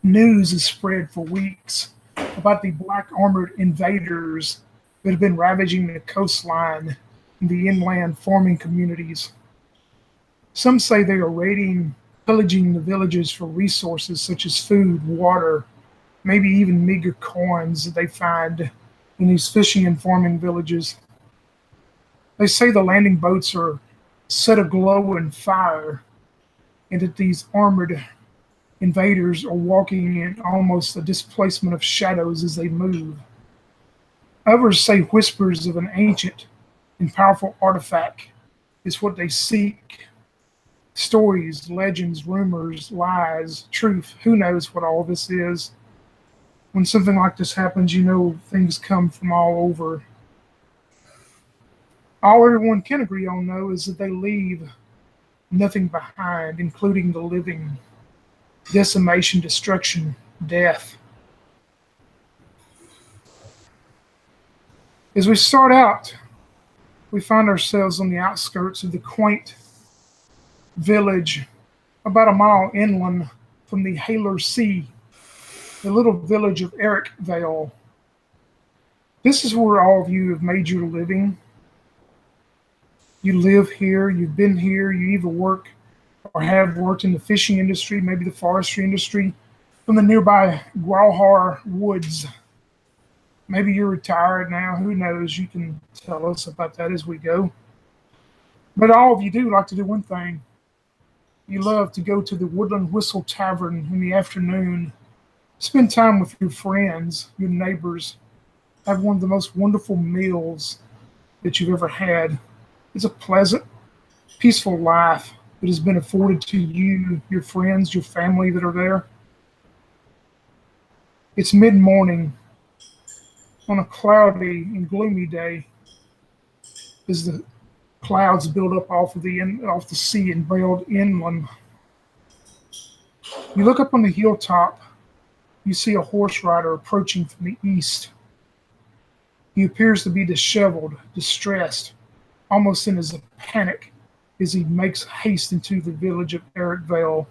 News is spread for weeks about the black armored invaders that have been ravaging the coastline and the inland farming communities. Some say they are raiding, pillaging the villages for resources such as food, water, maybe even meager coins that they find in these fishing and farming villages. They say the landing boats are set aglow in fire and that these armored invaders are walking in almost a displacement of shadows as they move. Others say whispers of an ancient and powerful artifact is what they seek. Stories, legends, rumors, lies, truth, who knows what all this is. When something like this happens, you know things come from all over. All everyone can agree on, though, is that they leave nothing behind, including the living. Decimation, destruction, death. As we start out, we find ourselves on the outskirts of the quaint village about a mile inland from the Haler Sea, the little village of Ericvale. This is where all of you have made your living. You live here, you've been here, you either work or have worked in the fishing industry, maybe the forestry industry, from the nearby Gualhar Woods. Maybe you're retired now, who knows? You can tell us about that as we go. But all of you do like to do one thing. You love to go to the Woodland Whistle Tavern in the afternoon, spend time with your friends, your neighbors, have one of the most wonderful meals that you've ever had. It's a pleasant, peaceful life that has been afforded to you, your friends, your family that are there. It's mid morning on a cloudy and gloomy day as the clouds build up off the sea and build inland. You look up on the hilltop, you see a horse rider approaching from the east. He appears to be disheveled, distressed, almost in his panic as he makes haste into the village of Ericvale.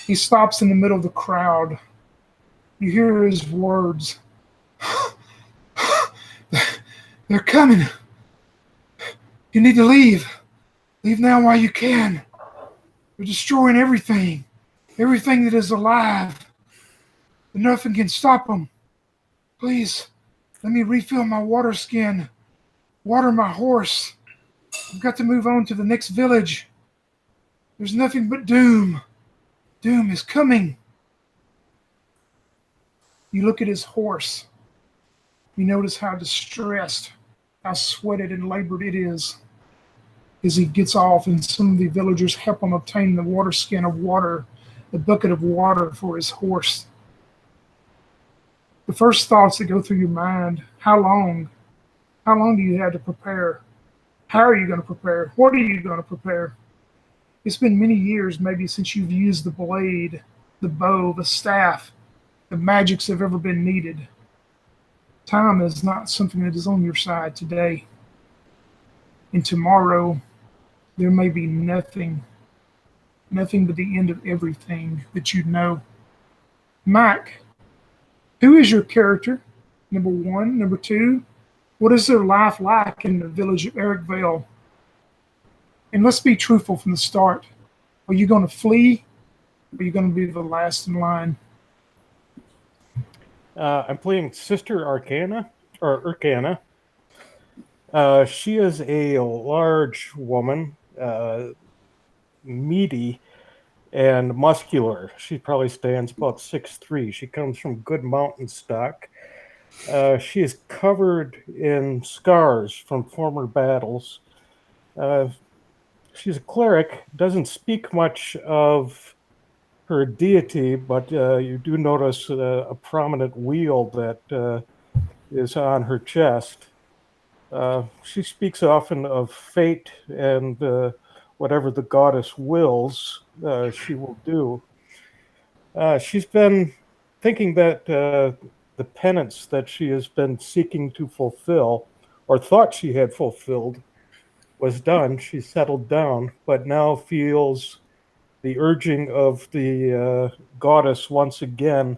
He stops in the middle of the crowd. You hear his words. They're coming. You need to leave. Leave now while you can. They're destroying everything. Everything that is alive. But nothing can stop them. Please, let me refill my water skin. Water my horse. I've got to move on to the next village. There's nothing but doom. Doom is coming. You look at his horse. You notice how distressed, how sweated and labored it is as he gets off, and some of the villagers help him obtain the water skin of water, the bucket of water for his horse. The first thoughts that go through your mind, how long? How long do you have to prepare? How are you going to prepare? What are you going to prepare? It's been many years maybe since you've used the blade, the bow, the staff, the magics that have ever been needed. Time is not something that is on your side today. And tomorrow, there may be nothing but the end of everything that you know. Mike, who is your character? Number one. Number two, what is their life like in the village of Ericvale? And let's be truthful from the start. Are you going to flee? Or are you going to be the last in line? I'm playing Sister Arcana, or Urcana. She is a large woman, meaty and muscular. She probably stands about 6'3". She comes from good mountain stock. She is covered in scars from former battles. Uh, she's a cleric, doesn't speak much of her deity, but you do notice a prominent wheel that is on her chest. She speaks often of fate and whatever the goddess wills, she will do. She's been thinking that the penance that she has been seeking to fulfill, or thought she had fulfilled, was done. She settled down, but now feels the urging of the goddess once again,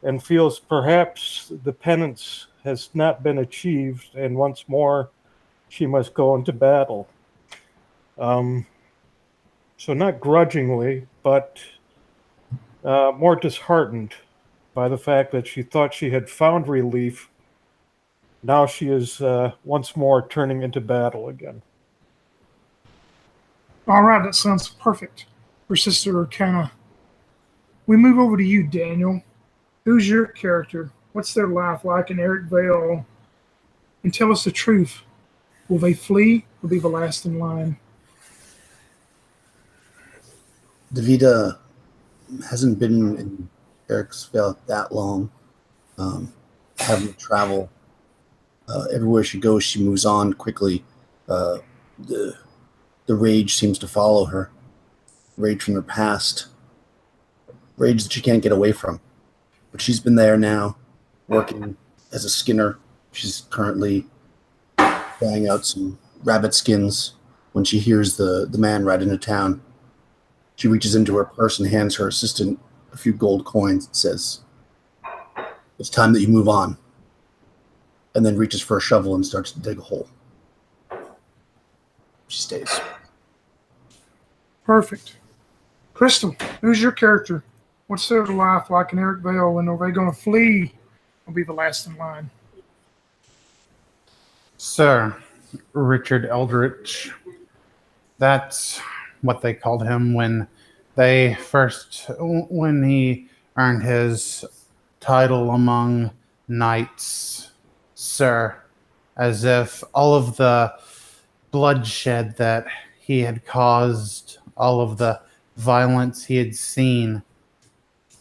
and feels perhaps the penance has not been achieved, and once more she must go into battle. So not grudgingly, but more disheartened by the fact that she thought she had found relief. Now she is once more turning into battle again. All right, that sounds perfect for Sister Arcana. We move over to you, Daniel. Who's your character? What's their life like in Eric Vale? And tell us the truth. Will they flee or be the last in line? Davida hasn't been in Ericsville that long. Having to travel everywhere she goes, she moves on quickly. The rage seems to follow her. Rage from her past. Rage that she can't get away from. But she's been there now, working as a skinner. She's currently buying out some rabbit skins when she hears the man ride into town. She reaches into her purse and hands her assistant a few gold coins and says, "It's time that you move on." And then reaches for a shovel and starts to dig a hole. She stays. Perfect. Crystal, who's your character? What's their life like in Eric Vale? And are they going to flee or be the last in line? Sir Richard Eldritch. That's what they called him when he earned his title among knights, sir, as if all of the bloodshed that he had caused, all of the violence he had seen,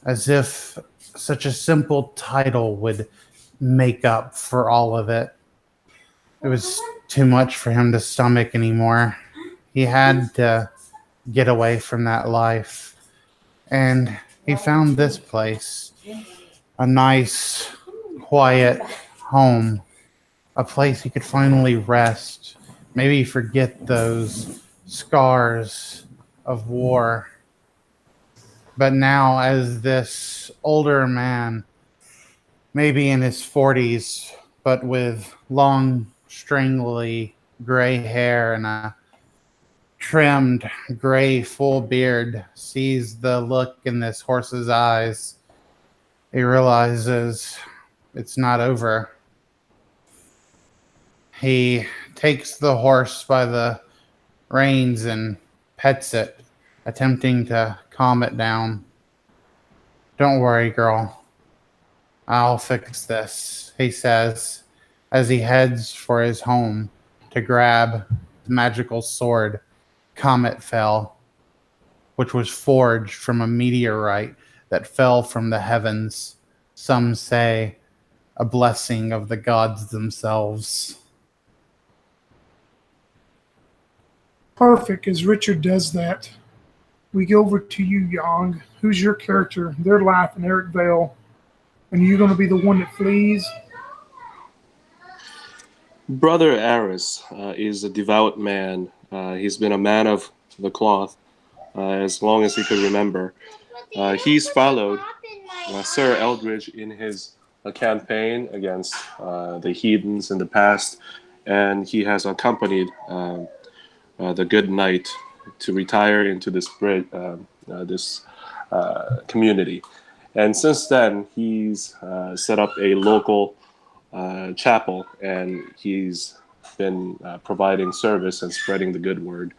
as if such a simple title would make up for all of it. It was too much for him to stomach anymore. He had to get away from that life. And he found this place, a nice, quiet home, a place he could finally rest, maybe forget those scars of war. But now, as this older man, maybe in his 40s, but with long, stringly gray hair and a trimmed gray full beard, sees the look in this horse's eyes, he realizes it's not over. He takes the horse by the reins and pets it, attempting to calm it down. "Don't worry, girl. I'll fix this," he says, as he heads for his home to grab the magical sword, Comet Fell, which was forged from a meteorite that fell from the heavens. Some say a blessing of the gods themselves. Perfect. As Richard does that, we go over to you, Yang. Who's your character? Their life in Eric Vale. And you're going to be the one that flees? Brother Aris is a devout man. He's been a man of the cloth as long as he could remember. He's followed Sir Eldridge in his campaign against the heathens in the past, and he has accompanied the good knight to retire into this community. And since then, he's set up a local chapel, and he's been providing service and spreading the good word,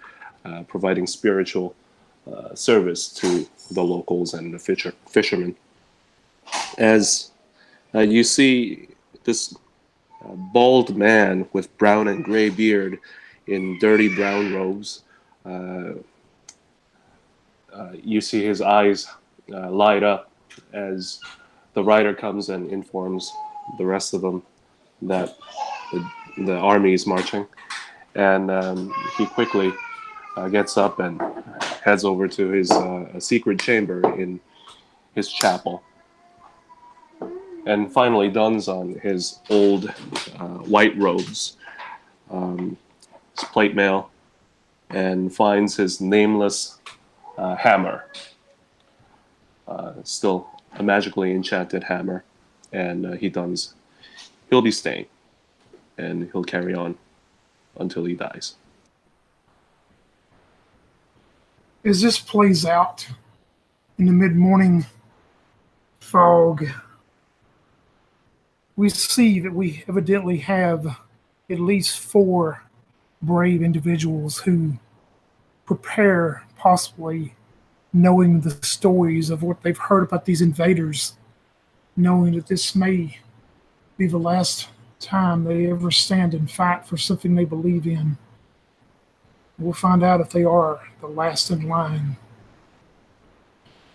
providing spiritual service to the locals and the fishermen. As you see this bald man with brown and gray beard in dirty brown robes, you see his eyes light up as the rider comes and informs the rest of them that the army is marching. And he quickly gets up and heads over to his secret chamber in his chapel, and finally dons on his old white robes, his plate mail, and finds his nameless hammer. Still a magically enchanted hammer, and he'll be staying, and he'll carry on until he dies. As this plays out in the mid-morning fog, we see that we evidently have at least 4 brave individuals who prepare, possibly knowing the stories of what they've heard about these invaders, knowing that this may be the last time they ever stand and fight for something they believe in. We'll find out if they are the last in line.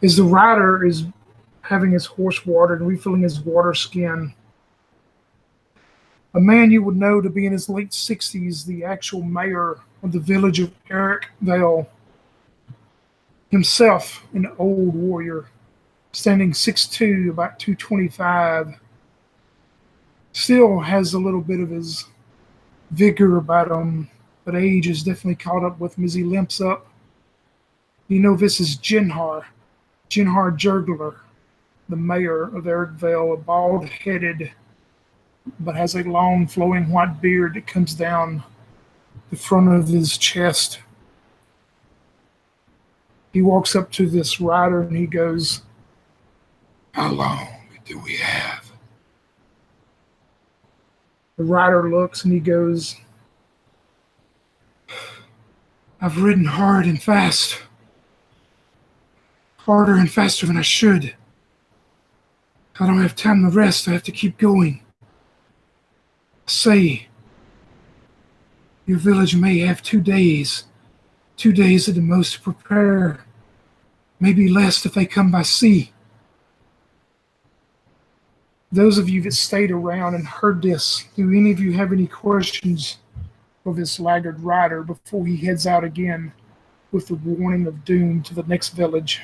As the rider is having his horse watered and refilling his water skin, a man you would know to be in his late 60s, the actual mayor of the village of Ericvale, himself an old warrior, standing 6'2", about 225, still has a little bit of his vigor about him, but age has definitely caught up with him as he limps up. You know this is Jinhar Jurgler, the mayor of Ericvale, a bald-headed, but has a long flowing white beard that comes down the front of his chest. He walks up to this rider and he goes, "How long do we have?" The rider looks and he goes, "I've ridden hard and fast, harder and faster than I should. I don't have time to rest. I have to keep going. Say, your village may have 2 days, 2 days at the most to prepare, maybe less if they come by sea." Those of you that stayed around and heard this, do any of you have any questions for this laggard rider before he heads out again with the warning of doom to the next village?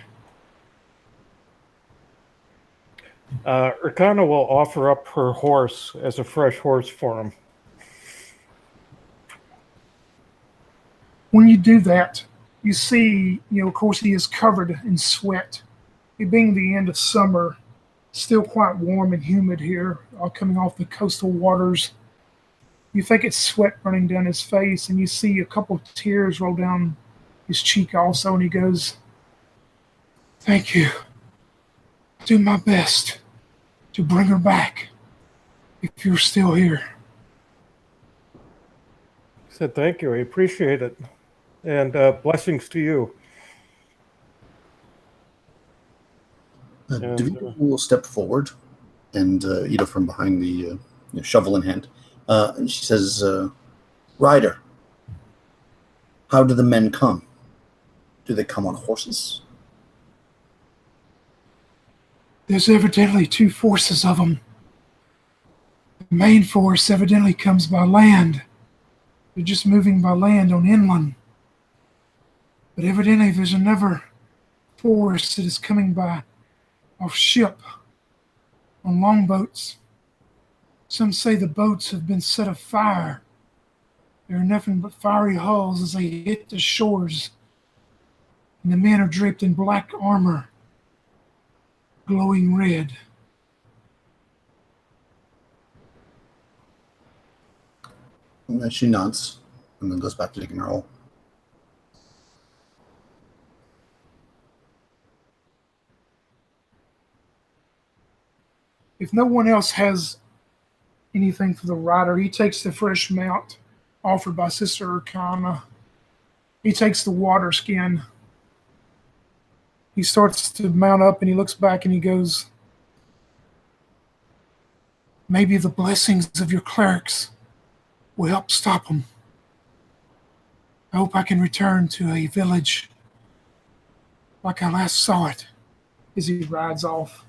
Urkana will offer up her horse as a fresh horse for him. When you do that, you see, of course, he is covered in sweat. It being the end of summer, still quite warm and humid here, coming off the coastal waters. You think it's sweat running down his face, and you see a couple of tears roll down his cheek also, and he goes, "Thank you. Do my best to bring her back if you're still here." He said, "Thank you. I appreciate it. And blessings to you." Davida will step forward and, from behind the shovel in hand, and she says, "Rider, how do the men come? Do they come on horses?" "There's evidently 2 forces of them. The main force evidently comes by land. They're just moving by land on inland. But evidently there's another force that is coming by off ship on longboats. Some say the boats have been set afire. There are nothing but fiery hulls as they hit the shores. And the men are draped in black armor, glowing red." And then she nods and then goes back to digging her hole. If no one else has anything for the rider, he takes the fresh mount offered by Sister Urkana. He takes the water skin. He starts to mount up and he looks back and he goes, "Maybe the blessings of your clerics will help stop them. I hope I can return to a village like I last saw it," as he rides off.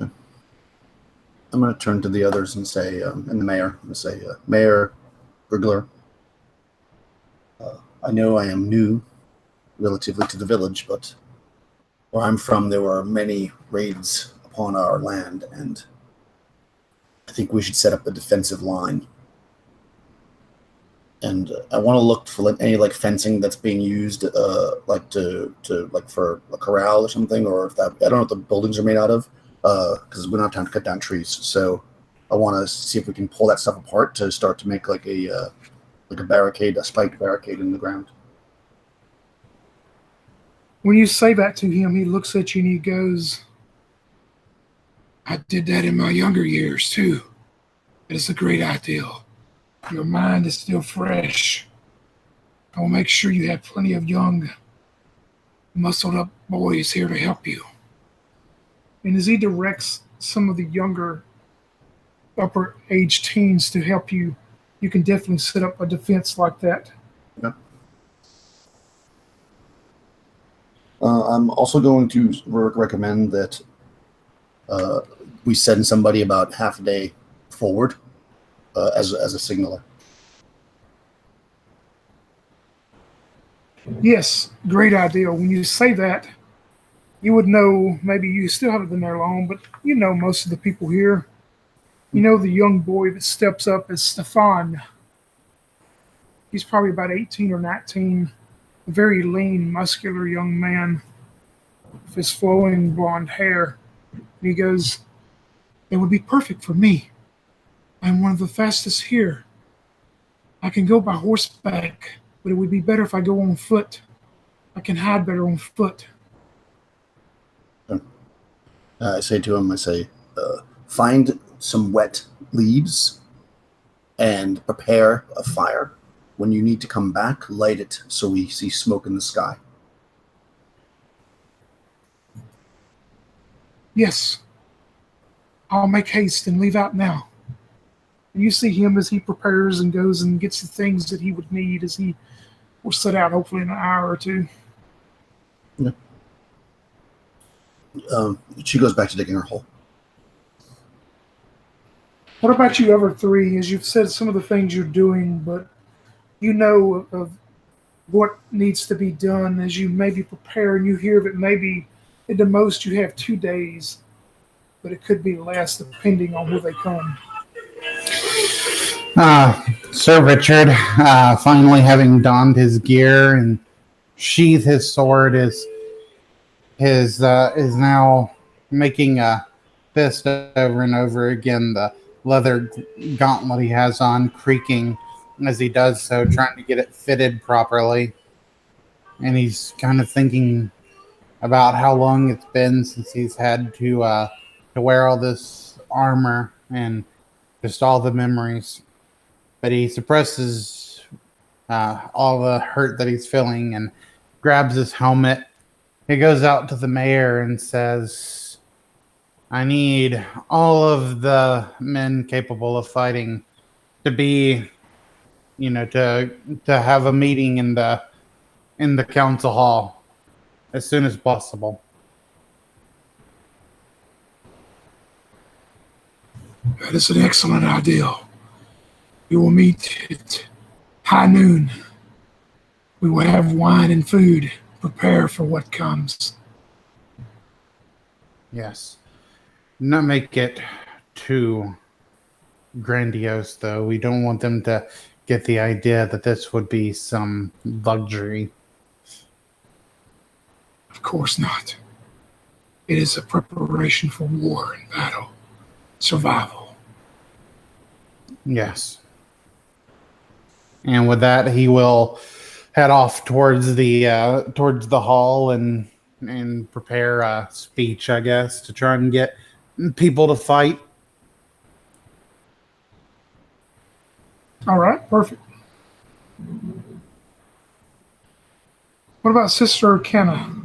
Okay. I'm going to turn to the others and say, and the mayor, I'm going to say, "Mayor Burglar, I know I am new relatively to the village, but where I'm from, there were many raids upon our land, and I think we should set up a defensive line. And I want to look for like any like fencing that's being used, like to like for a corral or something, or if that I don't know what the buildings are made out of, because we don't have time to cut down trees. So I want to see if we can pull that stuff apart to start to make like a barricade, a spiked barricade in the ground. When you say that to him, he looks at you and he goes, I did that in my younger years too. It is a great idea. Your mind is still fresh. I will make sure you have plenty of young, muscled up boys here to help you. And as he directs some of the younger, upper age teens to help you, you can definitely set up a defense like that. Yeah. I'm also going to recommend that we send somebody about half a day forward as a signaler. Yes, great idea. When you say that, you would know, maybe you still haven't been there long, but you know most of the people here. You know the young boy that steps up is Stefan. He's probably about 18 or 19, a very lean, muscular young man with his flowing blonde hair. And he goes, it would be perfect for me. I'm one of the fastest here. I can go by horseback, but it would be better if I go on foot. I can hide better on foot. I say to him, find some wet leaves and prepare a fire. When you need to come back, light it so we see smoke in the sky. Yes, I'll make haste and leave out now. And you see him as he prepares and goes and gets the things that he would need as he will set out hopefully in an hour or two. Yeah. She goes back to digging her hole. What about you other three? As you've said some of the things you're doing, but you know of what needs to be done as you maybe prepare and you hear that maybe at the most you have 2 days, but it could be less depending on who they come. Sir Richard, finally having donned his gear and sheathed his sword, is now making a fist over and over again, the leather gauntlet he has on creaking as he does so, trying to get it fitted properly. And he's kind of thinking about how long it's been since he's had to wear all this armor and just all the memories. But he suppresses all the hurt that he's feeling and grabs his helmet. He goes out to the mayor and says, I need all of the men capable of fighting to be, to have a meeting in the council hall as soon as possible. That is an excellent idea. We will meet at high noon. We will have wine and food. Prepare for what comes. Yes. Not make it too grandiose, though. We don't want them to get the idea that this would be some luxury. Of course not. It is a preparation for war and battle, survival. Yes. And with that, he will head off towards the hall and prepare a speech, I guess, to try and get people to fight. All right, perfect. What about Sister Kenna?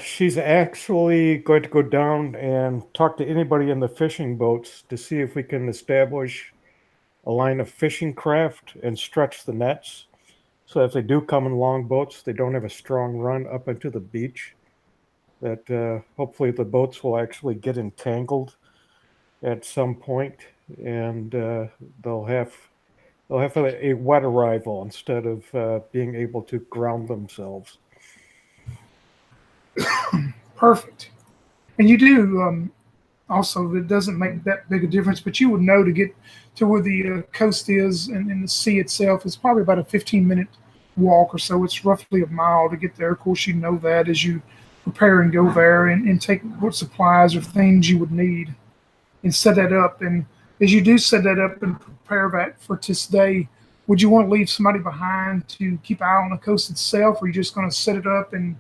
She's actually going to go down and talk to anybody in the fishing boats to see if we can establish a line of fishing craft and stretch the nets. So if they do come in long boats, they don't have a strong run up into the beach. That hopefully the boats will actually get entangled at some point, and they'll have a wet arrival instead of being able to ground themselves. Perfect. And you do Also, it doesn't make that big a difference, but you would know to get to where the coast is and the sea itself is probably about a 15-minute walk or so. It's roughly a mile to get there. Of course, you know that as you prepare and go there and take what supplies or things you would need and set that up. And as you do set that up and prepare that for this day, would you want to leave somebody behind to keep an eye on the coast itself, or are you just going to set it up and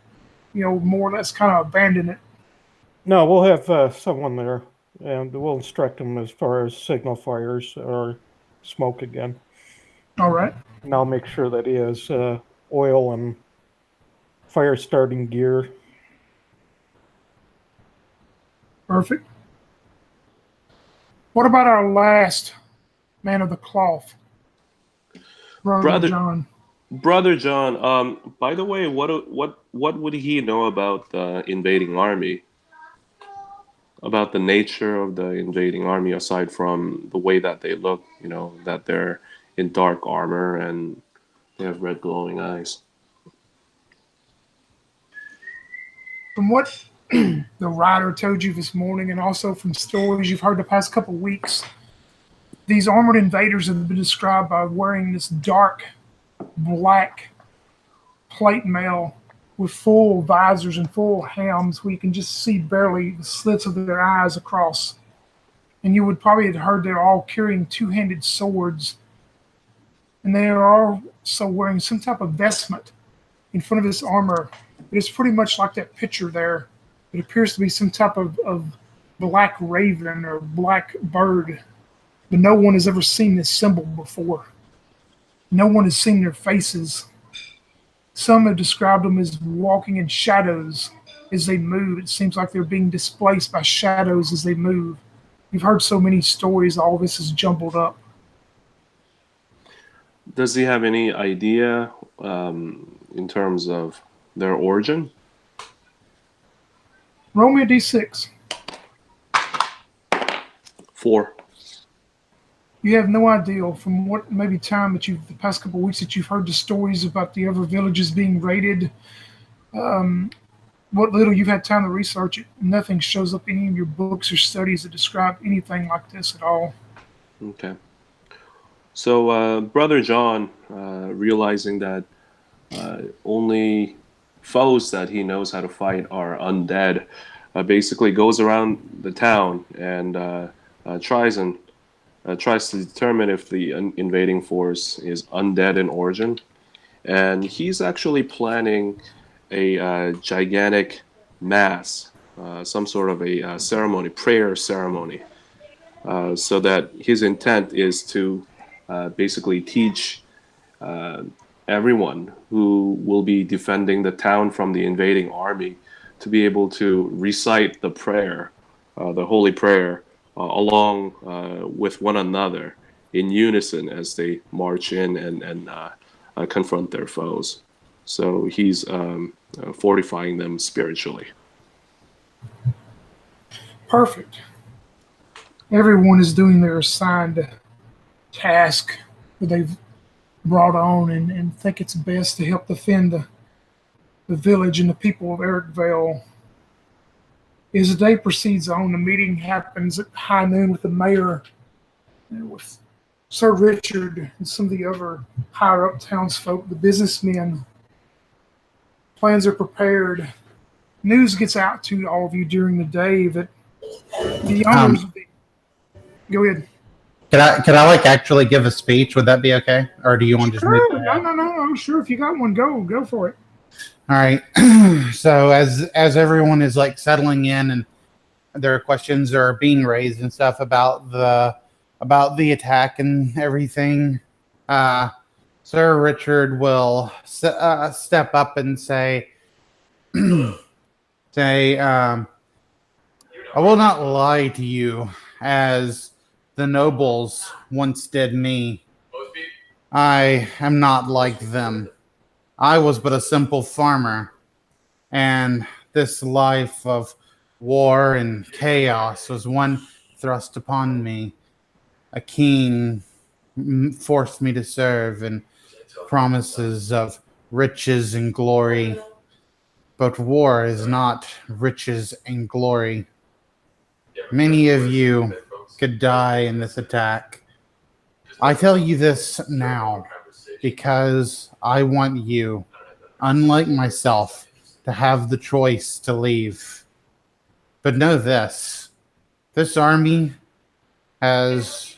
more or less kind of abandon it? No, we'll have someone there, and we'll instruct them as far as signal fires or smoke again. All right. And I'll make sure that he has oil and fire starting gear. Perfect. What about our last man of the cloth, Brother John? Brother John. By the way, what would he know about the invading army? About the nature of the invading army, aside from the way that they look, that they're in dark armor and they have red glowing eyes. From what the writer told you this morning, and also from stories you've heard the past couple weeks, these armored invaders have been described by wearing this dark black plate mail with full visors and full helms where you can just see barely the slits of their eyes across. And you would probably have heard they're all carrying two-handed swords. And they are also wearing some type of vestment in front of this armor. It is pretty much like that picture there. It appears to be some type of black raven or black bird. But no one has ever seen this symbol before. No one has seen their faces. Some have described them as walking in shadows as they move. It seems like they're being displaced by shadows as they move. You've heard so many stories, all this is jumbled up. Does he have any idea in terms of their origin? Roll me a d6. 4. You have no idea from what maybe time that the past couple of weeks that you've heard the stories about the other villages being raided. What little you've had time to research it, nothing shows up in any of your books or studies that describe anything like this at all. Okay. So Brother John, realizing that only foes that he knows how to fight are undead, basically goes around the town and tries to determine if the invading force is undead in origin. And he's actually planning a gigantic mass, some sort of a ceremony, prayer ceremony, so that his intent is to basically teach everyone who will be defending the town from the invading army to be able to recite the prayer, the holy prayer, along with one another in unison as they march in and confront their foes. So he's fortifying them spiritually. Perfect. Everyone is doing their assigned task that they've brought on and think it's best to help defend the village and the people of Ericvale. As the day proceeds on, the meeting happens at high noon with the mayor and with Sir Richard and some of the other higher up townsfolk, the businessmen. Plans are prepared. News gets out to all of you during the day that the owners of the... Go ahead. Could I like actually give a speech? Would that be okay? Or do you want to just Sure. No. Sure. If you got one, go for it. All right. So as everyone is like settling in and their questions are being raised and stuff about the attack and everything, Sir Richard will step up and say, I will not lie to you as the nobles once did me. I am not like them. I was but a simple farmer, and this life of war and chaos was one thrust upon me. A king forced me to serve, and promises of riches and glory. But war is not riches and glory. Many of you could die in this attack. I tell you this now because I want you, unlike myself, to have the choice to leave. But know this. This army has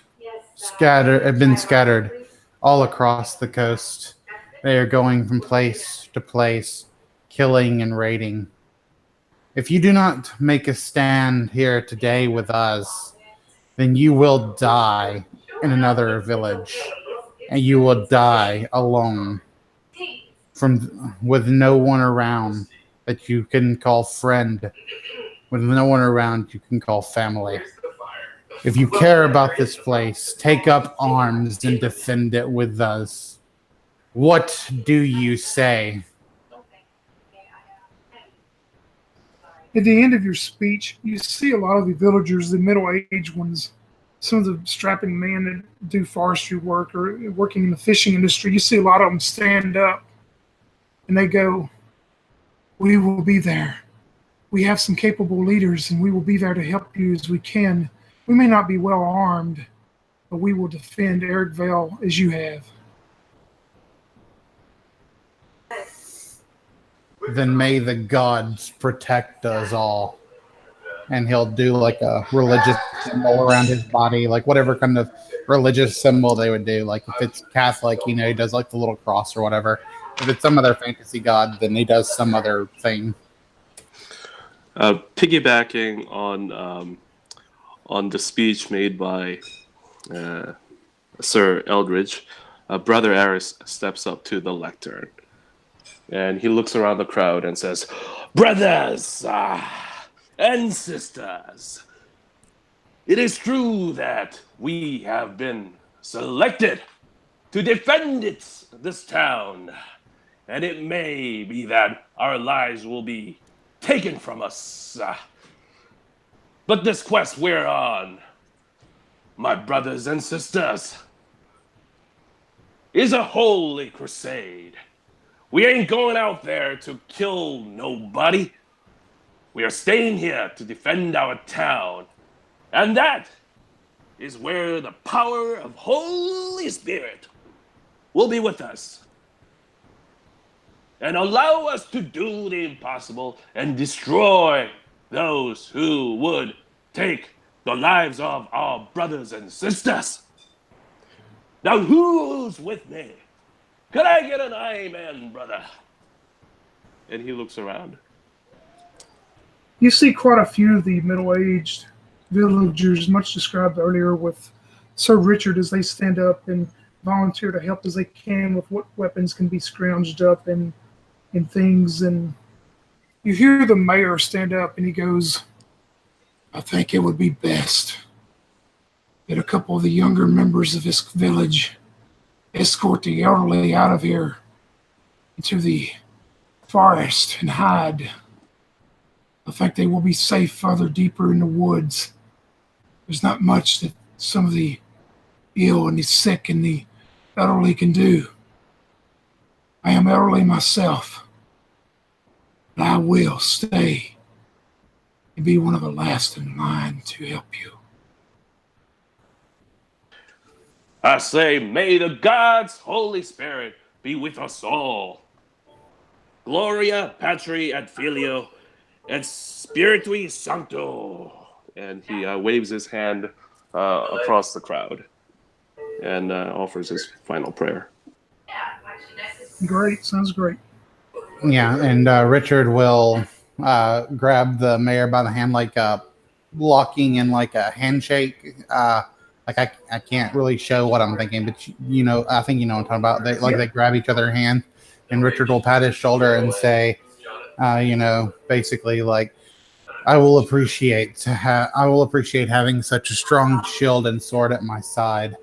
been scattered all across the coast. They are going from place to place, killing and raiding. If you do not make a stand here today with us, then you will die in another village, and you will die alone, with no one around that you can call friend, with no one around you can call family. If you care about this place, take up arms and defend it with us. What do you say? At the end of your speech, you see a lot of the villagers, the middle-aged ones, some of the strapping men that do forestry work or working in the fishing industry. You see a lot of them stand up and they go, "We will be there. We have some capable leaders and we will be there to help you as we can. We may not be well armed, but we will defend Eric Vale as you have." Then may the gods protect us all. And he'll do like a religious symbol around his body, like whatever kind of religious symbol they would do. Like if it's Catholic, he does like the little cross or whatever. If it's some other fantasy god, then he does some other thing. Piggybacking on the speech made by Sir Eldridge, Brother Aris steps up to the lectern. And he looks around the crowd and says, "Brothers and sisters, it is true that we have been selected to defend this town. And it may be that our lives will be taken from us. But this quest we're on, my brothers and sisters, is a holy crusade. We ain't going out there to kill nobody. We are staying here to defend our town. And that is where the power of Holy Spirit will be with us. And allow us to do the impossible and destroy those who would take the lives of our brothers and sisters. Now who's with me? Could I get an amen, brother?" And he looks around. You see quite a few of the middle-aged villagers, much described earlier with Sir Richard, as they stand up and volunteer to help as they can with what weapons can be scrounged up and things. And you hear the mayor stand up and he goes, "I think it would be best that a couple of the younger members of this village escort the elderly out of here into the forest and hide. I think they will be safe further deeper in the woods. There's not much that some of the ill and the sick and the elderly can do. I am elderly myself, but I will stay and be one of the last in line to help you." I say, may the God's Holy Spirit be with us all. Gloria Patri et Filio et Spiritui Sancto. And he waves his hand across the crowd and offers his final prayer. Great, sounds great. Yeah, and Richard will grab the mayor by the hand, like locking in like a handshake. Like I can't really show what I'm thinking, but I think you know what I'm talking about. They grab each other's hand, and Richard will pat his shoulder and say, basically like, I will appreciate having such a strong shield and sword at my side,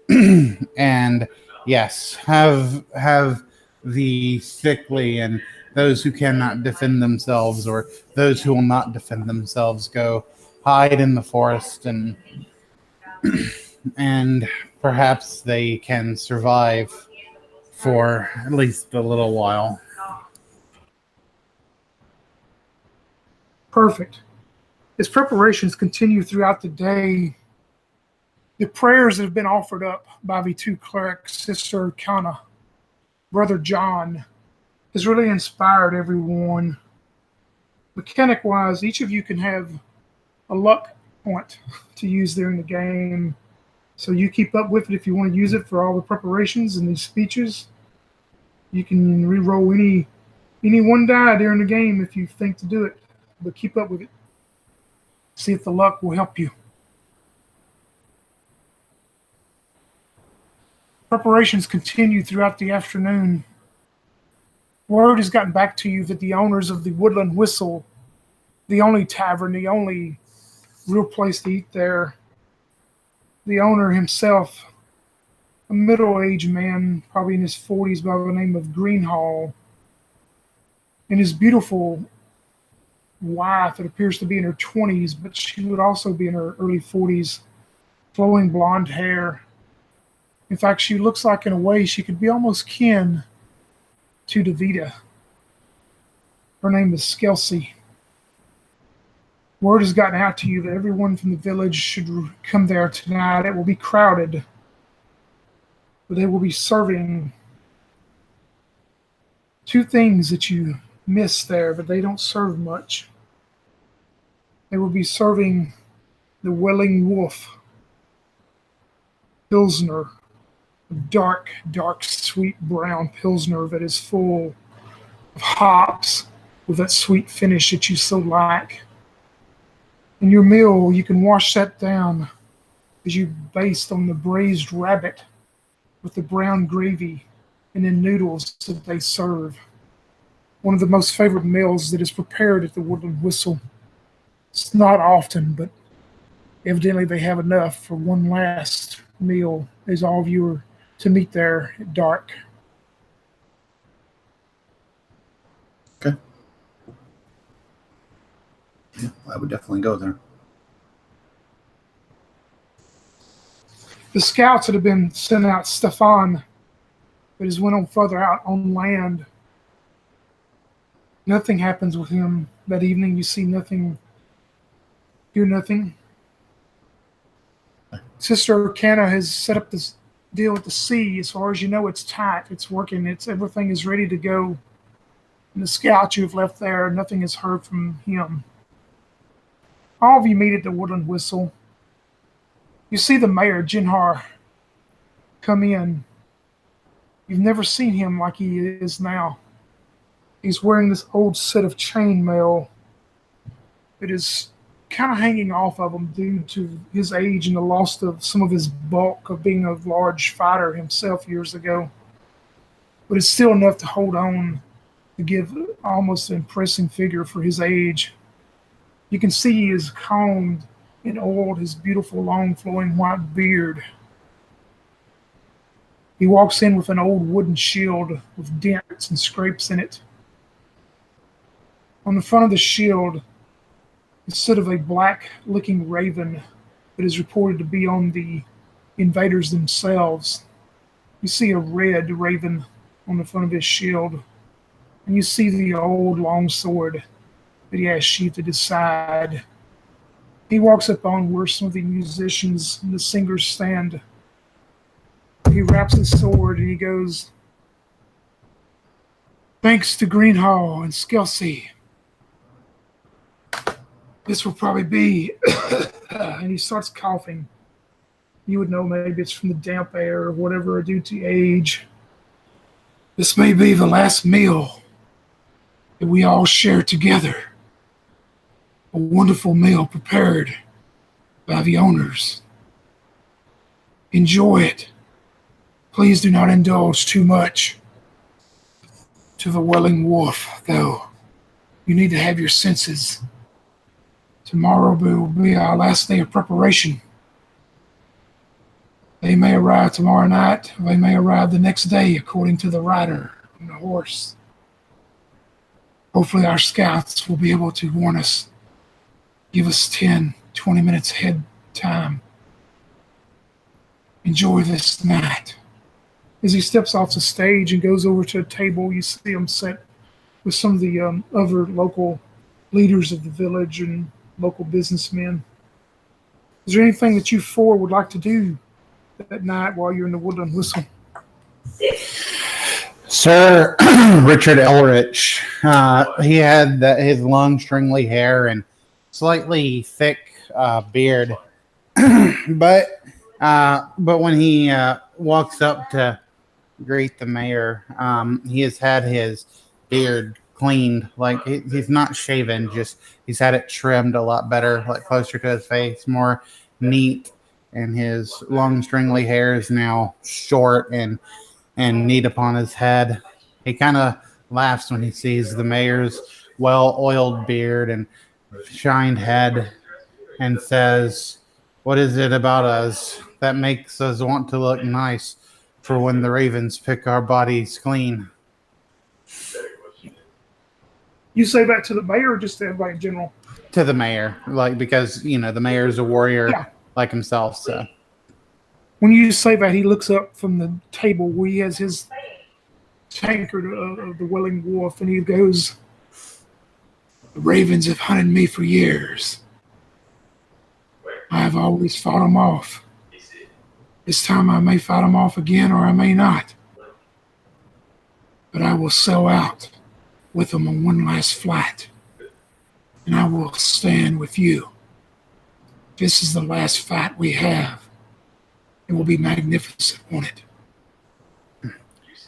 and yes, have the sickly and those who cannot defend themselves or those who will not defend themselves go hide in the forest and perhaps they can survive for at least a little while. Perfect. As preparations continue throughout the day, the prayers that have been offered up by the two clerics, Sister Kana, Brother John, has really inspired everyone. Mechanic-wise, each of you can have a luck point to use during the game. So you keep up with it if you want to use it for all the preparations and these speeches. You can re-roll any one die during the game if you think to do it, but keep up with it. See if the luck will help you. Preparations continue throughout the afternoon. Word has gotten back to you that the owners of the Woodland Whistle, the only tavern, the only real place to eat there, the owner himself, a middle-aged man, probably in his 40s, by the name of Greenhall, and his beautiful wife, it appears to be in her 20s, but she would also be in her early 40s, flowing blonde hair. In fact, she looks like, in a way, she could be almost kin to Davida. Her name is Skelsey. Word has gotten out to you that everyone from the village should come there tonight. It will be crowded, but they will be serving two things that you miss there, but they don't serve much. They will be serving the Welling Wolf Pilsner, a dark, sweet brown Pilsner that is full of hops with that sweet finish that you so like. In your meal, you can wash that down as you baste on the braised rabbit with the brown gravy and then noodles that they serve. One of the most favorite meals that is prepared at the Woodland Whistle. It's not often, but evidently they have enough for one last meal as all of you are to meet there at dark. Okay. Yeah, I would definitely go there. The scouts that have been sent out, Stefan, that has went on further out on land. Nothing happens with him that evening. You see nothing, hear nothing. Sister Canna has set up this deal with the sea. As far as you know, it's tight. It's working. Everything is ready to go. And the scouts you've left there, nothing is heard from him. All of you meet at the Woodland Whistle. You see the mayor, Jinhar, come in. You've never seen him like he is now. He's wearing this old set of chainmail that is kind of hanging off of him due to his age and the loss of some of his bulk of being a large fighter himself years ago. But it's still enough to hold on to give almost an impressive figure for his age. You can see he is combed and oiled his beautiful long flowing white beard. He walks in with an old wooden shield with dents and scrapes in it. On the front of the shield, instead of a black licking raven that is reported to be on the invaders themselves, you see a red raven on the front of his shield. And you see the old long sword that he has sheathed at his side. He walks up on where some of the musicians and the singers stand. He wraps his sword and he goes, "Thanks to Greenhall and Skelsey. This will probably be," and he starts coughing. You would know maybe it's from the damp air or whatever due to age. "This may be the last meal that we all share together. A wonderful meal prepared by the owners. Enjoy it. Please do not indulge too much. To the Welling Wolf, though, you need to have your senses. Tomorrow will be our last day of preparation. They may arrive tomorrow night, or they may arrive the next day, according to the rider on the horse. Hopefully our scouts will be able to warn us, give us 10, 20 minutes ahead time. Enjoy this night." As he steps off the stage and goes over to a table, you see him sit with some of the other local leaders of the village, and local businessmen. Is there anything that you four would like to do that night while you're in the Woodland Whistle? Sir Richard Elrich, he had his long, stringly hair and slightly thick beard, but when he walks up to greet the mayor, he has had his beard cleaned. Like he's not shaven, just he's had it trimmed a lot better, like closer to his face, more neat, and his long, stringly hair is now short and neat upon his head. He kind of laughs when he sees the mayor's well-oiled beard and shined head and says, "What is it about us that makes us want to look nice for when the ravens pick our bodies clean?" You say that to the mayor or just to everybody in general? To the mayor, like, because, the mayor is a warrior Yeah. like himself, so. When you say that, he looks up from the table where he has his tankard of the Welling Wolf, and he goes, "The ravens have hunted me for years. I have always fought them off. This time I may fight them off again, or I may not. But I will sell out with them on one last flight, and I will stand with you. This is the last fight we have. It will be magnificent, won't it?"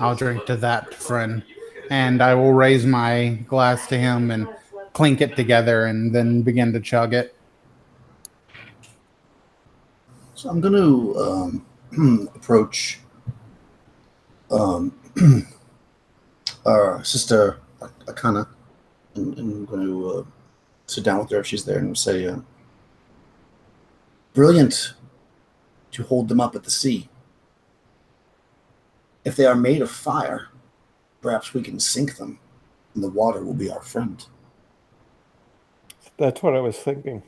I'll drink to that, friend. And I will raise my glass to him and clink it together and then begin to chug it. So I'm going to approach our sister Akana, and I'm going to sit down with her if she's there and say, "Brilliant to hold them up at the sea. If they are made of fire, perhaps we can sink them, and the water will be our friend." That's what I was thinking.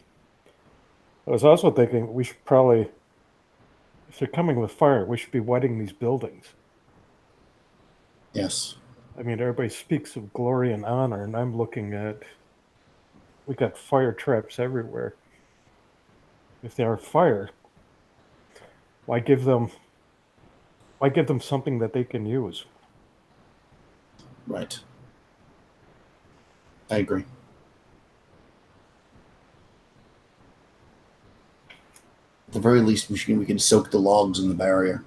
I was also thinking we should probably, if they're coming with fire, we should be wetting these buildings. Yes. I mean, everybody speaks of glory and honor, and I'm looking at, we got fire traps everywhere. If they are fire, why give them something that they can use? Right. I agree. At the very least, we can soak the logs in the barrier.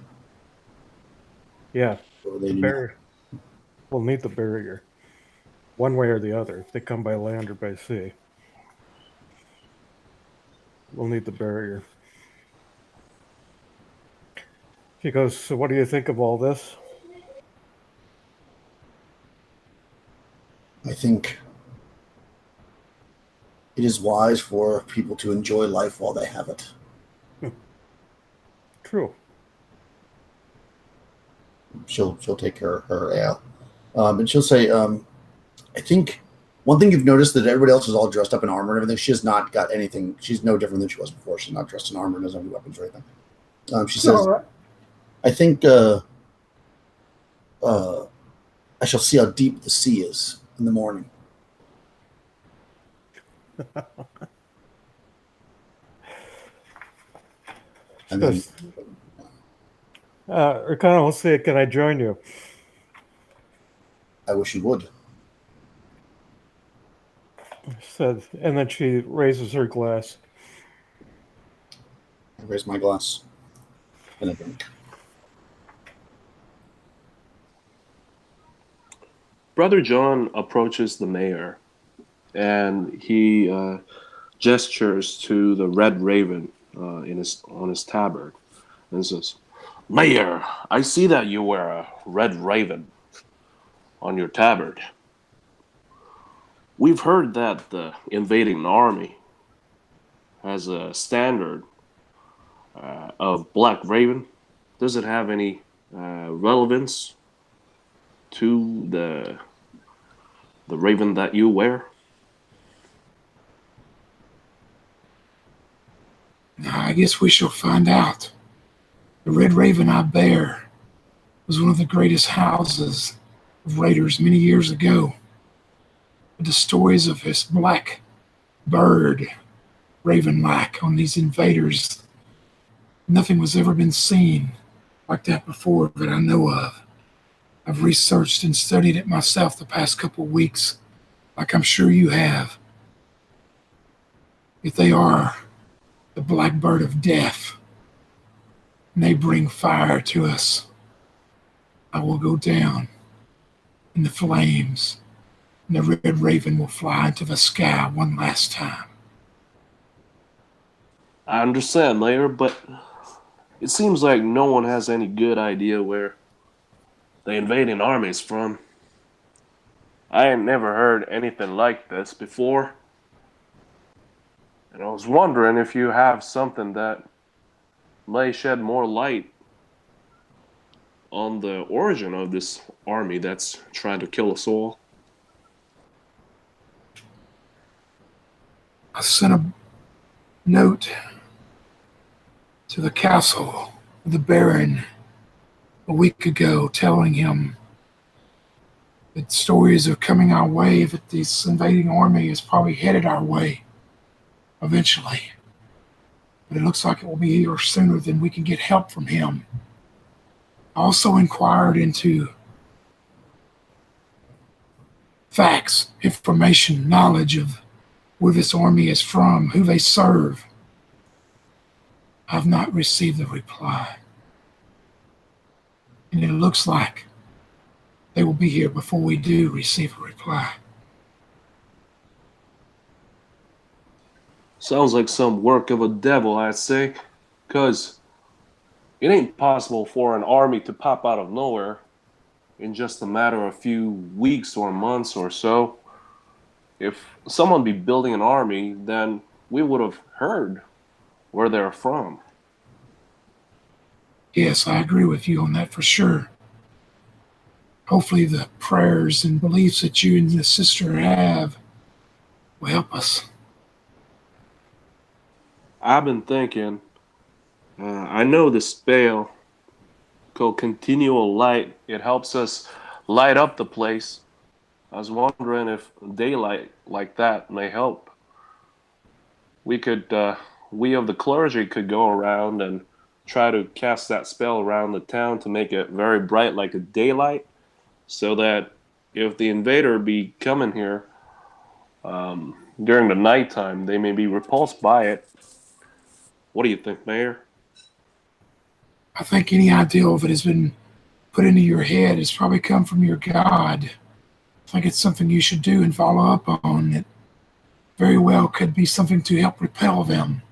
Yeah, So the barrier. We'll need the barrier, one way or the other. If they come by land or by sea, we'll need the barrier. He goes, "So what do you think of all this?" I think it is wise for people to enjoy life while they have it. True. She'll take her ale, and she'll say, "I think one thing you've noticed that everybody else is all dressed up in armor and everything. She has not got anything. She's no different than she was before. She's not dressed in armor and doesn't have any weapons or anything." She says, All right. "I think I shall see how deep the sea is in the morning." And then, Arcana will say, "Can I join you?" "I wish you would." Said, and then she raises her glass. I raise my glass and I drink. Brother John approaches the mayor, and he gestures to the red raven on his tabard, and says, "Mayor, I see that you wear a red raven on your tabard. We've heard that the invading army has a standard of black raven. Does it have any relevance to the raven that you wear?" I guess we shall find out. The Red Raven I bear was one of the greatest houses of raiders many years ago. But the stories of this black bird raven-like on these invaders. Nothing was ever been seen like that before that I know of. I've researched and studied it myself the past couple weeks, like I'm sure you have. If they are the blackbird of death, and they bring fire to us, I will go down in the flames, and the red raven will fly into the sky one last time. I understand, Mayor, but it seems like no one has any good idea where the invading army is from. I ain't never heard anything like this before. And I was wondering if you have something that may shed more light on the origin of this army that's trying to kill us all. I sent a note to the castle of the Baron a week ago telling him that stories are coming our way, that this invading army is probably headed our way eventually. But it looks like it will be here sooner than we can get help from him. I also inquired into facts, information, knowledge of where this army is from, who they serve. I've not received a reply. And it looks like they will be here before we do receive a reply. Sounds like some work of a devil, I'd say. 'Cause it ain't possible for an army to pop out of nowhere in just a matter of a few weeks or months or so. If someone be building an army, then we would have heard where they're from. Yes, I agree with you on that for sure. Hopefully the prayers and beliefs that you and the sister have will help us. I've been thinking, I know the spell called continual light, it helps us light up the place. I was wondering if daylight like that may help. We could, we of the clergy could go around and try to cast that spell around the town to make it very bright like a daylight, so that if the invader be coming here during the nighttime, they may be repulsed by it. What do you think, Mayor? I think any ideal that has been put into your head has probably come from your God. I think it's something you should do and follow up on. It very well could be something to help repel them.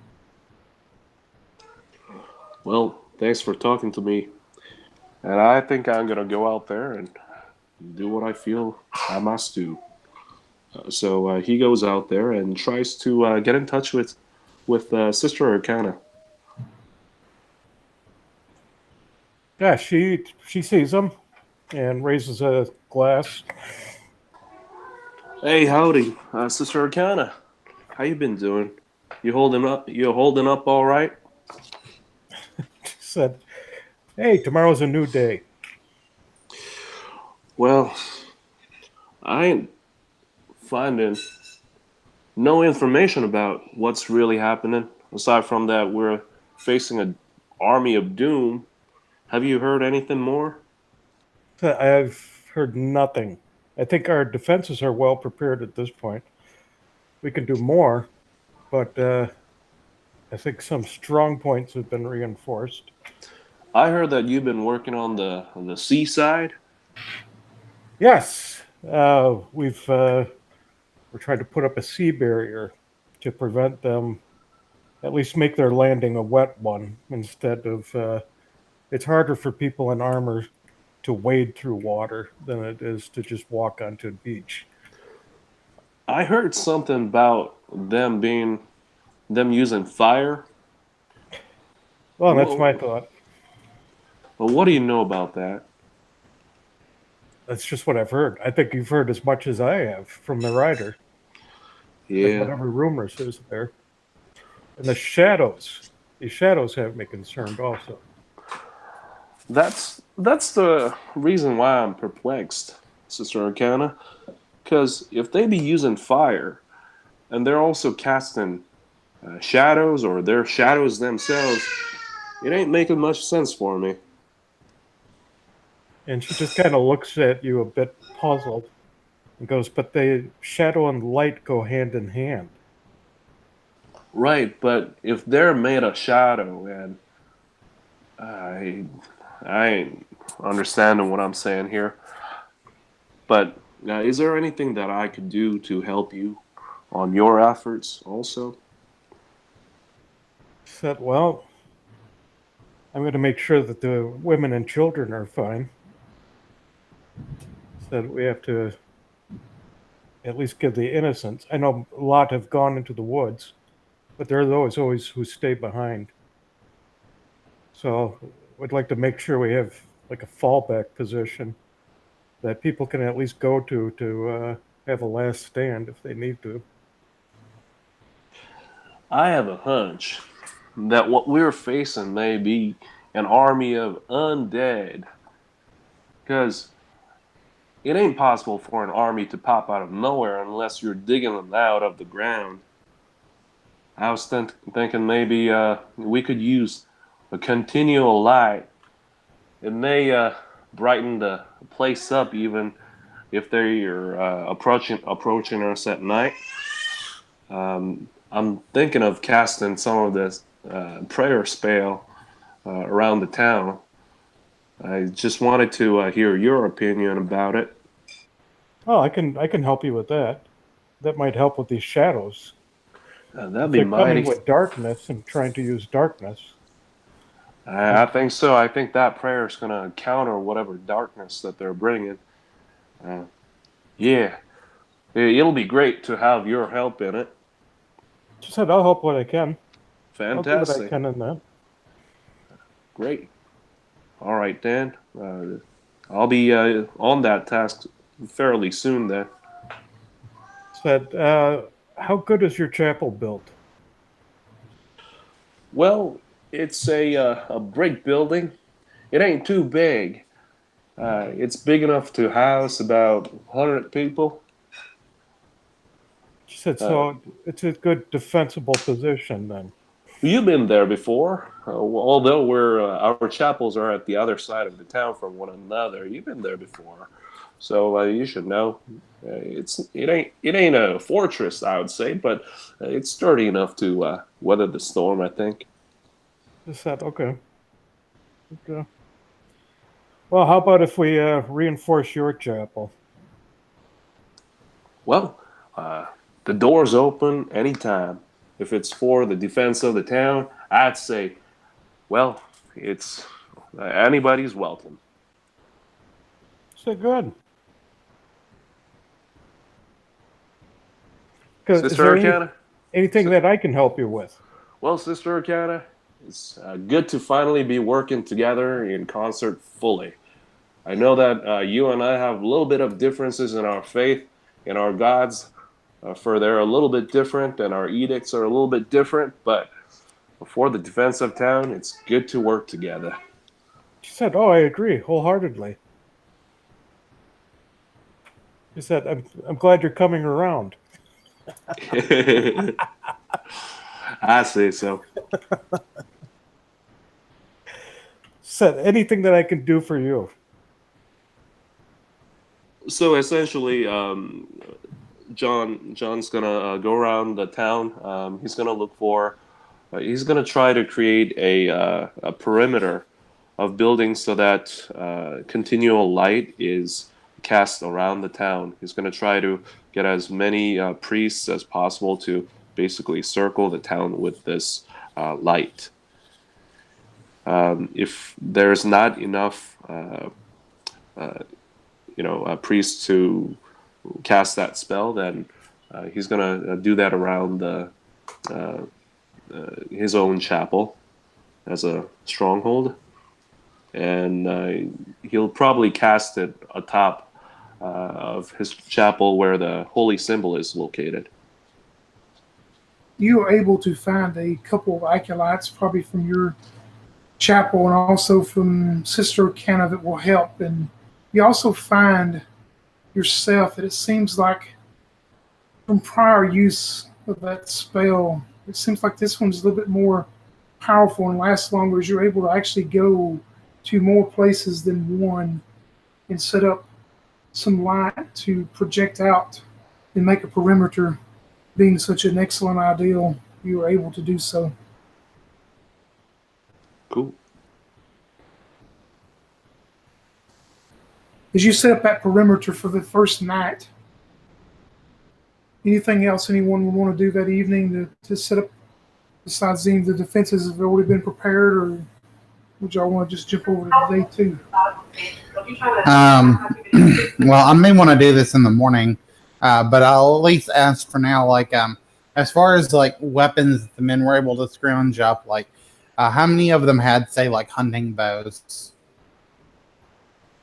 Well, thanks for talking to me. And I think I'm going to go out there and do what I feel I must do. So he goes out there and tries to get in touch with Sister Arcana. Yeah, she sees him and raises a glass. Hey, howdy, Sister Arcana. How you been doing? You holding up? You holding up all right? Said, "Hey, tomorrow's a new day." Well, I ain't finding no information about what's really happening. Aside from that, we're facing an army of doom. Have you heard anything more? I've heard nothing. I think our defenses are well prepared at this point. We can do more, but I think some strong points have been reinforced. I heard that you've been working on the seaside. Yes, we're trying to put up a sea barrier to prevent them, at least make their landing a wet one instead of. It's harder for people in armor to wade through water than it is to just walk onto a beach. I heard something about them using fire. Well, that's my thought. Well, what do you know about that? That's just what I've heard. I think you've heard as much as I have from the rider. Like Yeah, whatever rumors is there. And the shadows. These shadows have me concerned also. that's the reason why I'm perplexed, Sister Arcana. Because if they be using fire, and they're also casting shadows or they're shadows themselves, it ain't making much sense for me. And she just kind of looks at you a bit puzzled and goes, but the shadow and light go hand in hand. Right, but if they're made of shadow, and I ain't understanding what I'm saying here, but is there anything that I could do to help you on your efforts also? Said, well, I'm going to make sure that the women and children are fine. Said we have to at least give the innocents. I know a lot have gone into the woods, but there are those always who stay behind. So we'd like to make sure we have like a fallback position that people can at least go to have a last stand if they need to. I have a hunch that what we're facing may be an army of undead. Because it ain't possible for an army to pop out of nowhere unless you're digging them out of the ground. I was thinking maybe we could use a continual light. It may brighten the place up even if they're approaching us at night. I'm thinking of casting some of this prayer spell around the town. I just wanted to hear your opinion about it. Oh, I can help you with that. That might help with these shadows. That'd If be they're coming mighty. with darkness and trying to use darkness. I think so. I think that prayer is going to counter whatever darkness that they're bringing. Yeah, it'll be great to have your help in it. She said, I'll help what I can. I'll do what I Fantastic. can in that. Great. All right, Dan. I'll be on that task fairly soon then. Said, how good is your chapel built? Well, it's a brick building. It ain't too big. It's big enough to house about 100 people. She said, so it's a good defensible position then. You've been there before, although our chapels are at the other side of the town from one another. You've been there before, so you should know. It ain't a fortress, I would say, but it's sturdy enough to weather the storm, I think. She said, okay. Well, how about if we reinforce your chapel? Well, the door's open anytime. If it's for the defense of the town, I'd say, well, it's anybody's welcome. She said, good. Is Sister there Arcana? anything that I can help you with? Well, Sister Arcana, it's good to finally be working together in concert fully. I know that you and I have a little bit of differences in our faith, in our gods, for they're a little bit different, and our edicts are a little bit different, but for the defense of town, it's good to work together. She said, oh, I agree wholeheartedly. She said, I'm glad you're coming around. I say so. Said, anything that I can do for you. So essentially, John's gonna go around the town. He's gonna look for. He's gonna try to create a perimeter of buildings so that continual light is cast around the town. He's gonna try to get as many priests as possible to basically circle the town with this light. If there's not enough, priests to cast that spell, then he's gonna do that around his own chapel as a stronghold, and he'll probably cast it atop of his chapel where the holy symbol is located. You were able to find a couple of acolytes, probably from your chapel and also from Sister Canna, that will help. And you also find yourself that it seems like from prior use of that spell, It seems like this one's a little bit more powerful and lasts longer as you're able to actually go to more places than one and set up some light to project out and make a perimeter. Being such an excellent ideal, you were able to do so. Cool. As you set up that perimeter for the first night, anything else anyone would want to do that evening to set up besides the defenses have already been prepared, or would y'all want to just jump over to day two? Well, I may want to do this in the morning, but I'll at least ask for now, like, as far as like weapons the men were able to scrounge up, like, how many of them had, say, like hunting bows?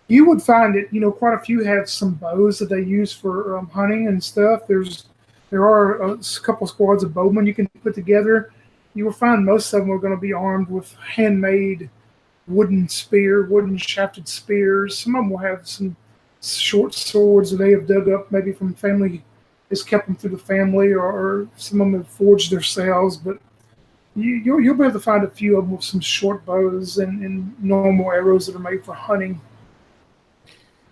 You would find it, quite a few had some bows that they use for hunting and stuff. There are a couple squads of bowmen you can put together. You will find most of them are going to be armed with handmade wooden shafted spears. Some of them will have some short swords that they have dug up, maybe from family, has kept them through the family, or some of them have forged themselves. But you'll be able to find a few of them with some short bows and normal arrows that are made for hunting.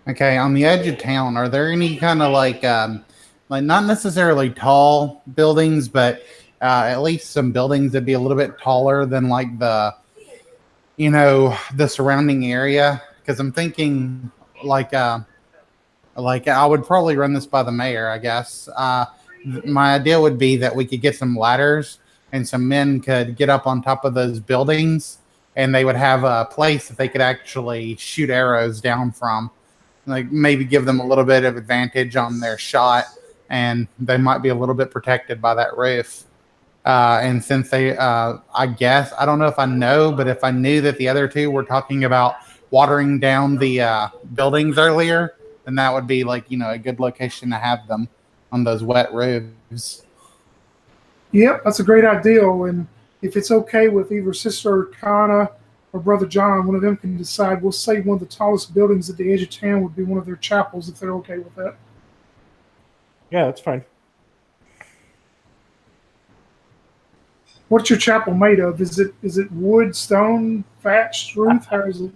Okay, on the edge of town, are there any kind of like not necessarily tall buildings, but at least some buildings that'd be a little bit taller than like the surrounding area? Because I'm thinking like I would probably run this by the mayor, I guess. My idea would be that we could get some ladders and some men could get up on top of those buildings, and they would have a place that they could actually shoot arrows down from. Like maybe give them a little bit of advantage on their shot, and they might be a little bit protected by that roof. And since they, I guess, I don't know if I know, but if I knew that the other two were talking about watering down the buildings earlier, then that would be like, a good location to have them on those wet roofs. Yep, that's a great idea. And if it's okay with either Sister Kana or Brother John, one of them can decide. We'll say one of the tallest buildings at the edge of town would be one of their chapels, if they're okay with that. Yeah, that's fine. What's your chapel made of? Is it wood, stone, thatched roof? How is it?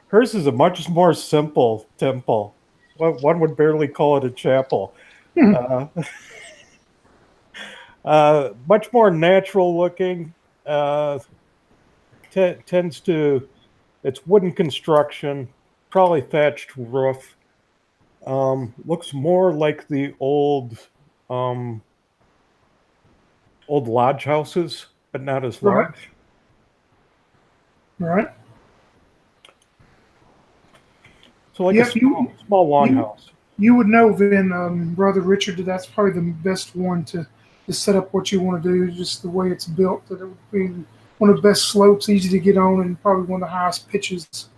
Hers is a much more simple temple. One would barely call it a chapel. Much more natural looking. Tends to, it's wooden construction, probably thatched roof. Looks more like the old lodge houses, but not as large. Right. So like a small longhouse. You would know then, Brother Richard, that that's probably the best one to set up what you want to do, just the way it's built, that it would be one of the best slopes, easy to get on, and probably one of the highest pitches.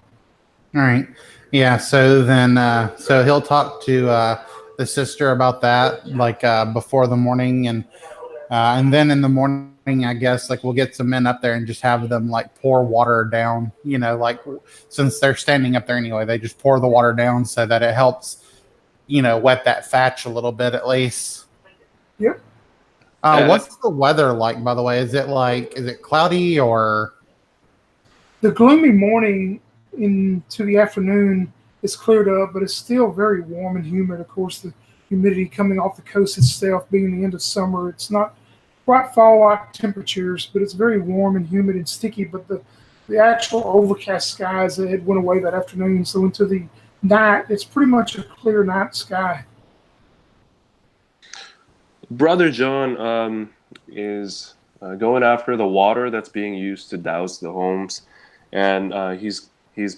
All right. Yeah. So then, so he'll talk to the sister about that, like before the morning, and then in the morning, I guess, like we'll get some men up there and just have them like pour water down. Like since they're standing up there anyway, they just pour the water down so that it helps, wet that thatch a little bit at least. Yep. What's the weather like, by the way? Is it cloudy or? The gloomy morning into the afternoon is cleared up, but it's still very warm and humid. Of course, the humidity coming off the coast itself, being the end of summer, it's not quite fall-like temperatures, but it's very warm and humid and sticky. But the actual overcast skies had went away that afternoon, so into the night, it's pretty much a clear night sky. Brother John is going after the water that's being used to douse the homes, and he's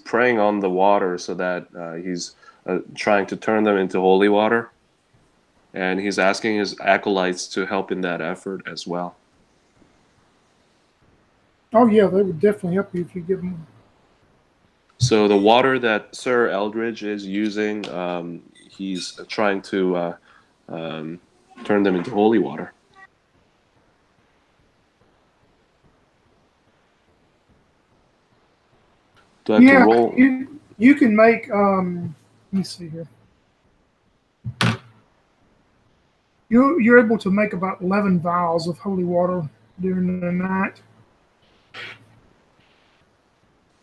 preying on the water so that he's trying to turn them into holy water, and he's asking his acolytes to help in that effort as well. Oh yeah, they would definitely help you if you give them. So the water that Sir Eldridge is using, he's trying to turn them into holy water. Do I have to roll? You can make. Let me see here. You're able to make about 11 vials of holy water during the night.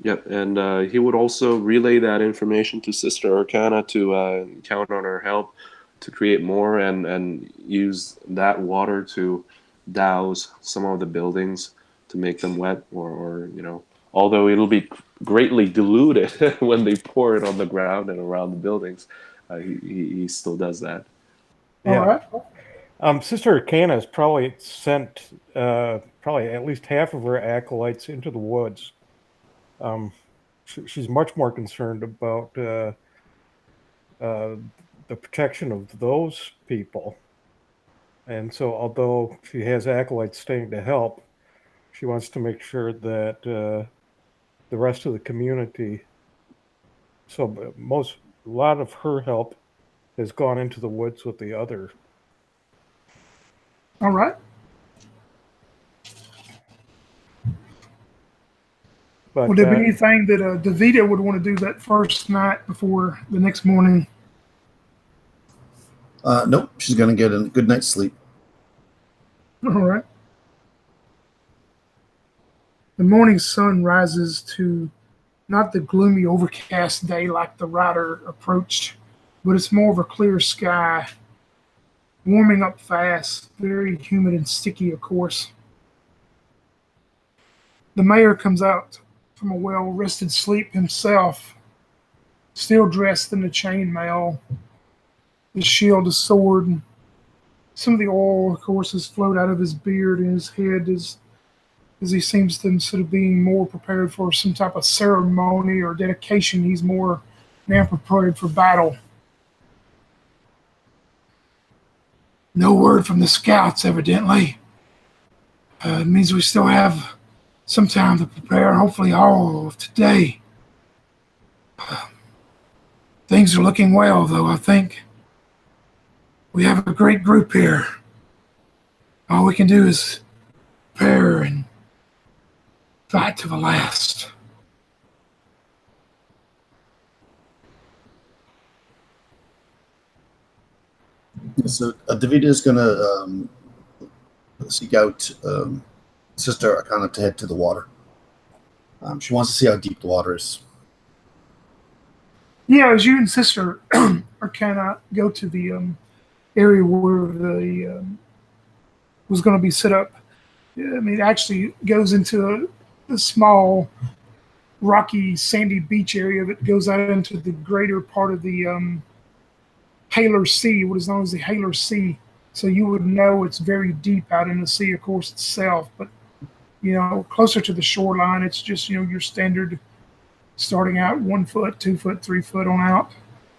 Yep, and he would also relay that information to Sister Arcana to count on her help to create more and use that water to douse some of the buildings to make them wet, or although it'll be greatly diluted when they pour it on the ground and around the buildings, he still does that. All Yeah. right. Sister Arcana has probably sent probably at least half of her acolytes into the woods. She's much more concerned about the protection of those people. And so, although she has acolytes staying to help, she wants to make sure that the rest of the community. So, a lot of her help has gone into the woods with the other. All right. But Would there be anything that Davida would want to do that first night before the next morning? Nope, she's going to get a good night's sleep. All right. The morning sun rises to not the gloomy, overcast day like the rider approached, but it's more of a clear sky, warming up fast, very humid and sticky, of course. The mayor comes out from a well-rested sleep himself, still dressed in the chainmail, his shield, his sword, and some of the oil, of course, has flowed out of his beard and his head as he seems to instead of being more prepared for some type of ceremony or dedication, he's more now prepared for battle. No word from the scouts, evidently. It means we still have some time to prepare, hopefully all of today. Things are looking well, though, I think. We have a great group here. All we can do is prepare and fight to the last. So Davida is going to seek out Sister Arcana to head to the water. She wants to see how deep the water is. Yeah, as you and Sister Arcana go to the area where the was going to be set up, I mean, it actually goes into a small, rocky, sandy beach area that goes out into the greater part of the Haler Sea, what is known as the Haler Sea. So you would know it's very deep out in the sea, of course, itself. But, closer to the shoreline, it's just, your standard starting out 1 foot, 2 foot, 3 foot on out.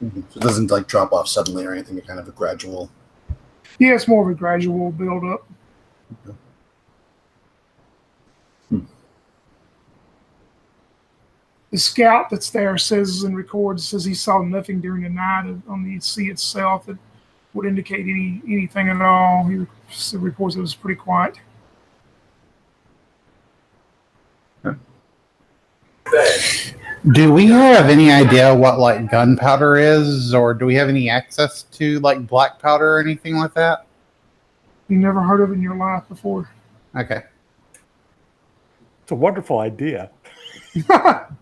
Mm-hmm. So it doesn't like drop off suddenly or anything. It's kind of a gradual. Yeah, it's more of a gradual build up. Okay. The scout that's there says he saw nothing during the night on the sea itself that would indicate anything at all. He reports it was pretty quiet. Do we have any idea what like gunpowder is, or do we have any access to like black powder or anything like that? You never heard of it in your life before. Okay. it's a wonderful idea. Well,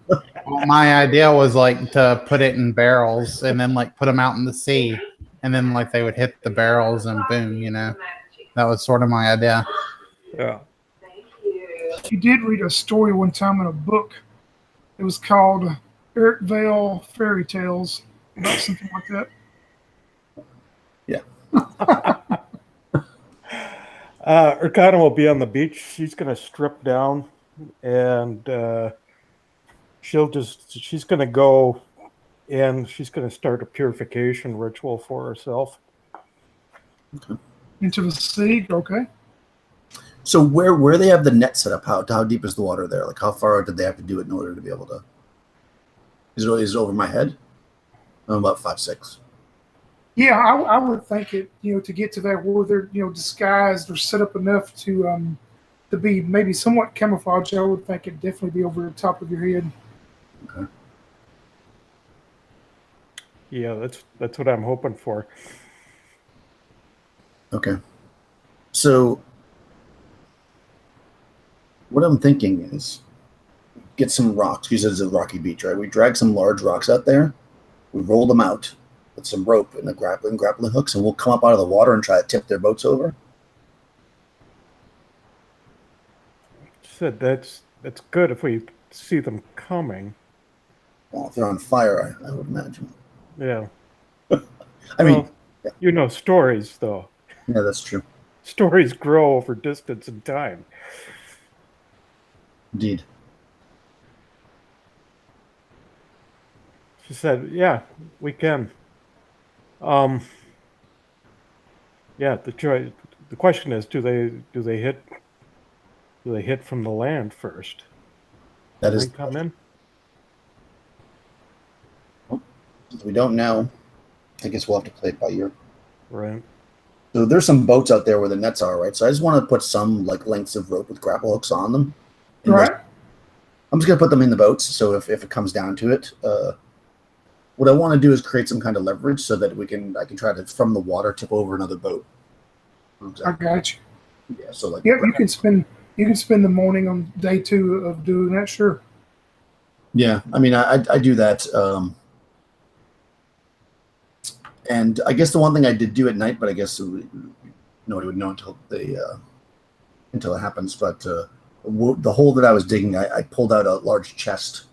my idea was like to put it in barrels and then like put them out in the sea, and then like they would hit the barrels and boom, that was sort of my idea. Yeah. You did read a story one time in a book. It was called Eric Vale Fairy Tales, about something like that. Yeah. Arcana will be on the beach. She's going to strip down, and she's going to go and she's going to start a purification ritual for herself. Okay. Into the sea, okay. So where they have the net set up, how deep is the water there? Like how far did they have to do it in order to be able to? Is it over my head? I'm about 5'6". Yeah, I would think it. To get to that where they're disguised or set up enough to be maybe somewhat camouflaged. I would think it'd definitely be over the top of your head. Okay. Yeah, that's what I'm hoping for. Okay. So what I'm thinking is get some rocks, because it's a rocky beach, right? We drag some large rocks out there, we roll them out with some rope and a grappling hooks, and we'll come up out of the water and try to tip their boats over. Said that's good if we see them coming. Well, if they're on fire, I would imagine. Yeah. I mean, Well, you know stories, though. yeah, that's true. Stories grow over distance and time. Indeed. She said, "Yeah, we can." Yeah. The question is, do they hit from the land first? That And is, then come in. if we don't know, I guess we'll have to play it by ear. Right. So there's some boats out there where the nets are, right? So I just want to put some like lengths of rope with grapple hooks on them. Right. I'm just gonna put them in the boats. So if it comes down to it, what I want to do is create some kind of leverage so that I can try to from the water tip over another boat. I got you. Yeah. So like. Yep, you can spend the morning on day 2 of doing that. Sure. Yeah, I mean, I do that. And I guess the one thing I did do at night, but I guess nobody would know until it happens. But the hole that I was digging, I pulled out a large chest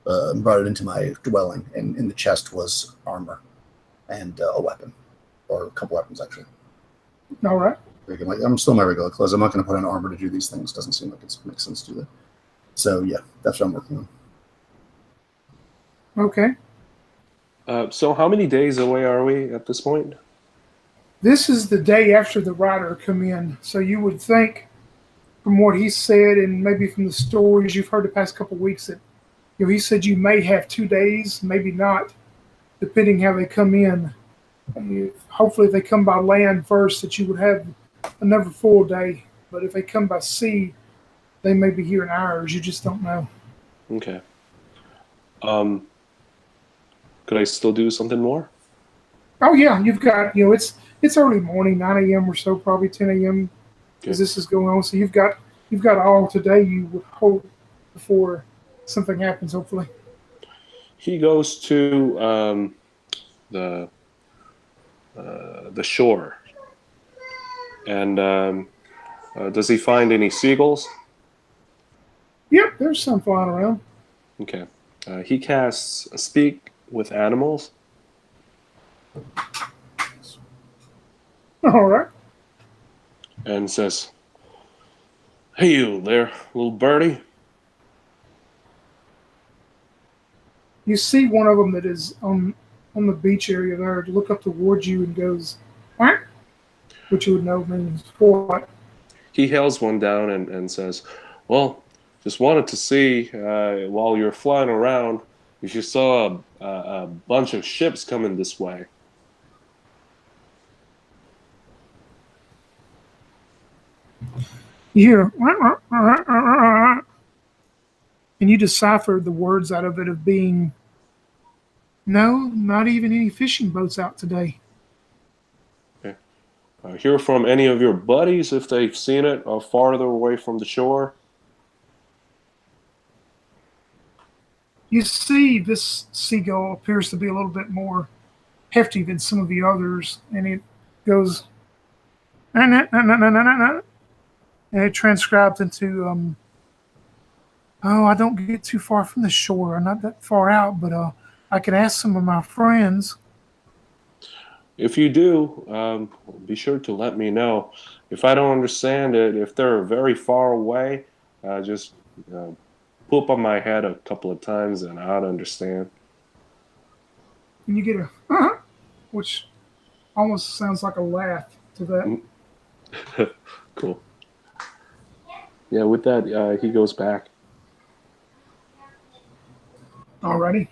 and brought it into my dwelling, and in the chest was armor and a weapon, or a couple weapons actually. All right. I'm still in my regular clothes. I'm not going to put on armor to do these things. Doesn't seem like it makes sense to do that. So yeah, that's what I'm working on. Okay. So how many days away are we at this point? This is the day after the rider come in, so you would think, from what he said, and maybe from the stories you've heard the past couple of weeks, that he said you may have 2 days, maybe not, depending how they come in. Hopefully, if they come by land first, that you would have another full day. But if they come by sea, they may be here in hours. You just don't know. Okay. Could I still do something more? Oh yeah, you've got it's early morning, 9 a.m. or so, probably 10 a.m. Okay. as this is going on. So you've got all today. You would hope before something happens. Hopefully. He goes to the shore, and does he find any seagulls? Yep, there's some flying around. Okay. He casts Speak with Animals. All right. And says, "Hey, you there, little birdie." You see one of them that is on the beach area there to look up towards you and goes, "Quack," which you would know means what. He hails one down and says, "Well, just wanted to see while you're flying around if you saw a bunch of ships coming this way." You hear, and you decipher the words out of it of being, no, not even any fishing boats out today. Okay. Hear from any of your buddies if they've seen it farther away from the shore. You see, this seagull appears to be a little bit more hefty than some of the others, and it goes, and it transcribes into, oh, I don't get too far from the shore. I'm not that far out, but I can ask some of my friends. If you do, be sure to let me know. If I don't understand it, if they're very far away, just poop on my head a couple of times and I'd understand. And you get a, which almost sounds like a laugh to that. Cool. Yeah, with that, he goes back. Alrighty.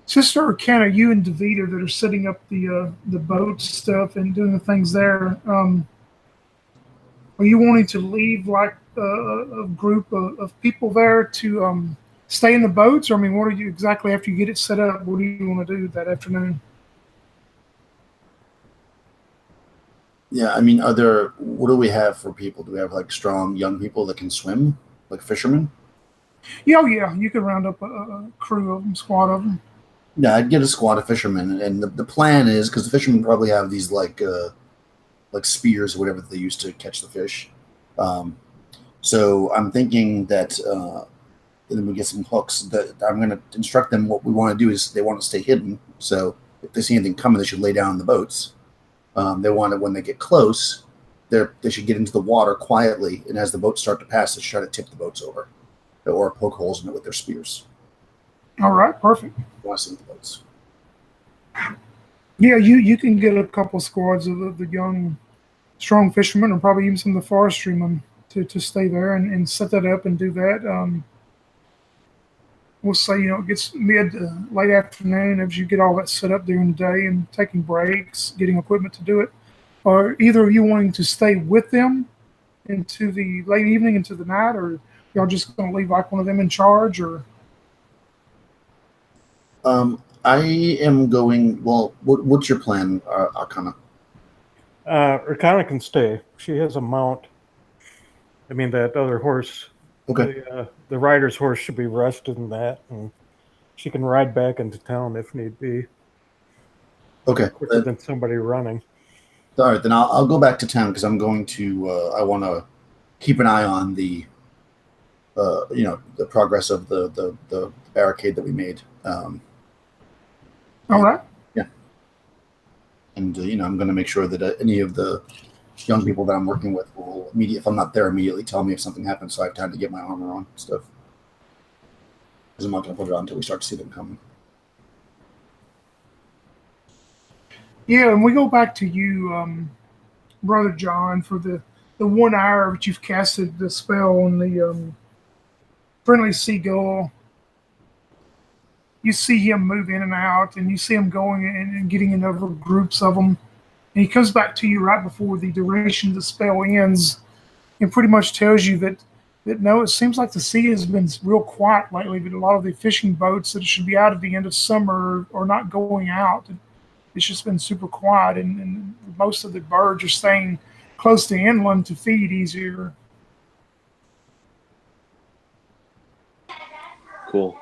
Sister Arcana, you and Davida that are setting up the boat stuff and doing the things there, are you wanting to leave like a group of people there to stay in the boats? Or I mean, what are you exactly after you get it set up? What do you want to do that afternoon? Yeah, I mean, what do we have for people? Do we have like strong young people that can swim, like fishermen? Yeah, oh, yeah, you could round up a crew of them, squad of them. Yeah, I'd get a squad of fishermen, and the plan is because the fishermen probably have these like spears or whatever that they use to catch the fish. Um, so I'm thinking that then we get some hooks that I'm going to instruct them. What we want to do is they want to stay hidden. So if they see anything coming, they should lay down in the boats. They want it when they get close. They should get into the water quietly, and as the boats start to pass, they should try to tip the boats over or poke holes in it with their spears. All right, perfect. Want to sink the boats. Yeah, you can get a couple squads of the young, strong fishermen, or probably even some of the forestrymen to stay there and set that up and do that. We'll say it gets mid late afternoon as you get all that set up during the day and taking breaks, getting equipment to do it. Or either of you wanting to stay with them into the late evening, into the night, or y'all just going to leave like one of them in charge, or I am going. Well, what's your plan, Arcana? Urkana can stay. She has a mount. I mean, that other horse, Okay. the rider's horse should be rested in that, and she can ride back into town if need be. Okay. Quicker than somebody running. All right, then I'll go back to town because I'm going to. I want to keep an eye on the progress of the barricade that we made. all right. Yeah. And I'm going to make sure that any of the young people that I'm working with will if I'm not there, immediately tell me if something happens, so I have time to get my armor on and stuff. Because I'm not going to put it on until we start to see them coming. Yeah, and we go back to you, Brother John, for the 1 hour that you've casted the spell on the friendly seagull. You see him move in and out, and you see him going and getting in other groups of them. And he comes back to you right before the duration of the spell ends and pretty much tells you that no, it seems like the sea has been real quiet lately, that a lot of the fishing boats that should be out at the end of summer are not going out. It's just been super quiet, and most of the birds are staying close to inland to feed easier. Cool.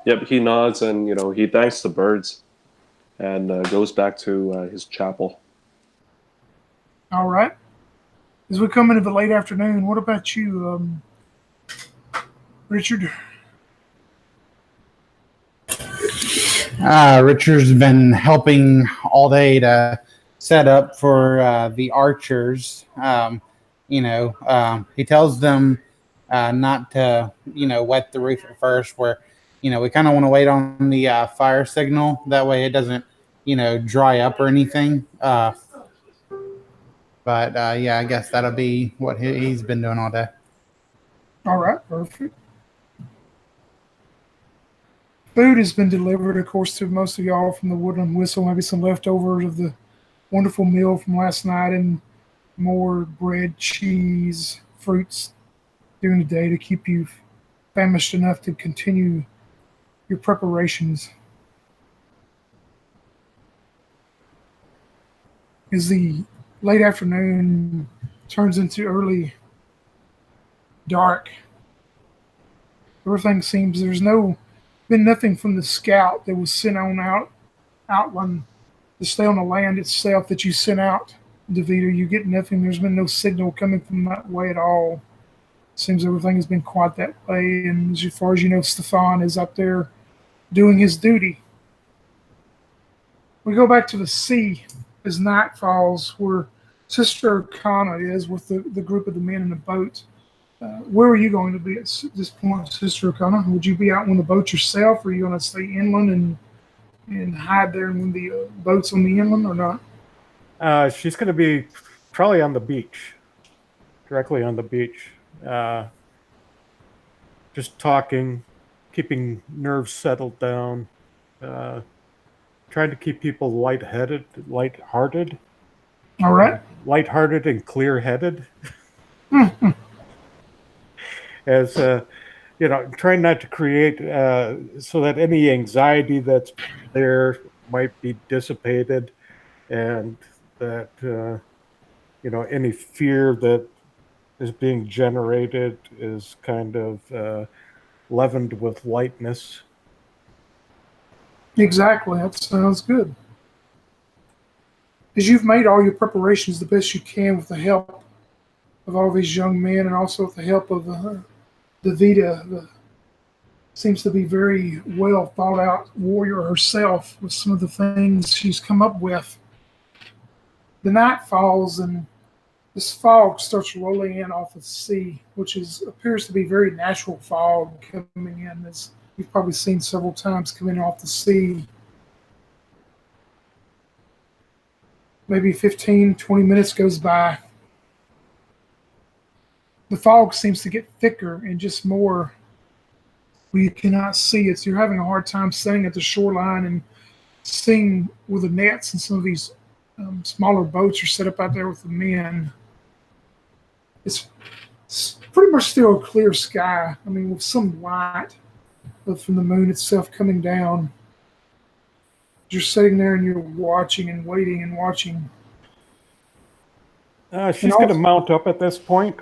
Yep, he nods and he thanks the birds and goes back to his chapel. All right. As we come into the late afternoon, what about you, Richard? Richard's been helping all day to set up for the archers. He tells them not to, wet the roof at first. Where, we kind of want to wait on the fire signal. That way, it doesn't, dry up or anything. But yeah, I guess that'll be what he's been doing all day. All right, perfect. Food has been delivered, of course, to most of y'all from the Woodland Whistle. Maybe some leftovers of the wonderful meal from last night, and more bread, cheese, fruits during the day to keep you famished enough to continue your preparations. As the late afternoon turns into early dark, everything seems there's been nothing from the scout that was sent on outland to stay on the land itself that you sent out, DeVita. You get nothing. There's been no signal coming from that way at all. Seems everything has been quite that way, and as far as you know, Stefan is up there doing his duty. We go back to the sea as night falls, where Sister Kana is with the group of the men in the boat. Where are you going to be at this point, Sister Kana? Would you be out on the boat yourself, or are you going to stay inland and hide there when the boat's on the inland, or not? She's going to be probably on the beach, directly on the beach. Just talking, keeping nerves settled down, trying to keep people lighthearted, All right. lighthearted and clear-headed. As trying not to create so that any anxiety that's there might be dissipated, and that any fear that is being generated is kind of leavened with lightness. Exactly. That sounds good. As you've made all your preparations the best you can with the help of all these young men and also with the help of the Vita, seems to be very well thought out warrior herself with some of the things she's come up with. The night falls and this fog starts rolling in off of the sea, which appears to be very natural fog coming in, as you've probably seen several times coming off the sea. Maybe 15, 20 minutes goes by. The fog seems to get thicker and just more where you cannot see it. So you're having a hard time staying at the shoreline and seeing where the nets and some of these smaller boats are set up out there with the men. It's pretty much still a clear sky. I mean, with some light from the moon itself coming down. You're sitting there and you're watching and waiting and watching. She's going to mount up at this point,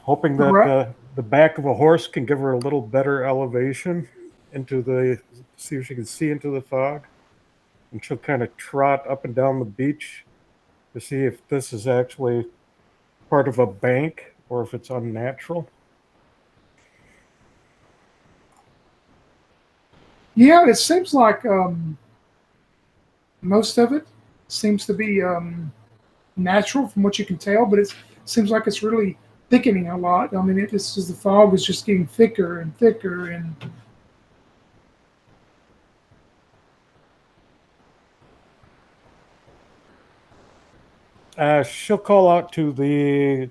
hoping that the back of a horse can give her a little better elevation see if she can see into the fog. And she'll kind of trot up and down the beach to see if this is actually part of a bank or if it's unnatural. Yeah, it seems like most of it seems to be natural from what you can tell, but it seems like it's really thickening a lot. I mean, the fog is just getting thicker and thicker, and she'll call out to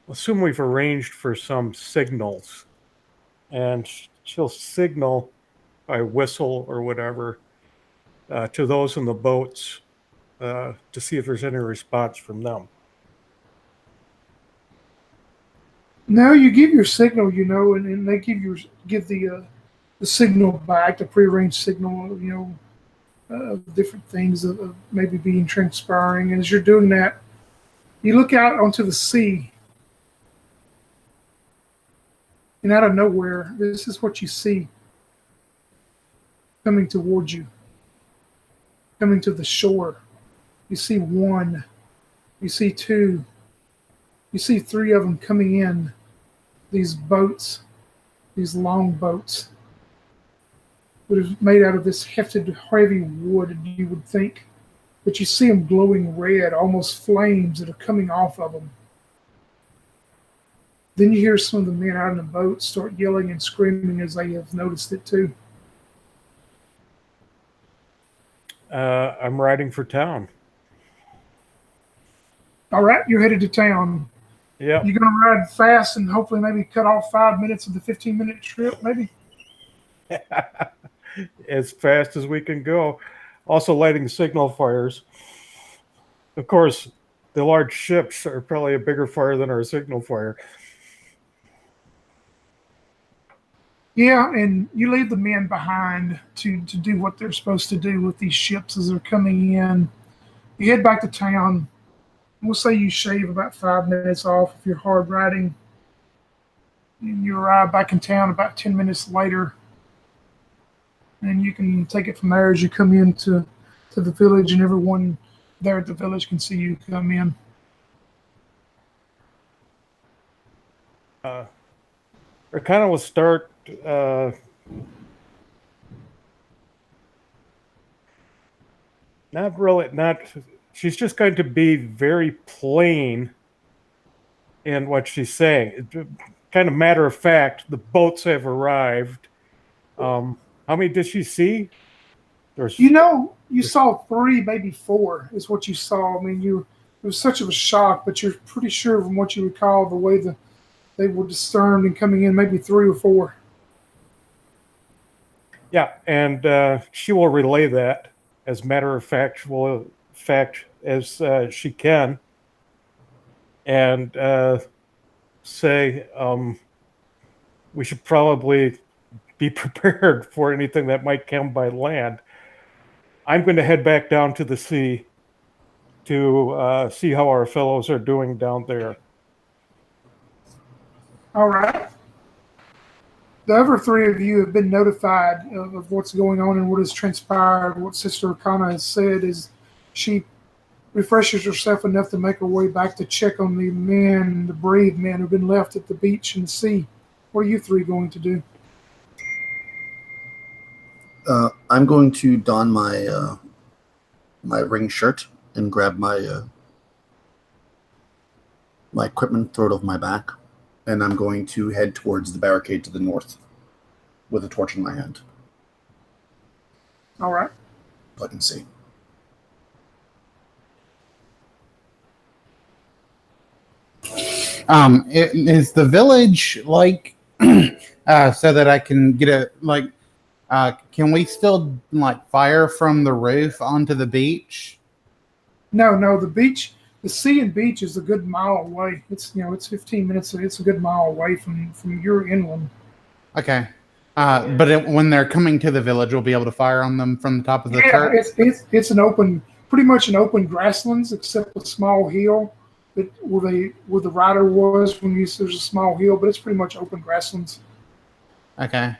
assume we've arranged for some signals, and she'll signal by whistle or whatever to those in the boats to see if there's any response from them. no, you give your signal, and they give the signal back, the prearranged signal, of different things of maybe being transpiring. And as you're doing that, you look out onto the sea, and out of nowhere, this is what you see coming towards you, coming to the shore. You see one, you see two, you see three of them coming in, these boats, these long boats, that are made out of this hefted, heavy wood, you would think. But you see them glowing red, almost flames that are coming off of them. Then you hear some of the men out in the boat start yelling and screaming as they have noticed it too. I'm riding for town. All right, you're headed to town. Yeah. You're going to ride fast and hopefully maybe cut off 5 minutes of the 15-minute trip, maybe? As fast as we can go. Also lighting signal fires. Of course, the large ships are probably a bigger fire than our signal fire. Yeah, and you leave the men behind to do what they're supposed to do with these ships as they're coming in. You head back to town. We'll say you shave about 5 minutes off if you're hard riding. And you arrive back in town about 10 minutes later. And you can take it from there as you come into the village, and everyone there at the village can see you come in. I kind of will start she's just going to be very plain in what she's saying. Kind of matter of fact, the boats have arrived. How many did she see? You saw 3, maybe 4 is what you saw. I mean, it was such of a shock, but you're pretty sure from what you recall the way they were discerned and coming in, maybe 3 or 4. Yeah, and she will relay that as matter of fact as she can, and say we should probably be prepared for anything that might come by land. I'm going to head back down to the sea to see how our fellows are doing down there. All right. The other three of you have been notified of what's going on and what has transpired. What Sister Kana has said is she refreshes herself enough to make her way back to check on the men, the brave men who've been left at the beach and the sea. What are you three going to do? I'm going to don my my ring shirt and grab my my equipment, throw it over my back, and I'm going to head towards the barricade to the north with a torch in my hand. All right. So I can see. Is the village like so that I can get a like? Can we still like fire from the roof onto the beach? No, the beach, the sea and beach is a good mile away. It's it's 15 minutes. It's a good mile away from your inland. Okay. But when they're coming to the village, we'll be able to fire on them from the top of the Yeah, church. it's an open, pretty much an open grasslands, except a small hill that where the rider was when there's a small hill, but it's pretty much open grasslands. Okay.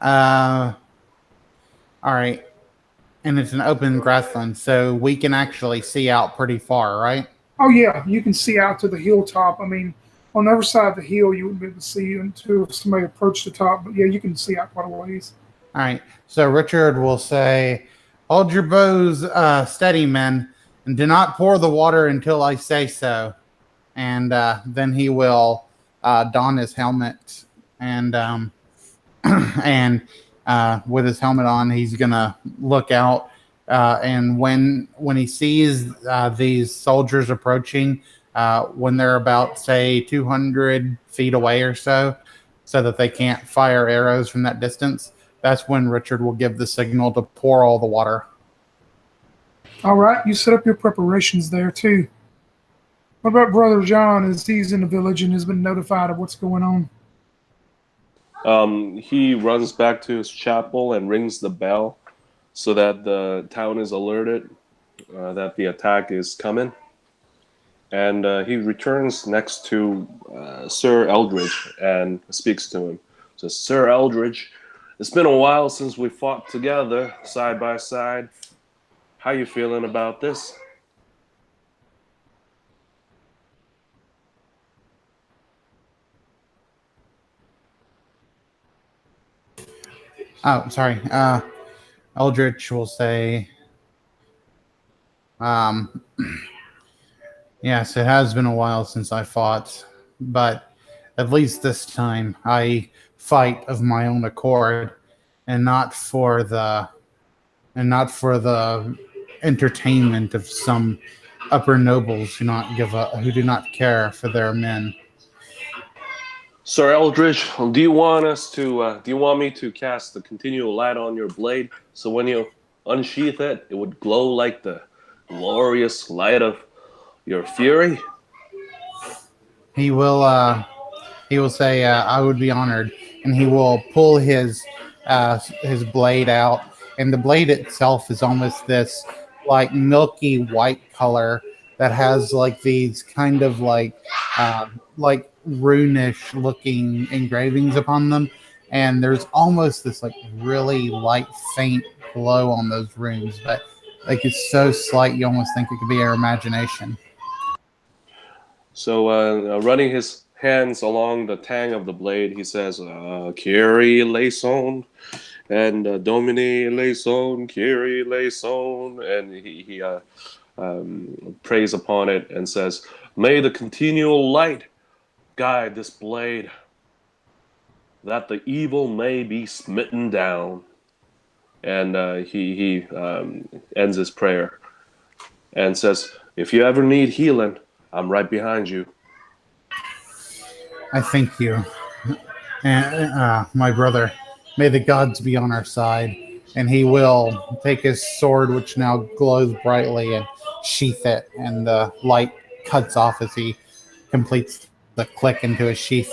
All right. And it's an open grassland, so we can actually see out pretty far, right? Oh yeah, you can see out to the hilltop. I mean, on the other side of the hill, you wouldn't be able to see until somebody approached the top. But yeah, you can see out quite a ways. All right. So Richard will say, "Hold your bows steady, men, and do not pour the water until I say so." And then he will don his helmet, and and with his helmet on, he's gonna look out. And when he sees these soldiers approaching, when they're about say 200 feet away or so that they can't fire arrows from that distance, that's when Richard will give the signal to pour all the water. All right, you set up your preparations there too. What about Brother John, as he's in the village and has been notified of what's going on? He runs back to his chapel and rings the bell so that the town is alerted that the attack is coming. And he returns next to Sir Eldridge and speaks to him. Says, "Sir Eldridge, it's been a while since we fought together, side by side. How you feeling about this?" Oh, sorry. Eldritch will say, yes, it has been a while since I fought, but at least this time I fight of my own accord and not for the entertainment of some upper nobles who do not care for their men. Sir Eldridge, do you want me to cast the continual light on your blade so when you unsheath it, it would glow like the glorious light of your fury? He will say, "I would be honored," and he will pull his blade out, and the blade itself is almost this like milky white color that has like these kind of like runish looking engravings upon them, and there's almost this like really light faint glow on those runes, but like it's so slight you almost think it could be our imagination. So running his hands along the tang of the blade, he says, "Kyrie eleison," and "Domine eleison, Kyrie eleison," and he prays upon it and says, "May the continual light guide this blade, that the evil may be smitten down." And he ends his prayer and says, "If you ever need healing, I'm right behind you." I thank you, and my brother. May the gods be on our side. And he will take his sword, which now glows brightly, and sheath it, and the light cuts off as he completes the click into his sheath.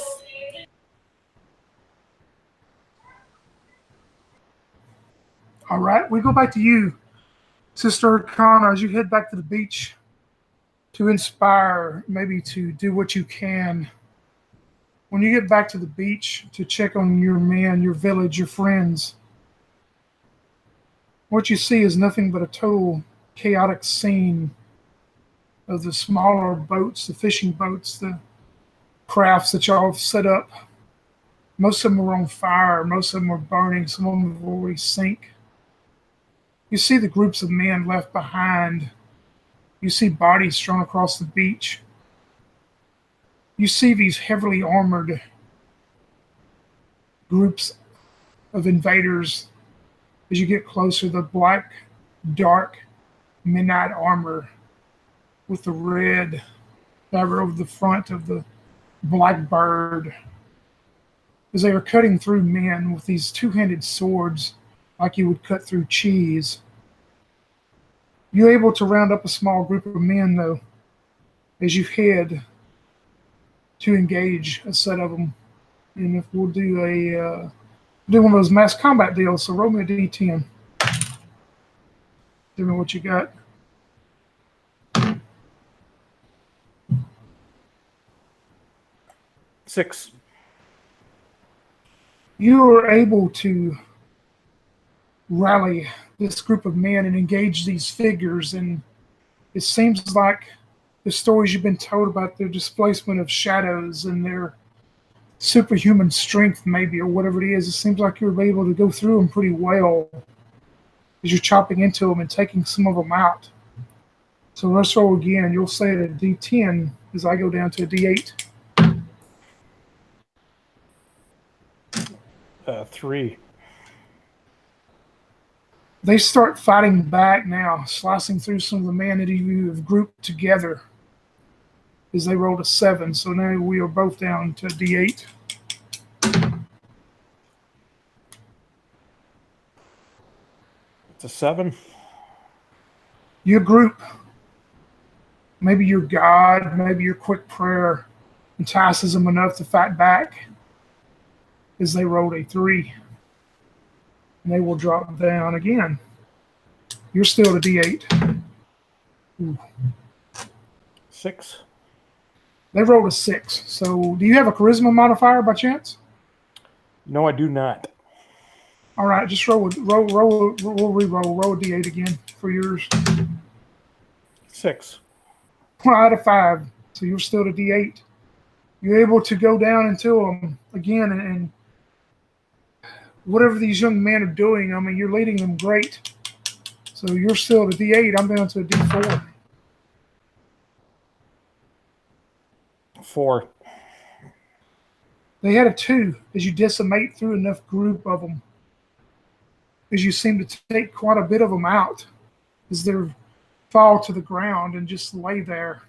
All right, we go back to you, Sister Connor, as you head back to the beach. to inspire, maybe to do what you can. When you get back to the beach to check on your men, your village, your friends, what you see is nothing but a total chaotic scene of the smaller boats, the fishing boats, the crafts that y'all have set up. Most of them are on fire, most of them are burning, some of them have already sunk. You see the groups of men left behind. You see bodies strewn across the beach. You see these heavily armored groups of invaders as you get closer, the black, dark, midnight armor with the red cover over the front of the black bird, as they are cutting through men with these two-handed swords like you would cut through cheese. You're able to round up a small group of men, though, as you head to engage a set of them. And if we'll do one of those mass combat deals, so roll me a d10. Tell me what you got. Six. You are able to rally this group of men and engage these figures, and it seems like the stories you've been told about their displacement of shadows and their superhuman strength, maybe, or whatever it is, it seems like you're able to go through them pretty well as you're chopping into them and taking some of them out. So let's roll again. You'll say it at D10 as I go down to a D8. 3. They start fighting back now, slicing through some of the men that you have grouped together as they rolled a 7. So now we are both down to D8. It's a 7. Your group, maybe your God, maybe your quick prayer entices them enough to fight back as they rolled a 3. And they will drop down again. You're still at D8. Ooh. 6. They rolled a 6. So do you have a charisma modifier by chance? No, I do not. All right, just roll a D8 again for yours. 6. 1 out of 5. So you're still at D8. You're able to go down into them again, and whatever these young men are doing, I mean, you're leading them great. So you're still at a D8. I'm down to a D4. 4. They had a 2 as you decimate through enough group of them, as you seem to take quite a bit of them out as they fall to the ground and just lay there.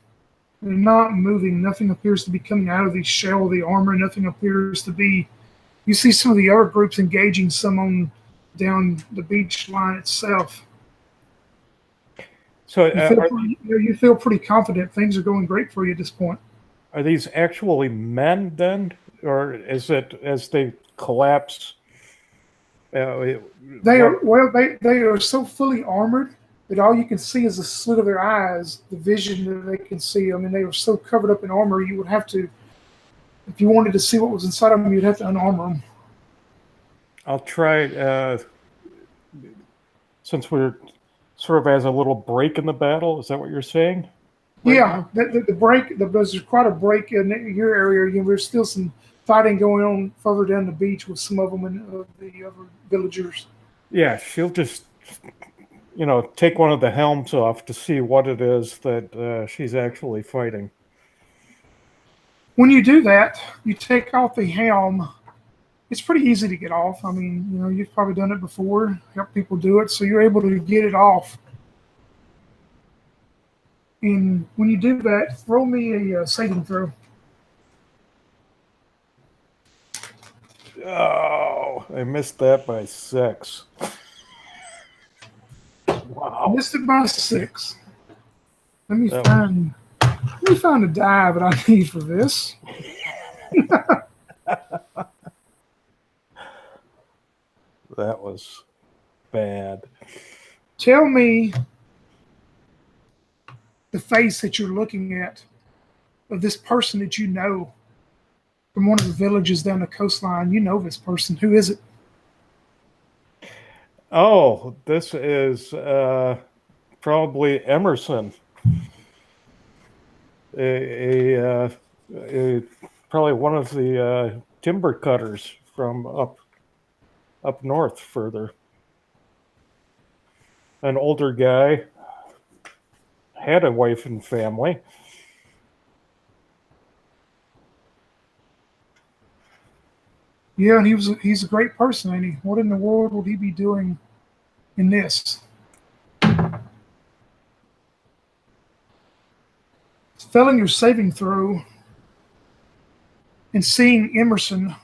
They're not moving. Nothing appears to be coming out of the shell of the armor. Nothing appears to be. You see some of the other groups engaging some on down the beach line itself. So you feel pretty confident things are going great for you at this point. Are these actually men then, or is it as they collapse? They are so fully armored that all you can see is the slit of their eyes, the vision that they can see. I mean, they are so covered up in armor, you would have to, if you wanted to see what was inside of them, you'd have to unarmor them. I'll try, since we're sort of as a little break in the battle, is that what you're saying? Yeah, the break, there's quite a break in your area. There's still some fighting going on further down the beach with some of them and the other villagers. Yeah, she'll just, take one of the helms off to see what it is that she's actually fighting. When you do that, you take off the helm. It's pretty easy to get off. I mean, you've probably done it before, help people do it, so you're able to get it off. And when you do that, roll me a saving throw. Oh, I missed that by 6. Wow. I missed it by 6. Let me find a die that I need for this. That was bad. Tell me the face that you're looking at of this person that you know from one of the villages down the coastline. You know this person. Who is it? Oh, this is probably Emerson. Probably one of the timber cutters from up north further. An older guy, had a wife and family. Yeah, and he's a great person, ain't he? What in the world would he be doing in this? Failing your saving throw and seeing Emerson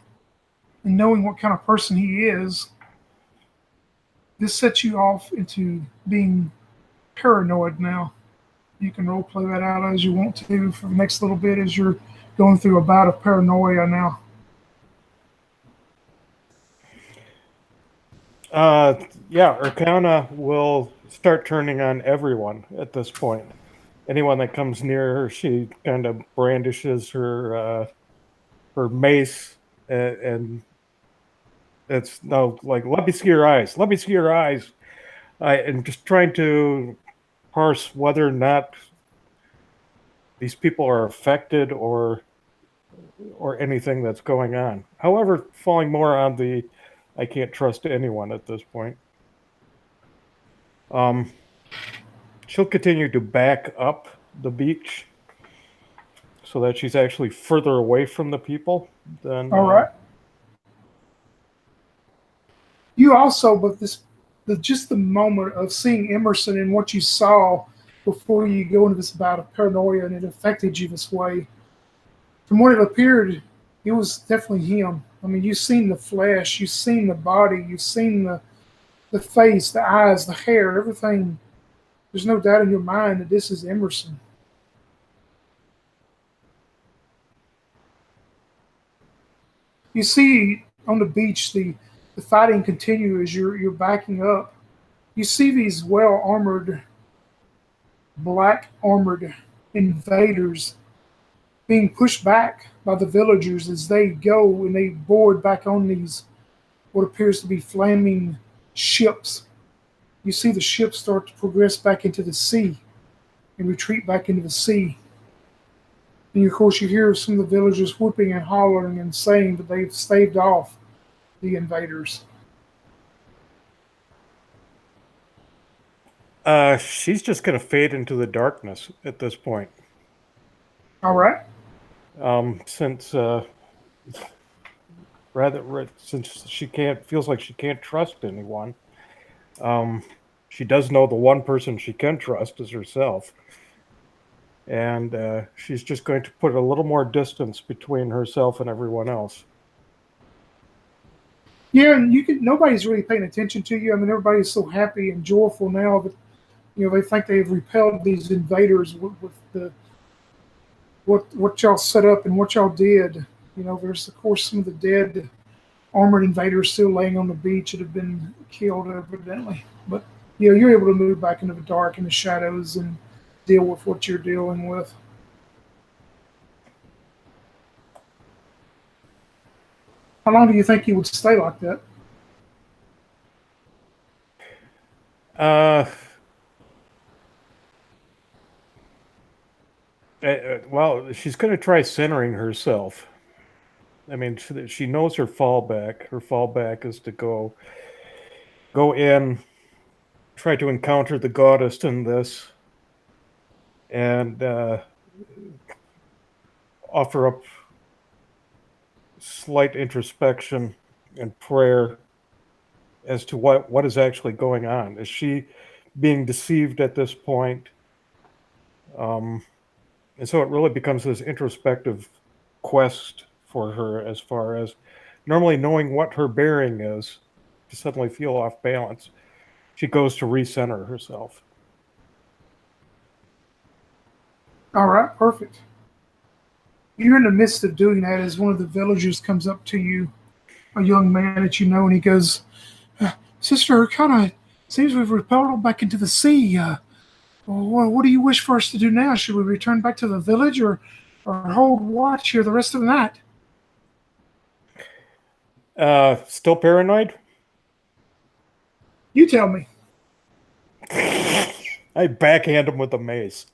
and knowing what kind of person he is, this sets you off into being paranoid now. You can role play that out as you want to for the next little bit as you're going through a bout of paranoia now. Yeah, Arcana will start turning on everyone at this point. Anyone that comes near her, she kind of brandishes her mace, and it's no like, let me see your eyes, let me see your eyes, and just trying to parse whether or not these people are affected or anything that's going on. However, falling more on the I can't trust anyone at this point. She'll continue to back up the beach so that she's actually further away from the people than. All right. You also, but just the moment of seeing Emerson and what you saw before you go into this bout of paranoia and it affected you this way. From what it appeared, it was definitely him. I mean, you've seen the flesh, you've seen the body, you've seen the face, the eyes, the hair, everything. There's no doubt in your mind that this is Emerson. You see on the beach the fighting continue as you're backing up. You see these well-armored, black-armored invaders being pushed back by the villagers as they go and they board back on these what appears to be flaming ships. You see the ships start to progress back into the sea and retreat back into the sea. And of course you hear some of the villagers whooping and hollering and saying that they've staved off the invaders. She's just going to fade into the darkness at this point. All right. Since she feels like she can't trust anyone. She does know the one person she can trust is herself. And she's just going to put a little more distance between herself and everyone else. Yeah, and nobody's really paying attention to you. I mean, everybody's so happy and joyful now that they think they've repelled these invaders with the what y'all set up and what y'all did. There's of course some of the dead armored invaders still laying on the beach that have been killed evidently. But you're able to move back into the dark and the shadows and deal with what you're dealing with. How long do you think you would stay like that? Well, she's going to try centering herself. I mean, she knows her fallback. Her fallback is to go in, try to encounter the goddess in this, and offer up slight introspection and prayer as to what is actually going on. Is she being deceived at this point? And so it really becomes this introspective quest for her, as far as normally knowing what her bearing is, to suddenly feel off balance. She goes to recenter herself. All right, perfect. You're in the midst of doing that as one of the villagers comes up to you, a young man that you know, and he goes, Sister, it kind of seems we've repelled them back into the sea. Well, what do you wish for us to do now? Should we return back to the village or hold watch here the rest of the night? Still paranoid? You tell me. I backhand him with a mace.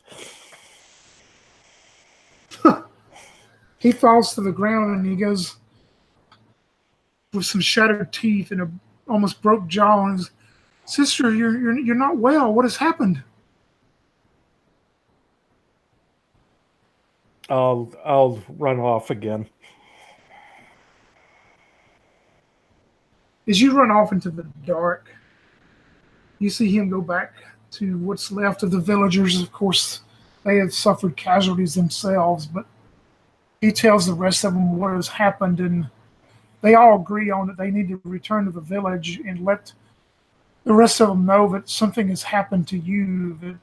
He falls to the ground and he goes with some shattered teeth and a almost broke jaw. And says, Sister, you're not well. What has happened? I'll run off again. As you run off into the dark, you see him go back to what's left of the villagers. Of course, they have suffered casualties themselves, but he tells the rest of them what has happened, and they all agree on that they need to return to the village and let the rest of them know that something has happened to you, that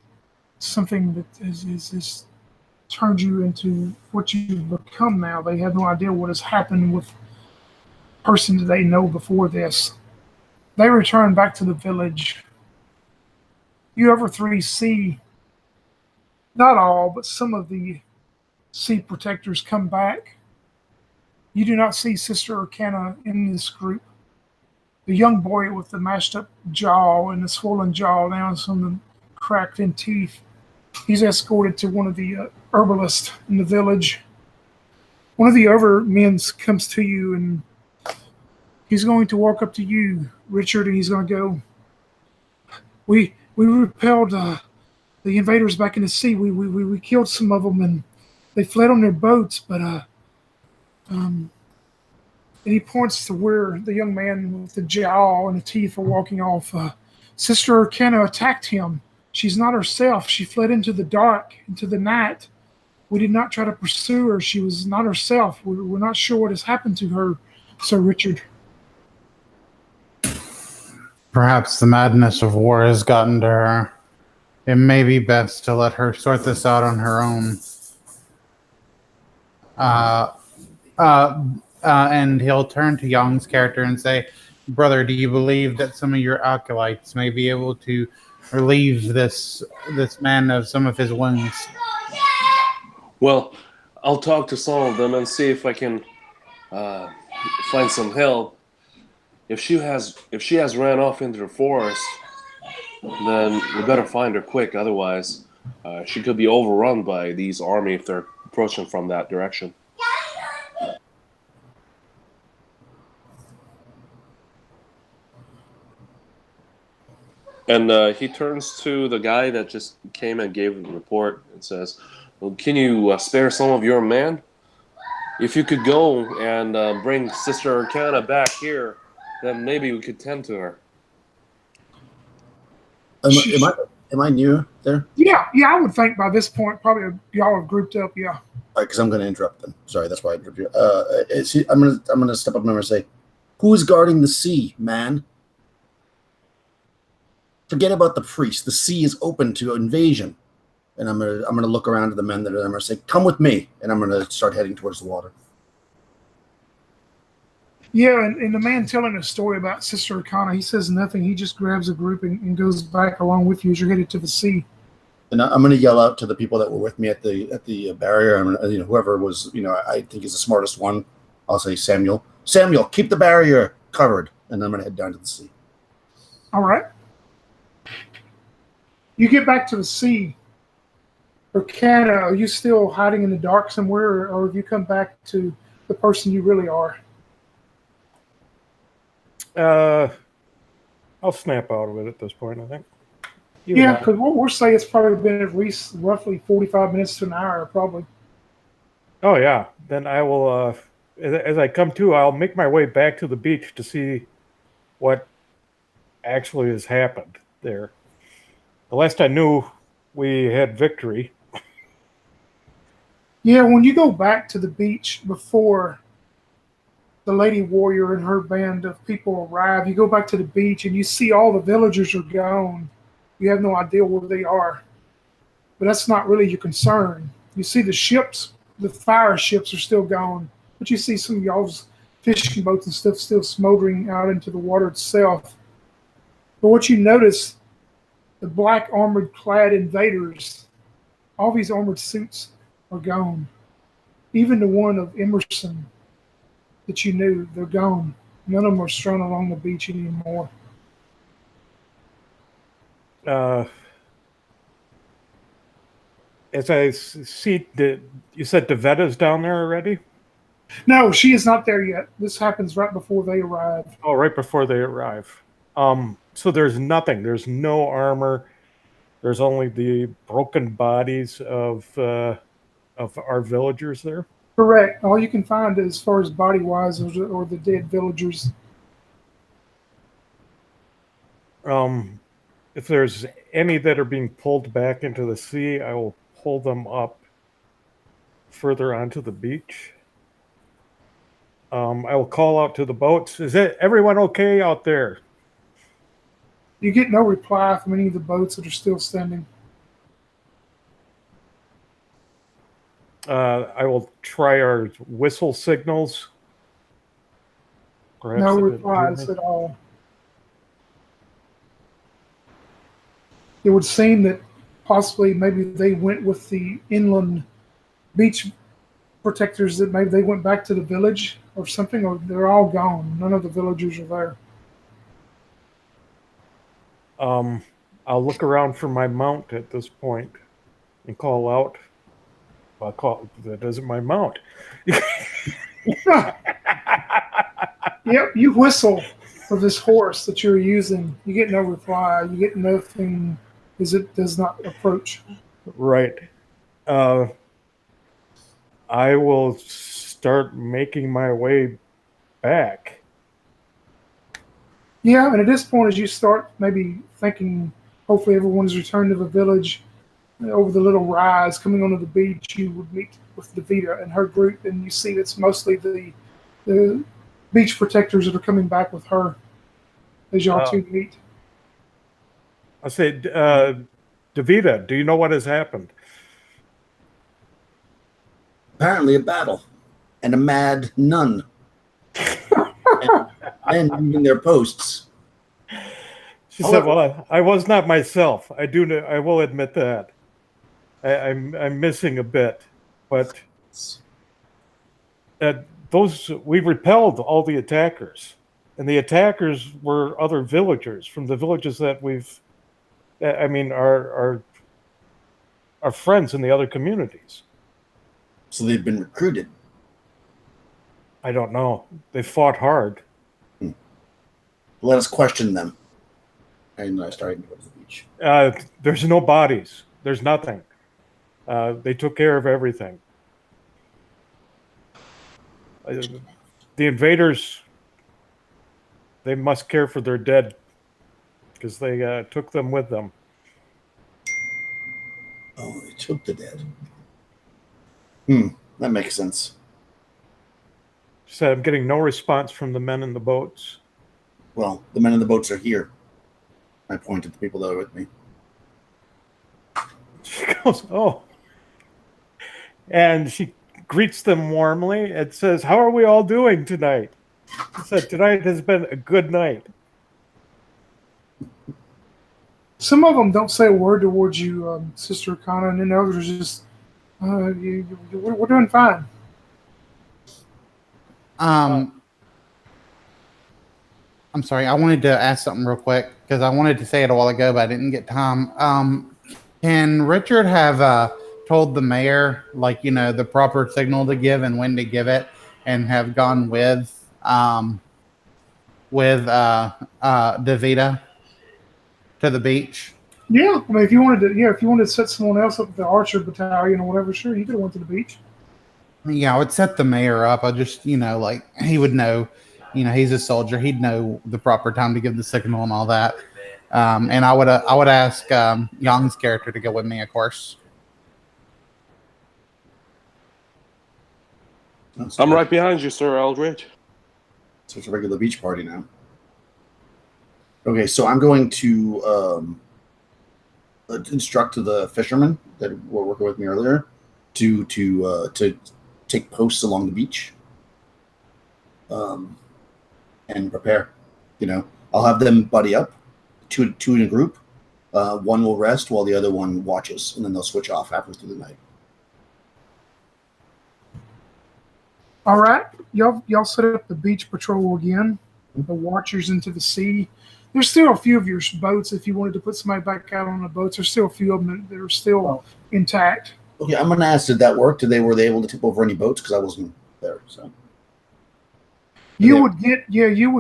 something that is turned you into what you've become now. They have no idea what has happened with the person that they know before this. They return back to the village. You ever three see, not all, but some of the sea protectors come back. You do not see Sister Arcana in this group. The young boy with the mashed up jaw and the swollen jaw now, some of the cracked in teeth, he's escorted to one of the herbalists in the village. One of the other men comes to you and he's going to walk up to you, Richard, and he's going to go, We repelled the invaders back in the sea. We killed some of them and they fled on their boats, but and he points to where the young man with the jaw and the teeth are walking off. Sister Arcana attacked him. She's not herself. She fled into the dark, into the night. We did not try to pursue her. She was not herself. We're not sure what has happened to her, Sir Richard. Perhaps the madness of war has gotten to her. It may be best to let her sort this out on her own. And he'll turn to Young's character and say, Brother, do you believe that some of your acolytes may be able to relieve this man of some of his wounds? Well, I'll talk to some of them and see if I can find some help. If she has ran off into the forest, then we better find her quick. Otherwise, she could be overrun by these army if they're approaching from that direction. And he turns to the guy that just came and gave the report and says, well, can you spare some of your men? If you could go and bring Sister Arcana back here, then maybe we could tend to her. Am I near there? Yeah, I would think by this point, probably y'all have grouped up, yeah. All right, because I'm going to interrupt them. Sorry, that's why I interrupted you. I'm gonna step up and say, who is guarding the sea, man? Forget about the priest. The sea is open to invasion. And I'm gonna look around to the men that are there. I'm gonna say, come with me, and I'm gonna start heading towards the water. Yeah, and the man telling a story about Sister Arcana, he says nothing. He just grabs a group and goes back along with you as you're headed to the sea. And I'm going to yell out to the people that were with me at the barrier. I'm gonna, whoever was, I think is the smartest one. I'll say Samuel. Samuel, keep the barrier covered, and I'm going to head down to the sea. All right. You get back to the sea. Arcana, are you still hiding in the dark somewhere, or have you come back to the person you really are? I'll snap out of it at this point, I think. Yeah, because what we're saying it's probably been at least roughly 45 minutes to an hour, probably. Oh, yeah. Then I will, as I come to, I'll make my way back to the beach to see what actually has happened there. The last I knew, we had victory. Yeah, when you go back to the beach before the lady warrior and her band of people arrive, you go back to the beach and you see all the villagers are gone. You have no idea where they are. But that's not really your concern. You see the ships, the fire ships are still gone, but you see some of y'all's fishing boats and stuff still smoldering out into the water itself. But what you notice The black armored-clad invaders, all these armored suits are gone. Even the one of Emerson that you knew, they're gone. None of them are strewn along the beach anymore. As I see, you said Devetta's down there already? No, she is not there yet. This happens right before they arrive. Oh, right before they arrive. So there's nothing. There's no armor. There's only the broken bodies of our villagers there. Correct. All you can find as far as body-wise are the dead villagers. If there's any that are being pulled back into the sea, I will pull them up further onto the beach. I will call out to the boats. Is everyone okay out there? You get no reply from any of the boats that are still standing. I will try our whistle signals. Perhaps No replies at all. It would seem that possibly maybe they went with the inland beach protectors, that maybe they went back to the village or something, or they're all gone. None of the villagers are there. I'll look around for my mount at this point and call out. That isn't my mount. Yep, you whistle for this horse that you're using. You get no reply. You get nothing as it does not approach. Right. I will start making my way back. Yeah, and at this point, as you start maybe thinking, hopefully everyone has returned to the village, over the little rise coming onto the beach, you would meet with Davida and her group, and you see it's mostly the beach protectors that are coming back with her as y'all two meet. I said, Davida, do you know what has happened? Apparently a battle and a mad nun. and leaving their posts. She said, "Well, I was not myself. I will admit that. I'm missing a bit, but we repelled all the attackers, and the attackers were other villagers from the villages that our friends in the other communities. So they've been recruited. I don't know. They fought hard. Let us question them." And I started to go to the beach. There's no bodies. There's nothing. They took care of everything. The invaders, they must care for their dead because they took them with them. Oh, they took the dead. That makes sense. She said, "I'm getting no response from the men in the boats." Well, the men in the boats are here. I pointed to the people that are with me. She goes, "Oh." And she greets them warmly and says, "How are we all doing tonight?" She said, "Tonight has been a good night." Some of them don't say a word towards you, Sister Kana, and then others are just, we're doing fine. I'm sorry. I wanted to ask something real quick because I wanted to say it a while ago, but I didn't get time. Can Richard have told the mayor, the proper signal to give and when to give it, and have gone with Davida to the beach? Yeah, I mean, if you wanted to set someone else up at the Archer Battalion or whatever, sure, you could have went to the beach. Yeah, I would set the mayor up. I just, he would know. He's a soldier. He'd know the proper time to give the signal and all that. And I would ask Young's character to go with me, of course. I'm right behind you, Sir Eldridge. So it's a regular beach party now. Okay, so I'm going to instruct the fishermen that were working with me earlier to take posts along the beach. And prepare. I'll have them buddy up, two in a group, One will rest while the other one watches, and then they'll switch off halfway through the night. All right, y'all set up the beach patrol again. The watchers into the sea. There's still a few of your boats. If you wanted to put somebody back out on the boats, there's still a few of them that are still intact. Okay, I'm going to ask, did that work? Were they able to tip over any boats? Because I wasn't there. So you would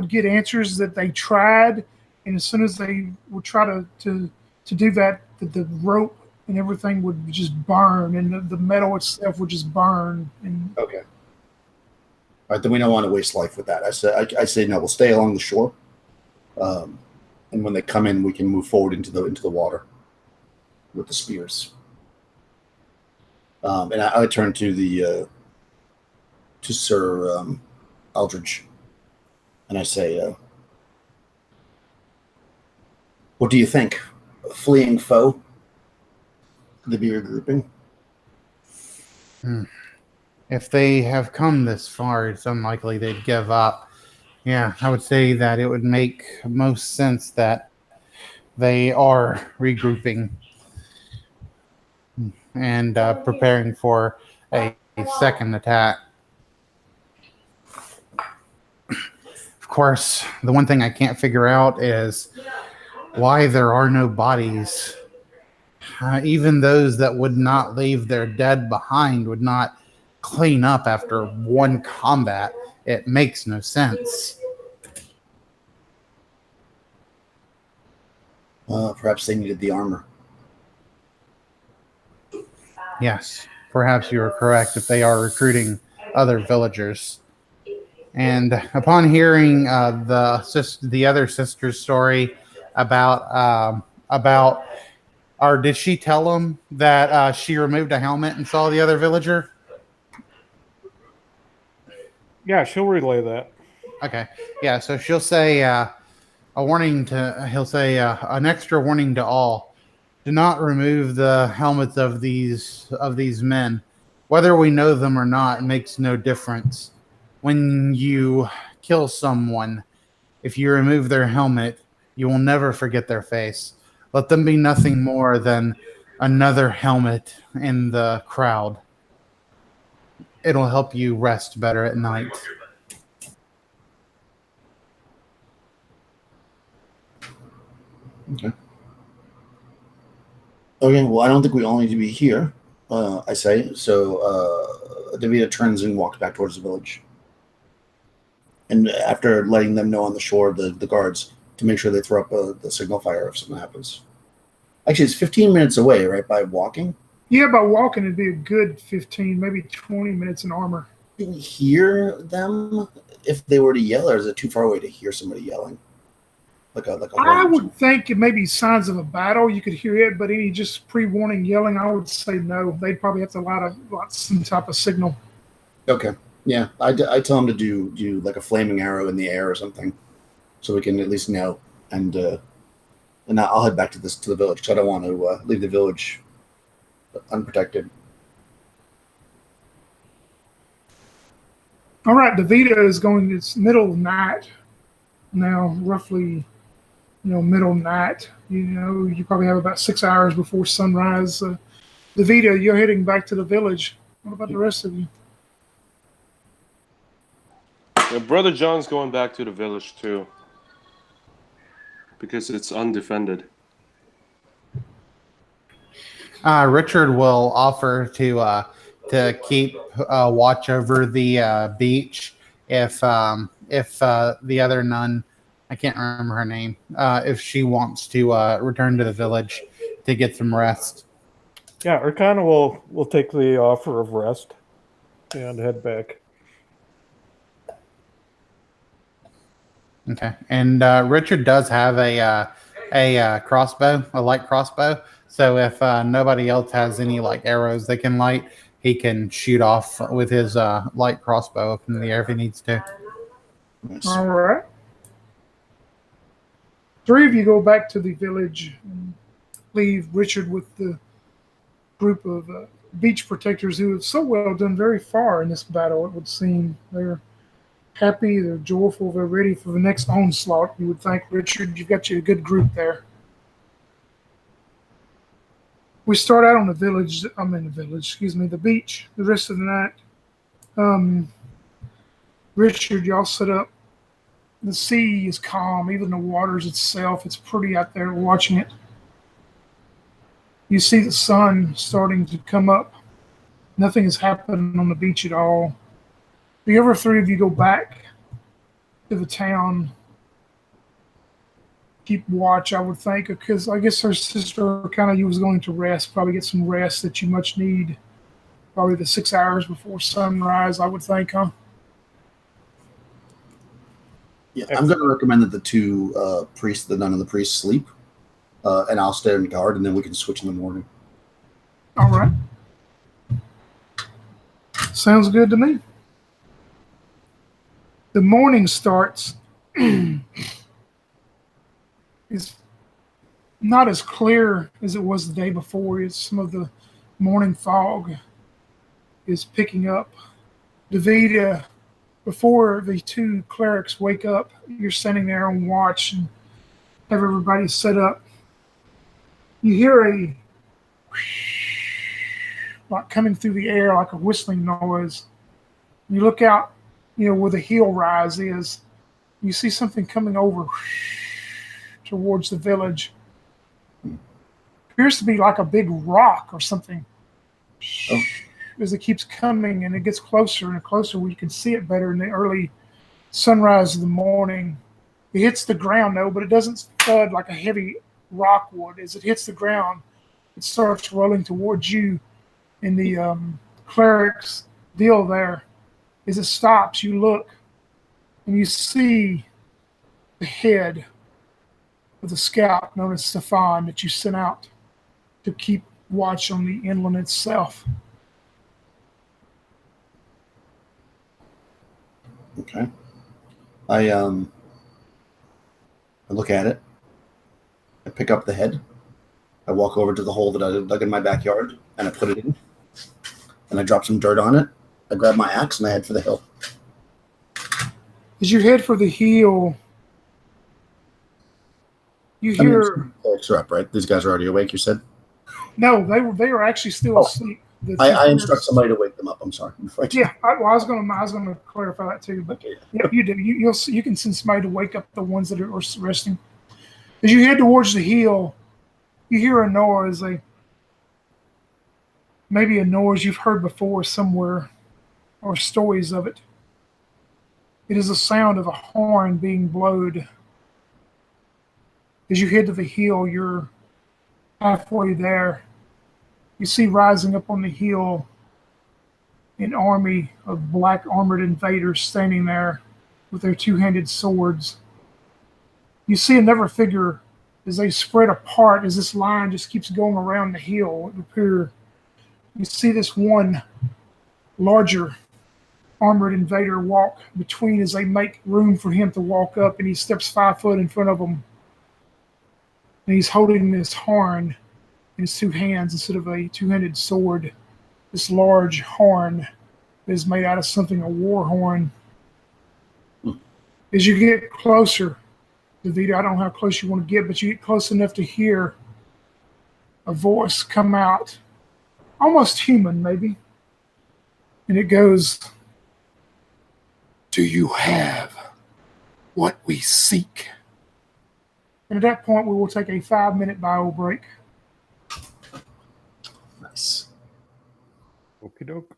get answers that they tried, and as soon as they would try to do that, the rope and everything would just burn, and the metal itself would just burn. And okay, all right, then we don't want to waste life with that. I say no. We'll stay along the shore, and when they come in, we can move forward into the water with the spears. And I would turn to Sir Aldridge, and I say, "What do you think? A fleeing foe? Could they be regrouping?" If they have come this far, it's unlikely they'd give up. Yeah, I would say that it would make most sense that they are regrouping and preparing for a second attack. Of course, the one thing I can't figure out is why there are no bodies. Even those that would not leave their dead behind would not clean up after one combat. It makes no sense. Perhaps they needed the armor. Yes, perhaps you are correct if they are recruiting other villagers. And upon hearing the other sister's story about or did she tell him that she removed a helmet and saw the other villager? Yeah, she'll relay that. Okay, yeah. So she'll say he'll say an extra warning to all: do not remove the helmets of these men, whether we know them or not. It makes no difference. When you kill someone, if you remove their helmet, you will never forget their face. Let them be nothing more than another helmet in the crowd. It'll help you rest better at night. Okay. Okay, well, I don't think we all need to be here, I say. So Davida turns and walks back towards the village. And after letting them know on the shore, the guards, to make sure they throw up the signal fire if something happens. Actually, it's 15 minutes away, right, by walking? yeah, by walking, it'd be a good 15, maybe 20 minutes in armor. Can we hear them if they were to yell, or is it too far away to hear somebody yelling? Like a I would think it may be signs of a battle. You could hear it, but any just pre-warning yelling, I would say no. They'd probably have to light some type of signal. Okay. Yeah, I tell them to do like a flaming arrow in the air or something, so we can at least know. And I'll head back to the village because I don't want to leave the village unprotected. All right, Davida is going. It's middle of night now, roughly. Middle night. You probably have about 6 hours before sunrise. Davida, you're heading back to the village. What about the rest of you? Yeah, Brother John's going back to the village too, because it's undefended. Richard will offer to keep watch over the beach if the other nun, I can't remember her name, if she wants to return to the village to get some rest. Yeah, Arcana will take the offer of rest and head back. Okay, and Richard does have a crossbow, a light crossbow. So if nobody else has any like arrows they can light, he can shoot off with his light crossbow up in the air if he needs to. Nice. All right. 3 of you go back to the village and leave Richard with the group of beach protectors who have so well done very far in this battle, it would seem. They're happy, they're joyful, they're ready for the next onslaught. You would think, Richard, you've got you a good group there. We start out on the village. I'm in the village. Excuse me, the beach. The rest of the night. Richard, y'all set up. The sea is calm. Even the waters itself. It's pretty out there watching it. You see the sun starting to come up. Nothing has happened on the beach at all. The other three of you go back to the town, keep watch, I would think, because I guess her sister kind of you was going to rest, probably get some rest that you much need. Probably the 6 hours before sunrise, I would think, huh? Yeah, I'm going to recommend that the two priests, the nun and the priest, sleep, and I'll stay on guard, and then we can switch in the morning. All right. Sounds good to me. The morning starts. It's not as clear as it was the day before. It's some of the morning fog is picking up. Davida, before the two clerics wake up, you're standing there on watch and have everybody set up. You hear a like coming through the air like a whistling noise. You look out, where the hill rise is. You see something coming over towards the village. Appears to be like a big rock or something. Oh. As it keeps coming and it gets closer and closer, where you can see it better in the early sunrise of the morning. It hits the ground though, but it doesn't thud like a heavy rock would. As it hits the ground, it starts rolling towards you. And the cleric's deal there, as it stops, you look and you see the head of the scout known as Stefan that you sent out to keep watch on the inland itself. Okay. I look at it. I pick up the head. I walk over to the hole that I dug in my backyard, and I put it in. And I drop some dirt on it. I grab my axe, and I head for the hill. As you head for the hill, you hear... Clerics are up, right? These guys are already awake, you said? No, they were actually still asleep. I instruct somebody to wake them up. I'm sorry. I was going to clarify that too, but okay, yeah, you do. You can send somebody to wake up the ones that are resting. As you head towards the hill, you hear a noise, maybe a noise you've heard before somewhere, or stories of it. It is the sound of a horn being blowed. As you head to the hill, you're halfway there. You see rising up on the hill an army of black armored invaders standing there with their two-handed swords. You see another figure as they spread apart, as this line just keeps going around the hill. You see this one larger armored invader walk between as they make room for him to walk up, and he steps 5 foot in front of them. And he's holding this horn in his two hands instead of a two-handed sword. This large horn is made out of something, a war horn. As you get closer, Davida, I don't know how close you want to get, but you get close enough to hear a voice come out, almost human maybe. And it goes, "Do you have what we seek?" And at that point, we will take a 5-minute bio break. Nice. Okie doke.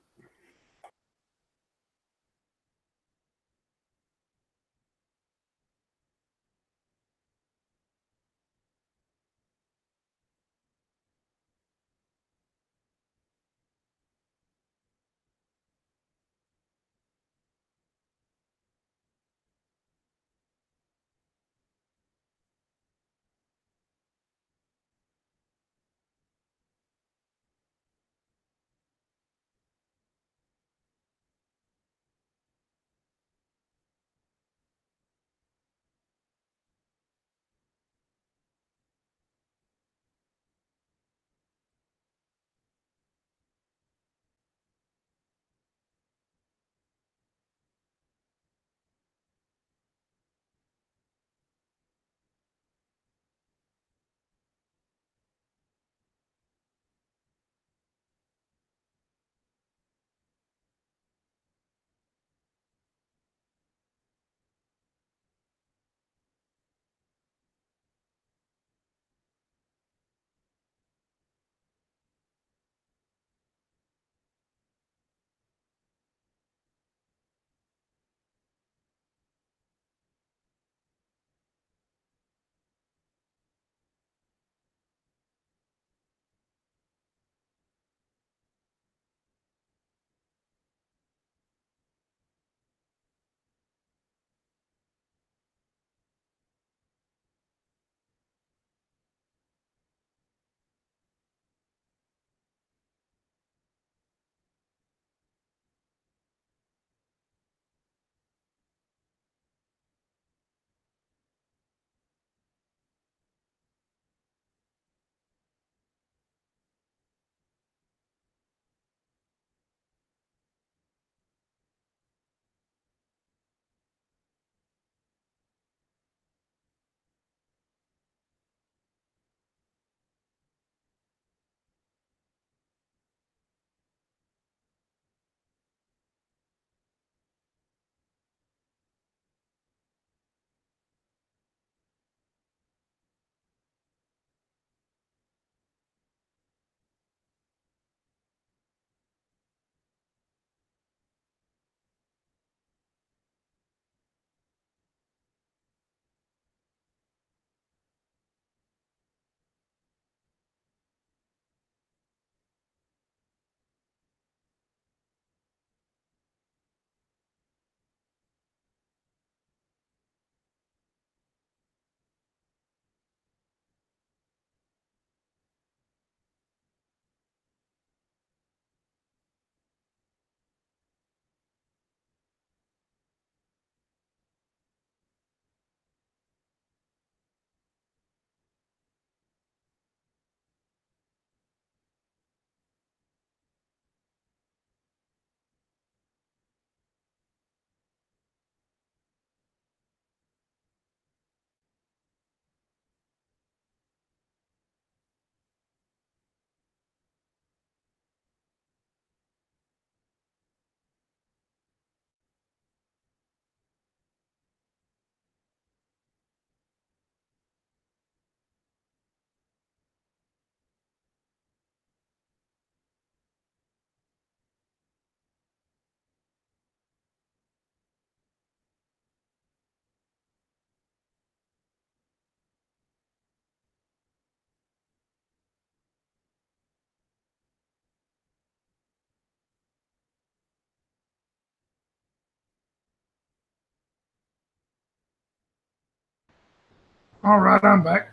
All right, I'm back.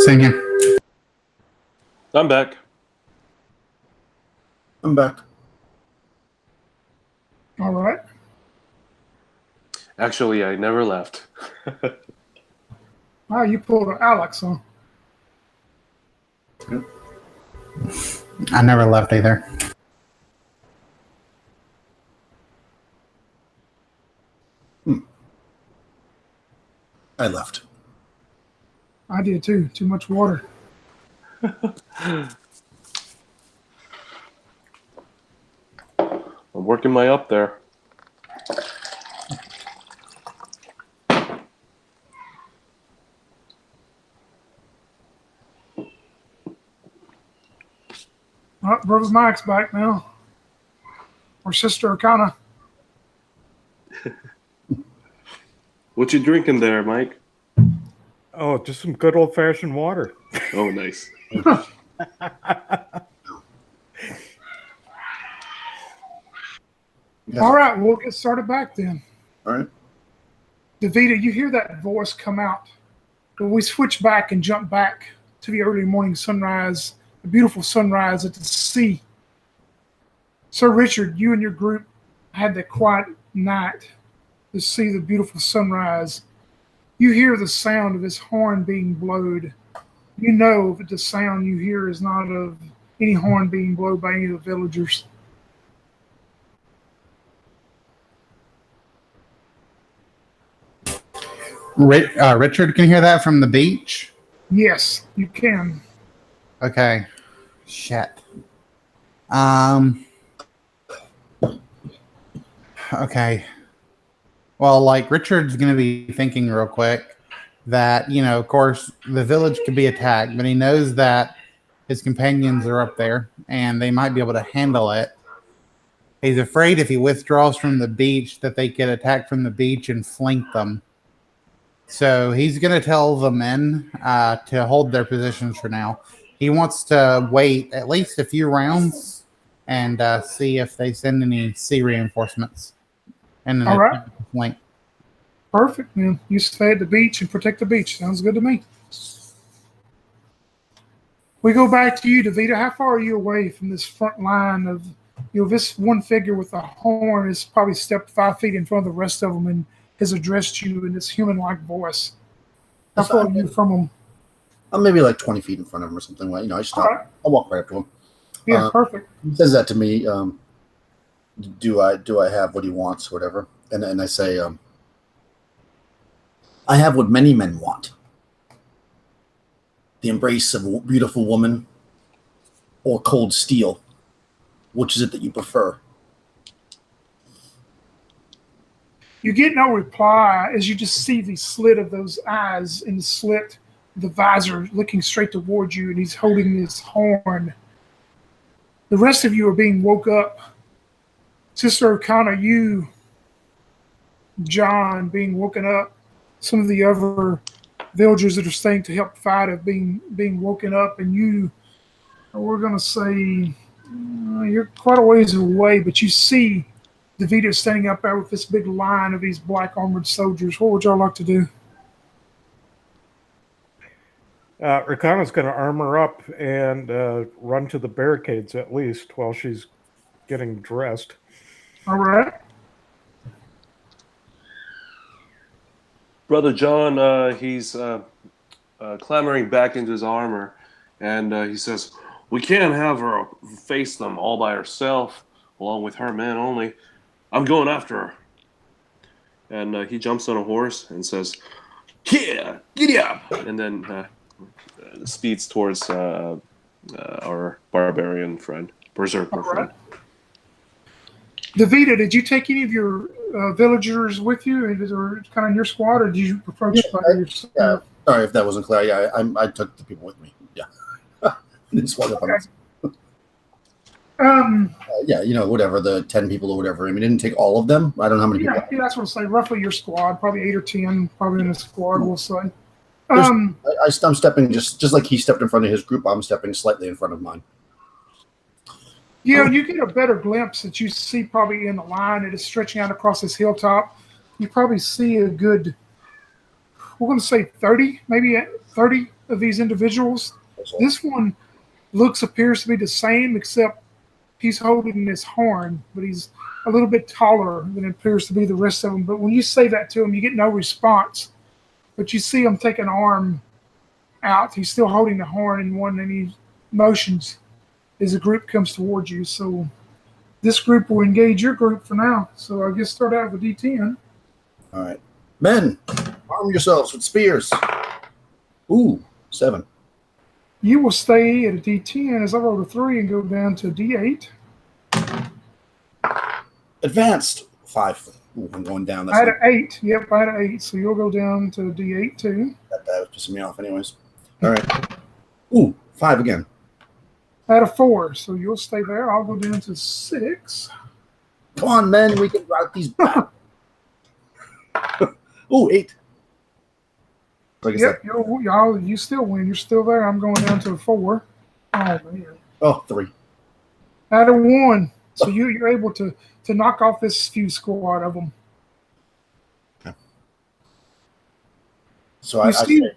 Same here. I'm back. I'm back. All right. Actually, I never left. Wow, you pulled an Alex, huh? I never left either. I left. I did too. Too much water. I'm working my up there. Oh, Brother Mike's back now. Or Sister Arcana. What you drinking there, Mike? Oh, just some good old-fashioned water. Oh, nice. Yeah. All right, we'll get started back then. All right. Davida, you hear that voice come out. But we switch back and jump back to the early morning sunrise, the beautiful sunrise at the sea. Sir Richard, you and your group had that quiet night to see the beautiful sunrise. You hear the sound of his horn being blowed. You know that the sound you hear is not of any horn being blown by any of the villagers. Richard can hear that from the beach. Yes, you can. Okay. Shit. Okay. Well, like Richard's going to be thinking real quick that, of course, the village could be attacked, but he knows that his companions are up there and they might be able to handle it. He's afraid if he withdraws from the beach that they get attacked from the beach and flank them. So he's going to tell the men to hold their positions for now. He wants to wait at least a few rounds and see if they send any sea reinforcements. And then All right. flank. Perfect, man. You stay at the beach and protect the beach. Sounds good to me. We go back to you, Davida. How far are you away from this front line of, this one figure with a horn is probably stepped 5 feet in front of the rest of them and has addressed you in this human-like voice. How far are you from him? I'm maybe like 20 feet in front of him or something. Like, I stop. Right. I'll walk right up to him. Yeah, perfect. He says that to me. Do I have what he wants, or whatever? And I say, I have what many men want: the embrace of a beautiful woman, or cold steel. Which is it that you prefer? You get no reply as you just see the slit of those eyes in the slit, the visor looking straight towards you, and he's holding this horn. The rest of you are being woke up. Sister O'Connor, you, John, being woken up. Some of the other villagers that are staying to help fight have being woken up, and you, we're going to say, you're quite a ways away, but you see Davida standing up there with this big line of these black armored soldiers. What would y'all like to do? Rakana's going to armor up and run to the barricades at least while she's getting dressed. All right. Brother John, he's clambering back into his armor, and he says, "We can't have her face them all by herself, along with her men only. I'm going after her." And he jumps on a horse and says, "Yeah, giddy up!" And then speeds towards our barbarian friend, berserker friend. Davida, did you take any of your villagers with you, or kind of in your squad, or did you approach by yourself? Yeah. Sorry if that wasn't clear. Yeah, I took the people with me. Yeah. Just walk up on us. Yeah, whatever, the 10 people or whatever. I mean, I didn't take all of them. I don't know how many people. Yeah, that's what I'm saying. Roughly your squad, probably 8 or 10, probably in a squad, we'll say. I'm stepping just like he stepped in front of his group. I'm stepping slightly in front of mine. Yeah, you get a better glimpse that you see probably in the line. It is stretching out across this hilltop. you probably see a good, we're going to say 30, maybe 30 of these individuals. This one appears to be the same, except he's holding this horn, but he's a little bit taller than it appears to be the rest of them. But when you say that to him, you get no response. But you see him take an arm out. He's still holding the horn in one, and he motions as the group comes towards you. So this group will engage your group for now. So I guess start out with D10. All right. Men, arm yourselves with spears. Ooh, 7. You will stay at a D10 as I roll a 3 and go down to a D8. Advanced. 5. Ooh, I'm going down. I had an 8. Yep, I had an 8. So you'll go down to a D8 too. That was pissing me off anyways. All right. Ooh, 5 again. I had a 4. So you'll stay there. I'll go down to 6. Come on, men. We can route these back. Ooh, 8. Like Yep, you still win. You're still there. I'm going down to a 4. Oh, man. Oh, 3. I had a 1. So you're able to knock off this few squad of them. Okay. So I say,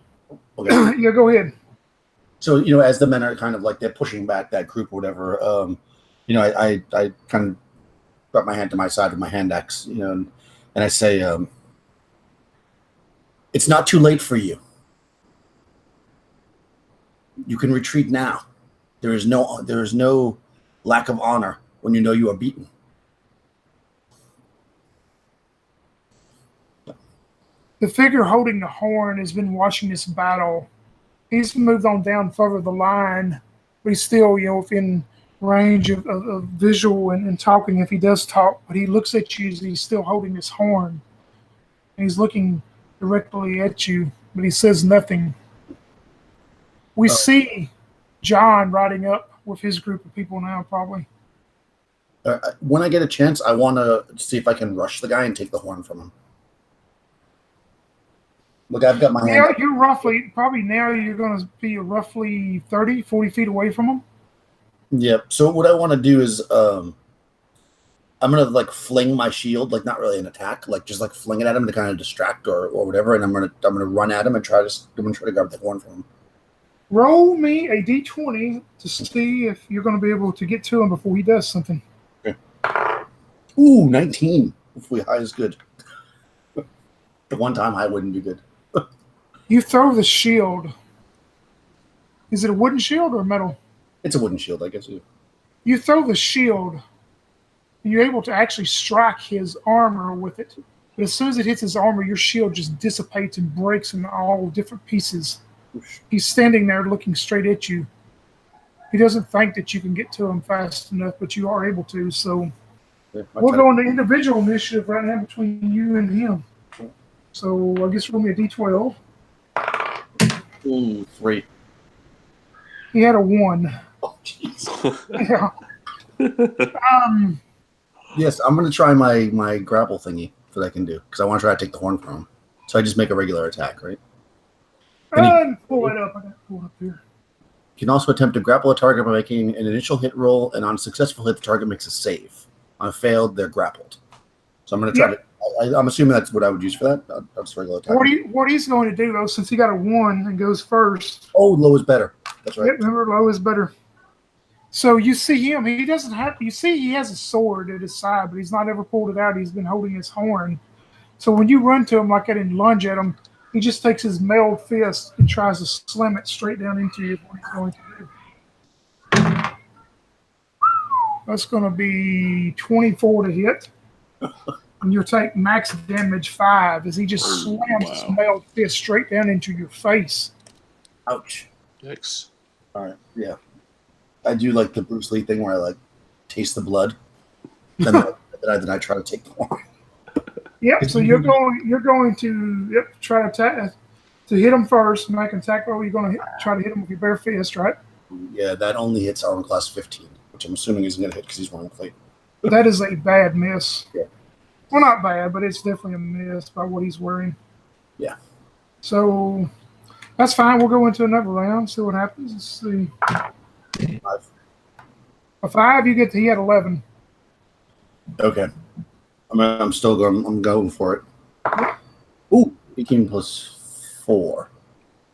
okay. Yeah, go ahead. So, as the men are kind of like they're pushing back that group or whatever, I kind of brought my hand to my side with my hand axe, and I say, it's not too late for you. You can retreat now. There is no lack of honor when you know you are beaten. The figure holding the horn has been watching this battle. He's moved on down further the line, but he's still, within range of visual and talking if he does talk. But he looks at you as he's still holding his horn. And he's looking directly at you, but he says nothing. We see John riding up with his group of people now, probably. When I get a chance, I want to see if I can rush the guy and take the horn from him. Look, I've got my hand. You're going to be roughly 30, 40 feet away from him. Yep. So what I want to do is I'm going to fling my shield, not really an attack, just fling it at him to kind of distract or whatever, and I'm going to run at him and try to grab the horn from him. Roll me a d20 to see if you're going to be able to get to him before he does something. Okay. Ooh, 19. Hopefully high is good. The one time high wouldn't be good. You throw the shield. Is it a wooden shield or metal? It's a wooden shield, I guess. You throw the shield, and you're able to actually strike his armor with it. But as soon as it hits his armor, your shield just dissipates and breaks in all different pieces. He's standing there looking straight at you. He doesn't think that you can get to him fast enough, but you are able to. So we'll go into individual initiative right now between you and him. So I guess roll me a d12. Ooh, 3. He had a 1. Oh, jeez. Yeah. Yes, I'm going to try my grapple thingy that I can do because I want to try to take the horn from him. So I just make a regular attack, right? Pull it up. I got to pull it up here. You can also attempt to grapple a target by making an initial hit roll, and on a successful hit, the target makes a save. On a failed, they're grappled. So I'm going to try to. I'm assuming that's what I would use for that. That's regular attack. What he's going to do, though, since he got a 1 and goes first. Oh, low is better. That's right. Yep, remember, low is better. So you see him. He doesn't have. You see, he has a sword at his side, but he's not ever pulled it out. He's been holding his horn. So when you run to him like that and lunge at him, he just takes his mailed fist and tries to slam it straight down into you. What he's going to do. That's going to be 24 to hit. And you'll take max damage 5 as he just slams his mailed fist straight down into your face. Ouch. Yikes. All right. Yeah. I do the Bruce Lee thing where I taste the blood. Then I try to take the horn. Yep. So you're going to try to hit him first. Make an attack roll. You're going to try to hit him with your bare fist, right? Yeah, that only hits armor class 15, which I'm assuming isn't going to hit because he's wearing plate. That is a bad miss. Yeah. Well, not bad, but it's definitely a miss by what he's wearing. Yeah. So that's fine. We'll go into another round. See what happens. Let's see. 5. A 5. He had 11. Okay. I'm still going. I'm going for it. Ooh, 18 plus 4.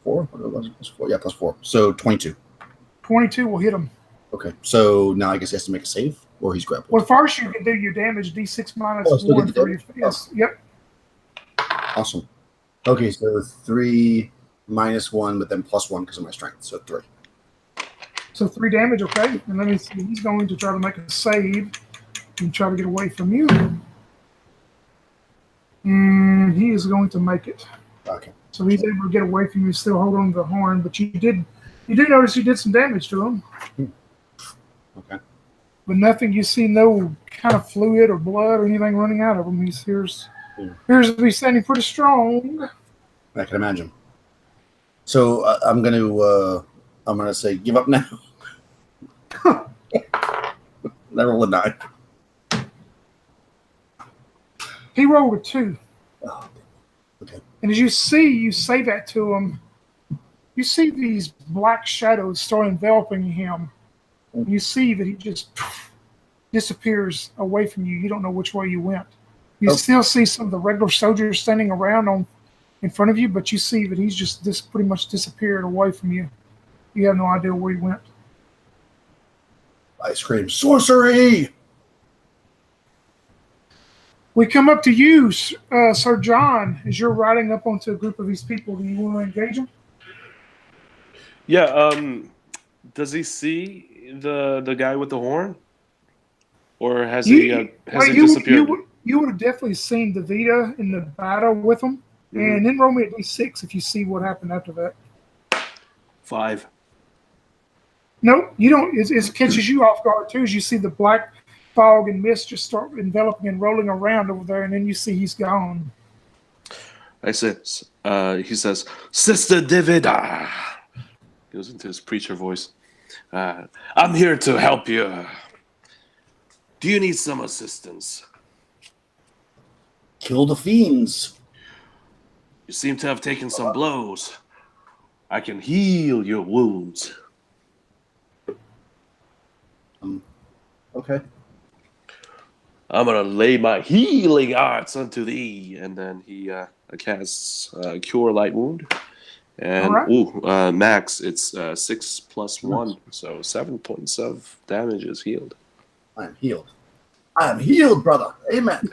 4? What was it? Plus 4? Yeah, plus 4. So 22. 22 will hit him. Okay, so now I guess he has to make a save, or he's grappled. Well, first you can do your damage D6 minus Oh, still 1 get the for your damage? fist. Yep. Awesome. Okay, so 3 minus 1, but then plus 1 because of my strength, so 3. So 3 damage, okay. And let me see. He's going to try to make a save and try to get away from you. And he is going to make it. Okay. So he's able to get away from you, still hold on to the horn, but you do notice you did some damage to him. Okay. But nothing, you see no kind of fluid or blood or anything running out of him. He appears to be standing pretty strong. I can imagine. So I'm gonna say give up now. Never roll a 9. He rolled a 2. Oh, okay. And as you say that to him, you see these black shadows start enveloping him. And you see that he just disappears away from you. You don't know which way you went. You still see some of the regular soldiers standing around in front of you, but you see that he's just pretty much disappeared away from you. You have no idea where he went. I scream, sorcery! We come up to you, Sir John, as you're riding up onto a group of these people. Do you want to engage them? Yeah. Does he see the guy with the horn, or has he disappeared? You would have definitely seen Davida in the battle with him, and then roll me a d6 if you see what happened after that. 5. Nope, you don't. It catches you off guard too, as you see the black fog and mist just start enveloping and rolling around over there, and then you see he's gone. He says, Sister Davida. Goes into his preacher voice. I'm here to help you. Do you need some assistance? Kill the fiends. You seem to have taken some blows. I can heal your wounds. Okay. I'm going to lay my healing arts unto thee. And then he casts Cure Light Wound. And, right. max, it's 6 plus 1. So 7 points of damage is healed. I'm healed. I'm healed, brother. Amen.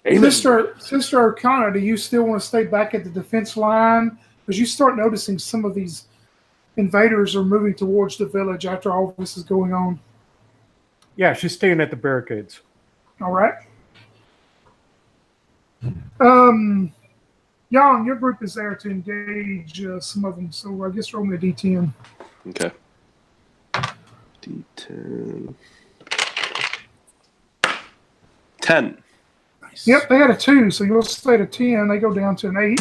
Amen. Sister Arcana, do you still want to stay back at the defense line? Because you start noticing some of these invaders are moving towards the village after all this is going on. Yeah, she's staying at the barricades. All right. Jan, your group is there to engage some of them, so I guess roll me a d10. Okay. D10. 10. Nice. Yep, they had a 2, so you'll stay at a 10. They go down to an 8.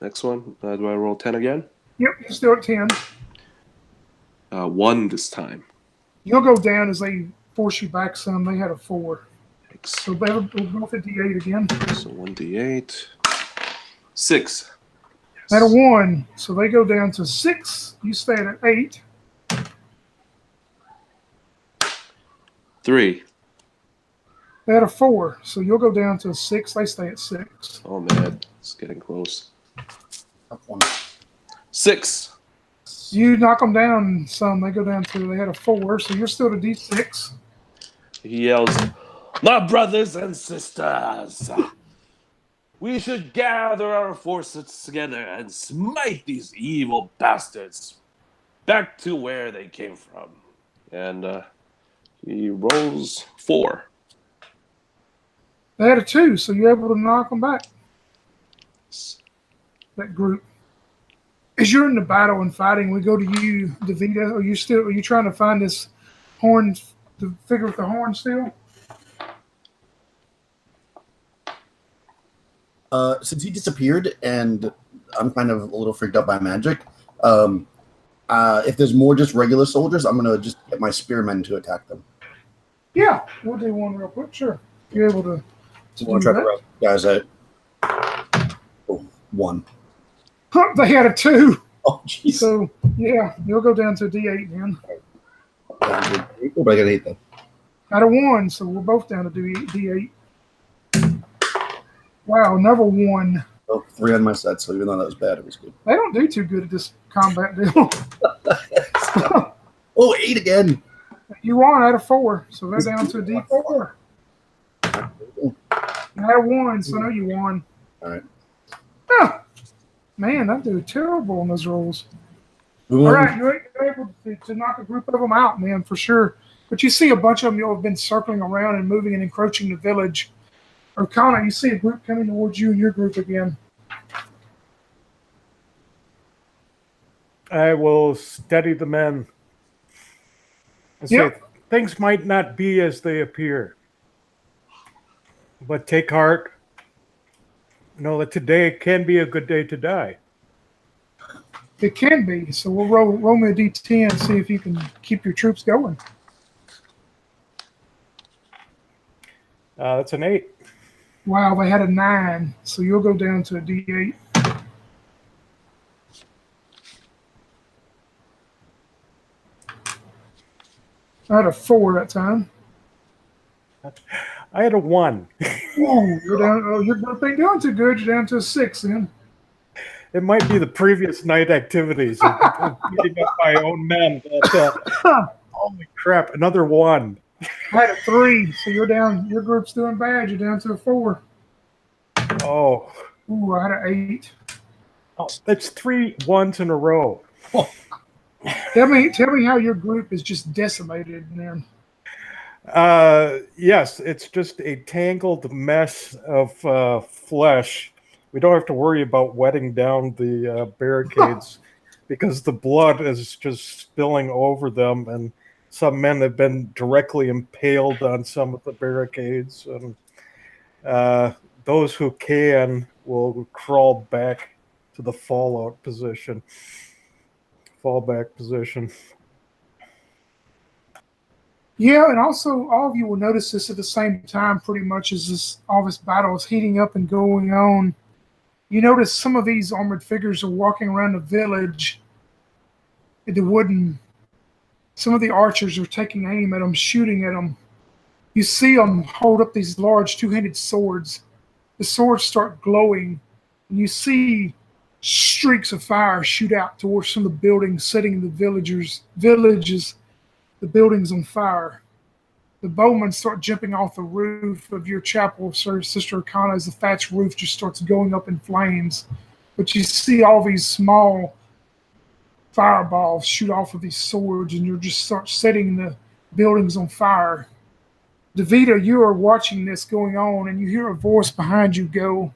Next one. Do I roll 10 again? Yep, you're still at 10. 1 this time. You'll go down as they force you back some. They had a 4. Thanks. So they'll both at d8 again. So 1d8. 6. They had a 1, so they go down to 6. You stay at an 8. 3. They had a 4, so you'll go down to a 6. They stay at 6. Oh man, it's getting close. Up 1. 6. You knock them down some. They go down to, they had a 4, so you're still at a d6. He yells, "My brothers and sisters, we should gather our forces together and smite these evil bastards back to where they came from." And he rolls 4. They had a 2, so you're able to knock them back. That group. As you're in the battle and fighting, we go to you, Davida. Are you trying to find this horn, the figure with the horn still? Since he disappeared and I'm kind of a little freaked out by magic, if there's more just regular soldiers, I'm going to just get my spearmen to attack them. Yeah, we'll do one real quick. Sure. You're able to So we'll try to route guys out. Oh, 1. Huh, they had a 2. Oh, jeez. So, yeah, you'll go down to D8 then. But I got 8 though. Out of 1, so we're both down to D8. Wow, another 1. Oh, 3 on my side, so even though that was bad, it was good. They don't do too good at this combat deal. Oh, 8 again. You won out of 4, so they're down to a D4. Out of 1, so I know you won. All right. Huh. Man, I'm doing terrible on those rolls. All right, you're able to knock a group of them out, man, for sure. But you see a bunch of them, have been circling around and moving and encroaching the village. O'Connor, you see a group coming towards you and your group again. I will steady the men and say things might not be as they appear, but take heart. Know that today can be a good day to die. It can be. So we'll roll me a D10 and see if you can keep your troops going. That's an 8. Wow, they had a 9, so you'll go down to a D8. I had a 4 that time. I had a 1. Whoa, you're down. Oh, your group ain't doing too good. You're down to a 6 then. It might be the previous night activities of beating up my own men. But, holy crap, another 1. I had a 3, so you're down. Your group's doing bad. You're down to a 4. Oh. Ooh, I had an 8. Oh, that's 3 1s in a row. Oh. Tell me how your group is just decimated, man. Yes, it's just a tangled mess of flesh. We don't have to worry about wetting down the barricades because the blood is just spilling over them, and some men have been directly impaled on some of the barricades, and those who can will crawl back to the fallback position. Yeah, and also all of you will notice this at the same time pretty much as all this battle is heating up and going on. You notice some of these armored figures are walking around the village in the wooden. Some of the archers are taking aim at them, shooting at them. You see them hold up these large two-handed swords. The swords start glowing, and you see streaks of fire shoot out towards some of the buildings, setting the villages, the buildings on fire. The bowmen start jumping off the roof of your chapel, Sister O'Connor, as the thatched roof just starts going up in flames. But you see all these small fireballs shoot off of these swords, and you just start setting the buildings on fire. DeVita, you are watching this going on, and you hear a voice behind you go,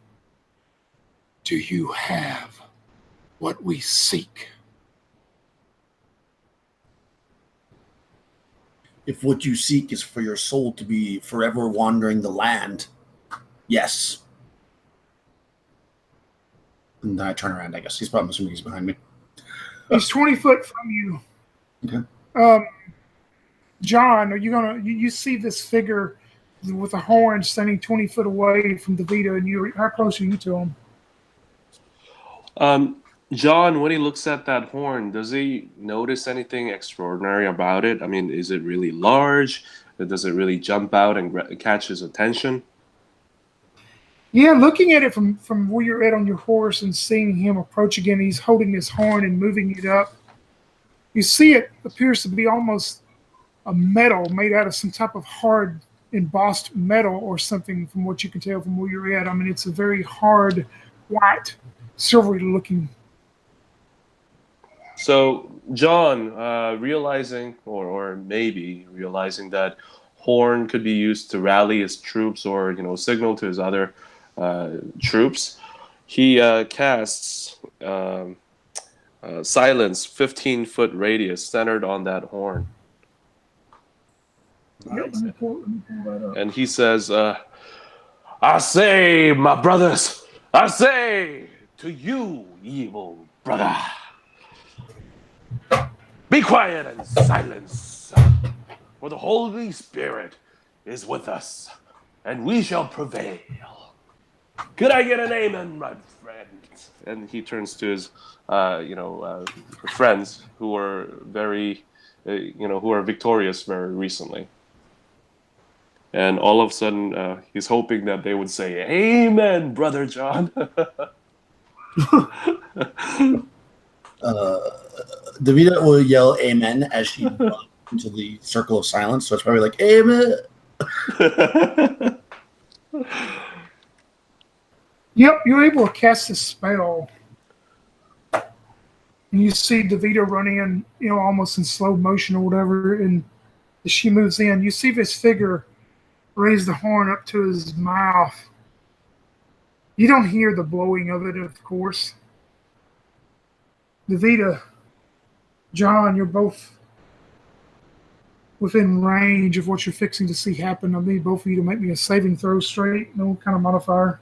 "Do you have what we seek?" If what you seek is for your soul to be forever wandering the land, yes. And then I turn around, I guess. He's probably assuming he's behind me. He's 20 foot from you. Okay. John, are you you see this figure with a horn standing 20 foot away from DeVita, and how close are you to him? John, when he looks at that horn, does he notice anything extraordinary about it? I mean, is it really large? Does it really jump out and catch his attention? Yeah, looking at it from where you're at on your horse and seeing him approach again, he's holding his horn and moving it up. You see it appears to be almost a metal made out of some type of hard embossed metal or something from what you can tell from where you're at. I mean, it's a very hard, white, silvery looking. So John, realizing or maybe realizing that horn could be used to rally his troops or signal to his other troops, he casts silence 15-foot radius centered on that horn. Yep, let me pull that up. And he says, "I say, my brothers, I say to you, evil brother, be quiet and silence, for the Holy Spirit is with us, and we shall prevail. Could I get an amen, my friend?" And he turns to his, friends who are very, who are victorious very recently. And all of a sudden, he's hoping that they would say, "Amen, Brother John." Davida will yell "Amen" as she runs into the circle of silence. So it's probably like "Amen." Yep, you're able to cast a spell. And you see Davida run in, almost in slow motion or whatever. And as she moves in, you see this figure raise the horn up to his mouth. You don't hear the blowing of it, of course. Davida, John, you're both within range of what you're fixing to see happen. I need both of you to make me a saving throw straight, no kind of modifier.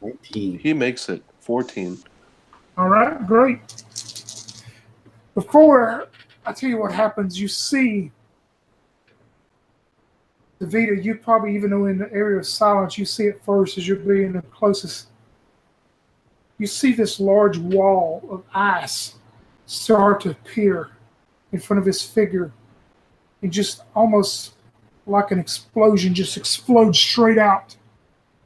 19. He makes it 14. All right, great. Before I tell you what happens, you see Davida, you probably, even though in the area of silence, you see it first as you're being the closest. You see this large wall of ice start to appear in front of his figure. It just almost like an explosion, just explodes straight out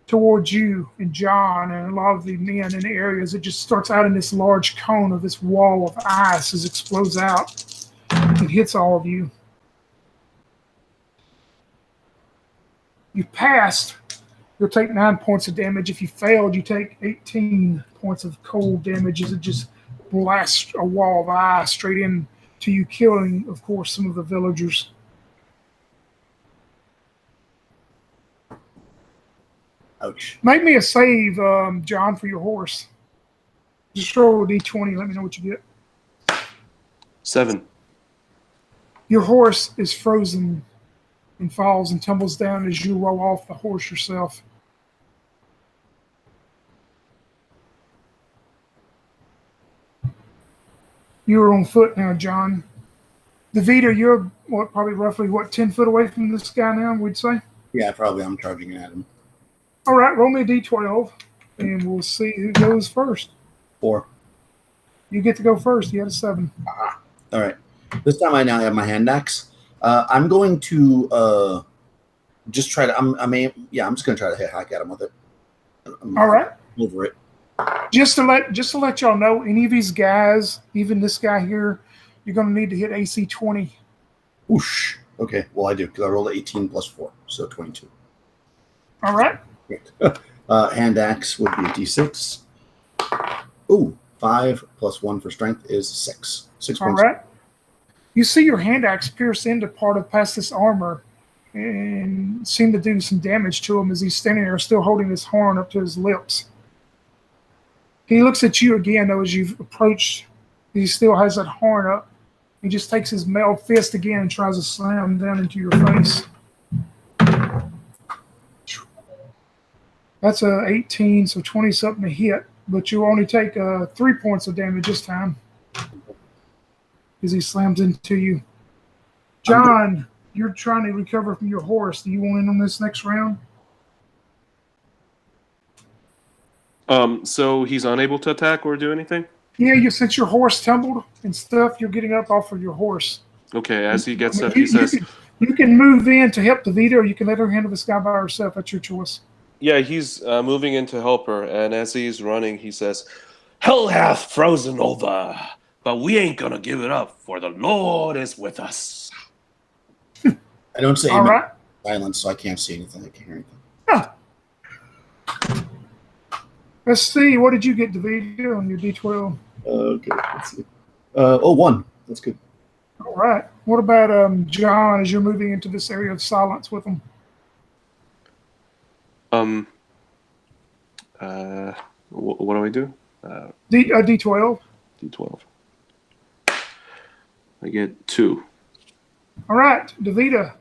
towards you and John and a lot of the men in the areas. It just starts out in this large cone of this wall of ice as it explodes out and hits all of you. You passed, you'll take 9 points of damage. If you failed, you take 18 points of cold damage as it just blasts a wall of ice straight into you, killing, of course, some of the villagers. Ouch. Make me a save, John, for your horse. Just roll a d20. Let me know what you get. 7. Your horse is frozen and falls and tumbles down as you roll off the horse yourself. You are on foot now, John. Davida, you're probably roughly 10 foot away from this guy now, we'd say? Yeah, probably. I'm charging at him. All right, roll me a d12, and we'll see who goes first. 4. You get to go first. You had a 7. All right. This time I now have my hand axe. I'm going to just try to. I'm just going to try to hack at him with it. All right. Over it. Just to let y'all know, any of these guys, even this guy here, you're going to need to hit AC 20. Whoosh. Okay. Well, I do because I rolled 18 plus 4, so 22. All right. Hand axe would be a d6. Ooh, 5 plus 1 for strength is 6. 6 All points. right. You see your hand axe pierce into part of past this armor and seem to do some damage to him as he's standing there still holding his horn up to his lips. He looks at you again, though, as you've approached. He still has that horn up. He just takes his mailed fist again and tries to slam down into your face. That's a 18, so 20-something to hit. But you only take 3 points of damage this time as he slams into you. John, you're trying to recover from your horse. Do you want in on this next round? So he's unable to attack or do anything? Yeah, since your horse tumbled and stuff, you're getting up off of your horse. Okay, as he gets up, he says... You can move in to help Davida, or you can let her handle this guy by herself. That's your choice. Yeah, he's moving in to help her, and as he's running, he says, "Hell hath frozen over, but we ain't gonna give it up, for the Lord is with us." I don't say All right. silence, so I can't see anything. I can't hear anything. Let's see. What did you get, Davida, on your D12? Okay, let's see. 1. That's good. All right. What about John as you're moving into this area of silence with him? What do I do? D12. D12. I get 2. All right. Davida,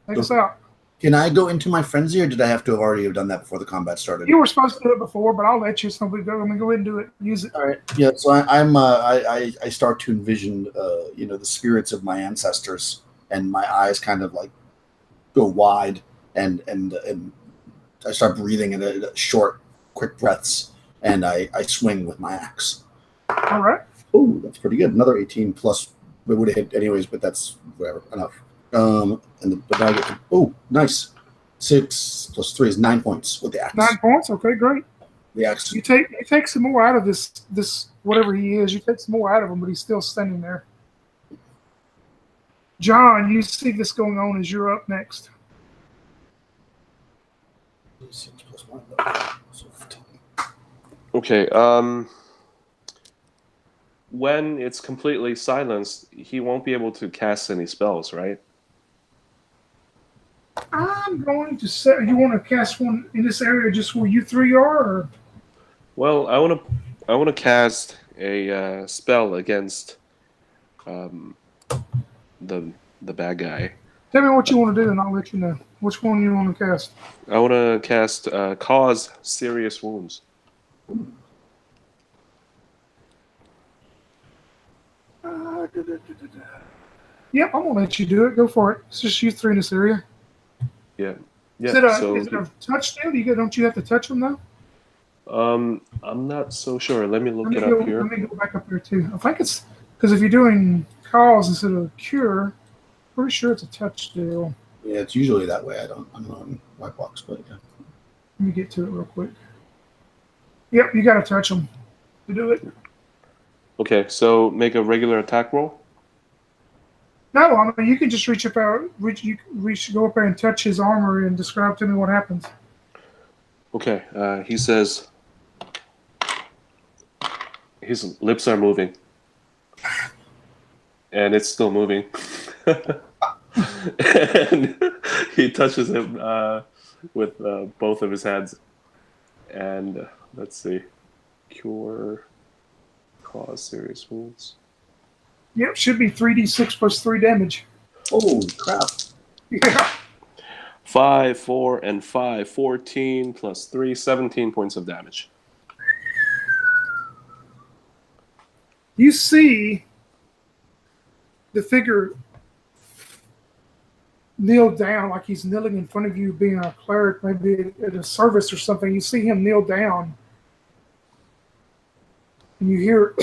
take us out. Can I go into my frenzy, or did I have to already have done that before the combat started? You were supposed to do it before, but I'll let you. So go ahead and do it. Use it. All right. Yeah. So I start to envision, the spirits of my ancestors, and my eyes kind of like go wide, and I start breathing in short, quick breaths, and I swing with my axe. All right. Oh, that's pretty good. Another 18 plus. It would have hit anyways, but that's whatever. Enough. But I get to, oh, nice. 6 plus 3 is 9 points with the axe. 9 points. Okay, great. The axe. You take some more out of this whatever he is. You take some more out of him, but he's still standing there. John, you see this going on as you're up next. 6 plus 1. So 15. Okay. When it's completely silenced, he won't be able to cast any spells, right? I'm going to say you want to cast one in this area just where you three are, or? Well, I want to cast a spell against the bad guy. Tell me what you want to do, and I'll let you know which one you want to cast. I want to cast cause serious wounds. Yep, I'm gonna let you do it. Go for it. It's just you three in this area. Yeah. Is it a touch deal? Don't you have to touch them though? I'm not so sure. Let me look it Let up here. me go back up here too. I think it's because if you're doing cause instead of cure, pretty sure it's a touch deal. Yeah, it's usually that way. I'm not on white box, but yeah. Let me get to it real quick. Yep, you got to touch them to do it. Okay, so make a regular attack roll. No, I mean you can just reach, go up there and touch his armor and describe to me what happens. Okay, he says his lips are moving, and it's still moving. And he touches him with both of his hands, and let's see, cure, cause serious wounds. Yep, should be 3d6 plus 3 damage. Holy crap. Yeah. 5, 4, and 5, 14 plus 3, 17 points of damage. You see the figure kneel down like he's kneeling in front of you, being a cleric, maybe at a service or something. You see him kneel down, and you hear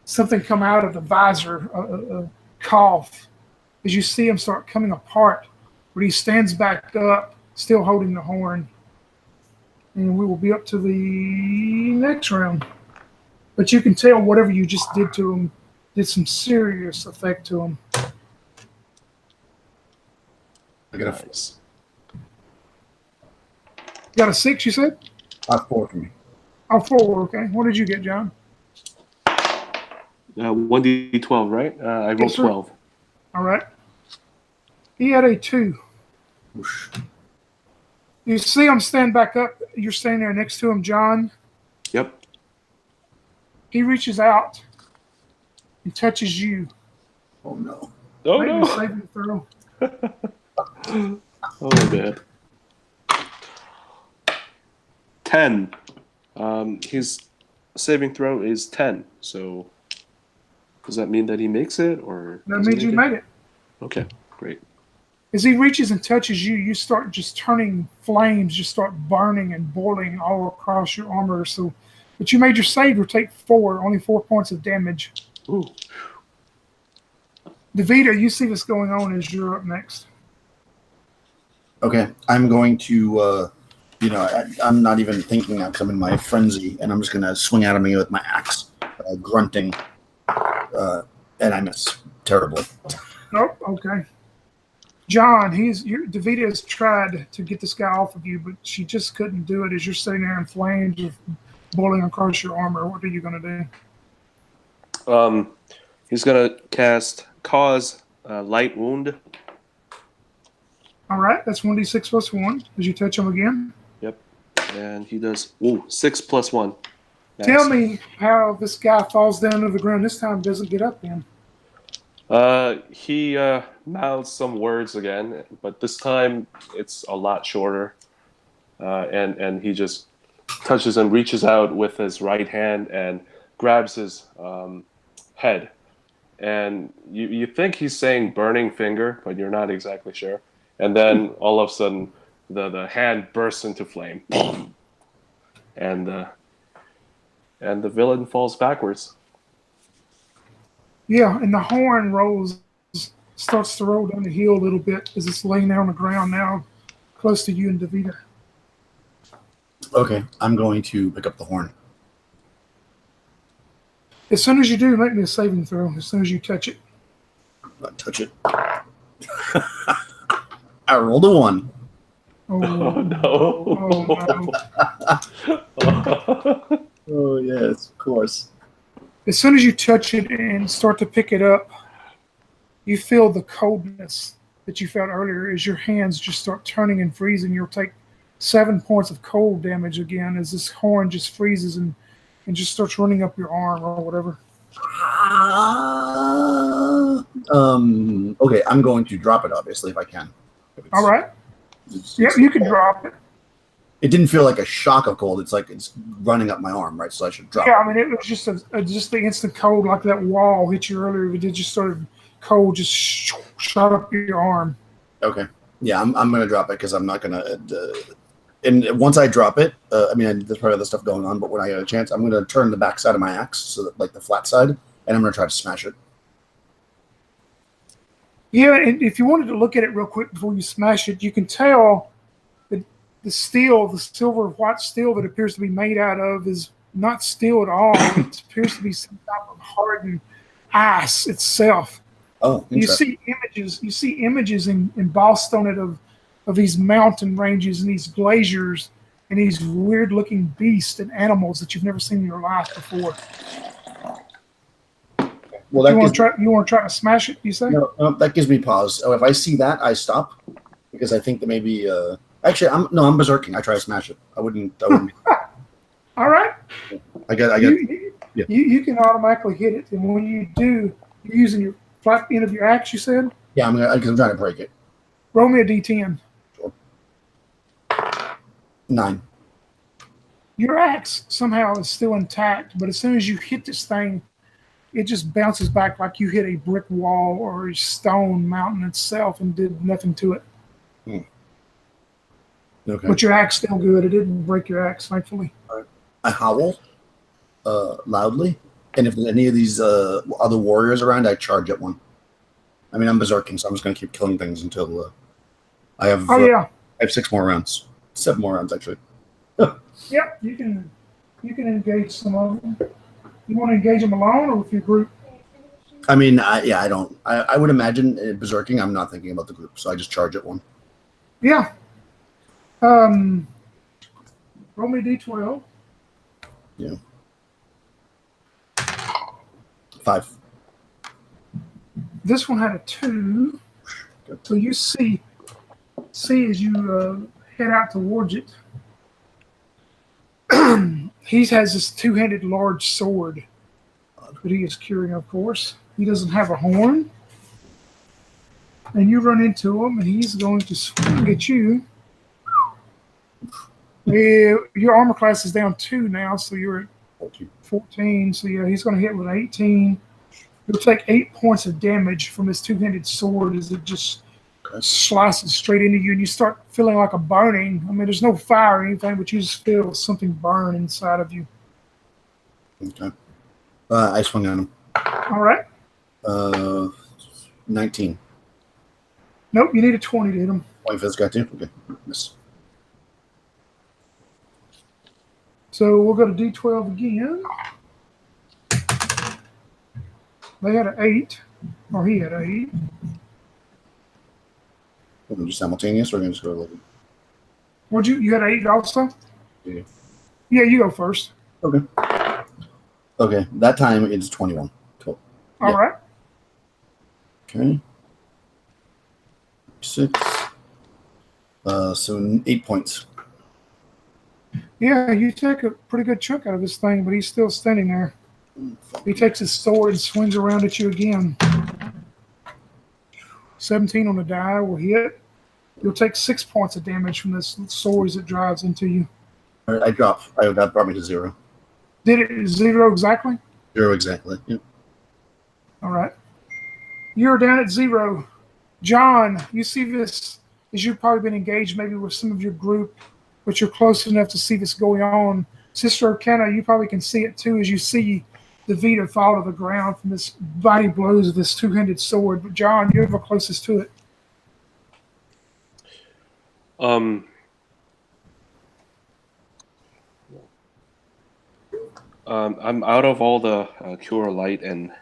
something come out of the visor, a cough, as you see him start coming apart. But he stands back up, still holding the horn. And we will be up to the next round. But you can tell whatever you just did to him did some serious effect to him. I got Nice. You got a 6, you said? 4 for me. Oh, 4, okay. What did you get, John? 1d12, right? I rolled Yes, sir. 12. All right. He had a 2. Whoosh. You see him stand back up. You're standing there next to him, John. Yep. He reaches out and touches you. Oh no. Oh Make a no! saving throw. Oh man. 10. His saving throw is 10. So does that mean that he makes it, or That does he means you make it? made it. Okay, great. As he reaches and touches you, you start just turning flames, just start burning and boiling all across your armor. So, but you made your save or take 4, only 4 points of damage. Ooh. DeVita, you see what's going on as you're up next. Okay, I'm going to, I'm not even thinking that because I'm in my frenzy, and I'm just going to swing at him with my axe, grunting, and I miss terribly. Oh, okay. John, DeVita has tried to get this guy off of you, but she just couldn't do it as you're sitting there in flames of boiling across your armor. What are you going to do? He's gonna cast cause light wound. All right, that's 1d6 plus 1 as you touch him again. Yep. And he does 6 plus 1. Nice. Tell me how this guy falls down to the ground this time, doesn't get up then. He mouths some words again, but this time it's a lot shorter. And he just touches and reaches out with his right hand and grabs his head. And you think he's saying burning finger, but you're not exactly sure. And then all of a sudden, the hand bursts into flame. And the villain falls backwards. Yeah, and the horn rolls starts to roll down the hill a little bit as it's laying there on the ground now, close to you and Davida. Okay, I'm going to pick up the horn. As soon as you do, make me a saving throw. As soon as you touch it. Not touch it. I rolled a 1. Oh, no. Oh, yes, of course. As soon as you touch it and start to pick it up, you feel the coldness that you felt earlier as your hands just start turning and freezing. You'll take 7 points of cold damage again as this horn just freezes and just starts running up your arm or whatever. Okay, I'm going to drop it, obviously, if I can. All right. Yeah, you can drop it. It didn't feel like a shock of cold. It's like it's running up my arm, right? So I should drop it. Yeah, I mean, it was just just the instant cold, like that wall hit you earlier. It just started cold, just shot up your arm. Okay. Yeah, I'm going to drop it because I'm not going to... and once I drop it, I mean, there's probably other stuff going on, but when I get a chance, I'm going to turn the back side of my axe, so that, like the flat side, and I'm going to try to smash it. Yeah, and if you wanted to look at it real quick before you smash it, you can tell that the steel, the silver white steel that appears to be made out of is not steel at all. It appears to be some type of hardened ice itself. Oh, You see images embossed on it of these mountain ranges and these glaciers and these weird looking beasts and animals that you've never seen in your life before. Well, that you want to try to smash it, you say? No, that gives me pause. Oh, if I see that, I stop because I think that maybe. Actually, I'm berserking. I try to smash it. I wouldn't. All right. I get. You can automatically hit it, and when you do, you're using your flat end of your axe. You said. Yeah, because I'm trying to break it. Roll me a d10. Sure. 9. Your axe somehow is still intact, but as soon as you hit this thing, it just bounces back like you hit a brick wall or a stone mountain itself and did nothing to it. Okay. But your axe still good. It didn't break your axe, thankfully. I howl loudly, and if there's any of these other warriors around, I charge at one. I mean, I'm berserking, so I'm just going to keep killing things until I have. I have 6 more rounds. 7 more rounds, actually. Yep, you can engage some of them. You want to engage them alone or with your group? I mean, I don't. I would imagine berserking. I'm not thinking about the group, so I just charge at one. Yeah. Roll me d12. Yeah. 5. This one had a 2. Good. So you see as you head out towards it, he has this 2-handed large sword that he is carrying, of course. He doesn't have a horn. And you run into him, and he's going to swing at you. Your armor class is down 2 now, so you're at 14. So yeah, he's going to hit with 18. You'll take 8 points of damage from his 2-handed sword as it just slices straight into you, and you start feeling like a burning. I mean, there's no fire or anything, but you just feel something burn inside of you. Okay. I swung on him. All right. 19. Nope, you need a 20 to hit him. 20 for this guy too? Okay. Miss. So we'll go to D12 again. They had an 8, or he had an 8. We're just simultaneous, or we're going to just go to 11? You had an 8 also? Yeah. Yeah, you go first. Okay. Okay, that time it's 21. Cool. All right. Okay. 6. So 8 points. Yeah, you take a pretty good chunk out of this thing, but he's still standing there. He takes his sword and swings around at you again. 17 on the die will hit. You'll take 6 points of damage from this sword as it drives into you. All right, I drop. That brought me to 0. Did it 0 exactly? 0 exactly. Yep. All right. You're down at 0. John, you see this as you've probably been engaged maybe with some of your group, but you're close enough to see this going on. Sister Arcana, you probably can see it too as you see DeVito fall to the ground from this body blows of this two-handed sword. But John, you're the closest to it. I'm out of all the cure light and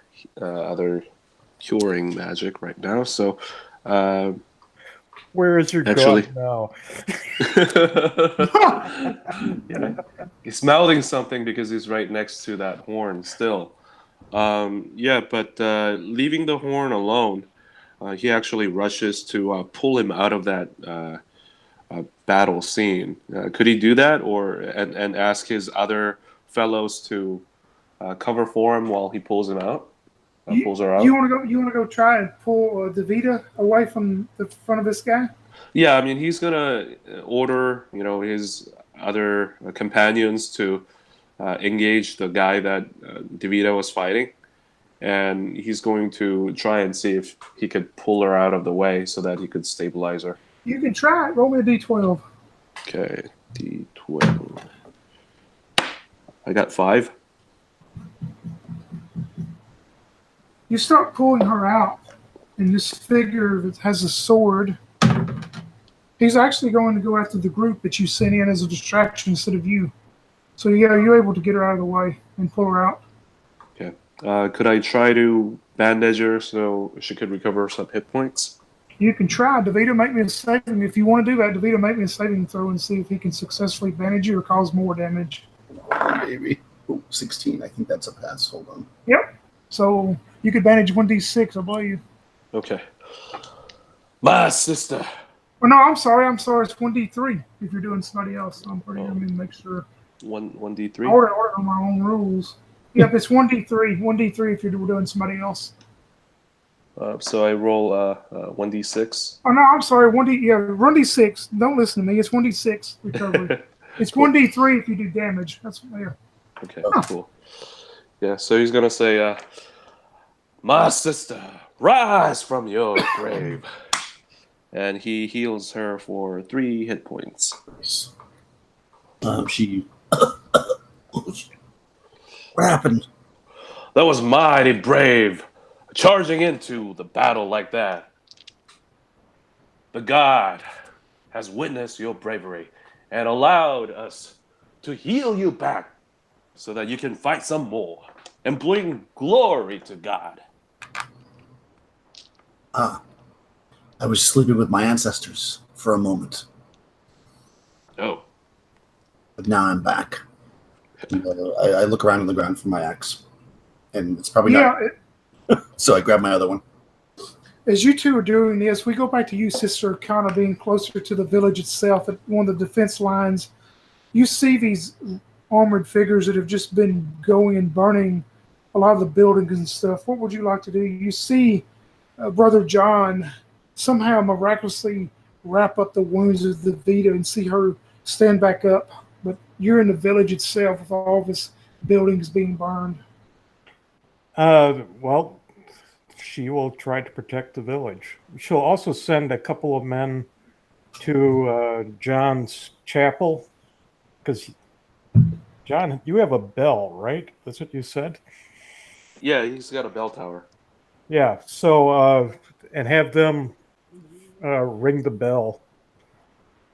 other curing magic right now, so Where is your actually god now? he's mouthing something because he's right next to that horn still. But leaving the horn alone, he actually rushes to pull him out of that battle scene. Could he do that, or and ask his other fellows to cover for him while he pulls him out? Pulls her out. You want to go? You want to go try and pull DeVita away from the front of this guy? Yeah, I mean he's gonna order his other companions to engage the guy that DeVito was fighting, and he's going to try and see if he could pull her out of the way so that he could stabilize her. You can try it. Roll me a d12. Okay, d12. I got 5. You start pulling her out, and this figure that has a sword, he's actually going to go after the group that you sent in as a distraction instead of you. So yeah, you're able to get her out of the way and pull her out. Okay. Could I try to bandage her so she could recover some hit points? You can try. DeVito, make me a saving. If you want to do that, DeVito, make me a saving throw and see if he can successfully bandage you or cause more damage. Maybe. Oh, 16. I think that's a pass. Hold on. Yep. So you could bandage 1d6, I believe. Okay. My sister. Oh, no, I'm sorry. It's 1d3 if you're doing somebody else. I'm pretty going to make sure. 1d3? I ordered on my own rules. Yep, it's 1d3. 1d3 if you're doing somebody else. So I roll 1d6. Oh, no, I'm sorry. 1d6. Don't listen to me. It's 1d6 recovery. It's 1d3 if you do damage. That's there. Okay, cool. Yeah, so he's going to say, my sister, rise from your grave. And he heals her for 3 hit points. She... What happened? That was mighty brave, charging into the battle like that. The God has witnessed your bravery and allowed us to heal you back so that you can fight some more and bring glory to God. I was sleeping with my ancestors for a moment. Oh. But now I'm back. I look around on the ground for my axe. And it's probably not... So I grab my other one. As you two are doing this, we go back to you, sister, kind of being closer to the village itself at one of the defense lines. You see these armored figures that have just been going and burning a lot of the buildings and stuff. What would you like to do? You see Brother John somehow miraculously wrap up the wounds of the Vita and see her stand back up. But you're in the village itself with all of its buildings being burned. Well, she will try to protect the village. She'll also send a couple of men to John's chapel, because John, you have a bell, right? That's what you said? Yeah, he's got a bell tower. Yeah, so, and have them ring the bell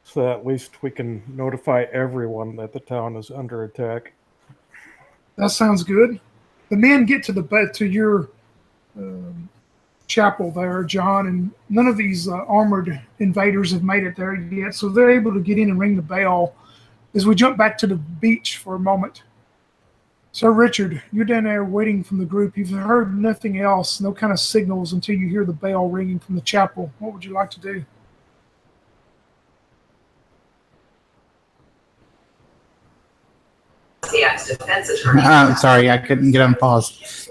so that at least we can notify everyone that the town is under attack. That sounds good. The men get to your chapel there, John, and none of these armored invaders have made it there yet, so they're able to get in and ring the bell. As we jump back to the beach for a moment, Sir Richard, you're down there waiting from the group. You've heard nothing else, no kind of signals until you hear the bell ringing from the chapel. What would you like to do? Sorry, I couldn't get on pause.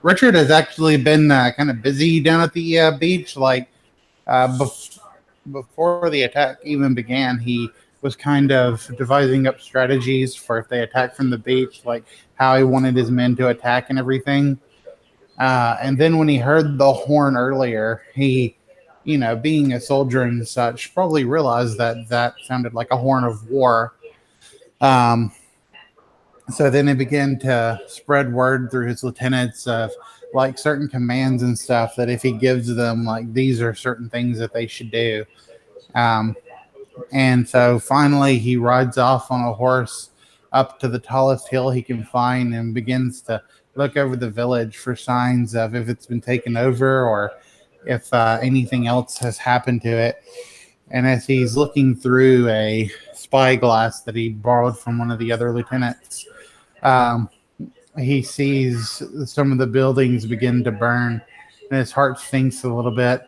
Richard has actually been kind of busy down at the beach. Like before the attack even began, he was kind of devising up strategies for if they attack from the beach, like how he wanted his men to attack and everything. And then when he heard the horn earlier, he, being a soldier and such, probably realized that that sounded like a horn of war. So then he began to spread word through his lieutenants of like certain commands and stuff that if he gives them, like these are certain things that they should do. Um, and so finally he rides off on a horse up to the tallest hill he can find and begins to look over the village for signs of if it's been taken over or if anything else has happened to it. And as he's looking through a spyglass that he borrowed from one of the other lieutenants, um, he sees some of the buildings begin to burn, and his heart sinks a little bit.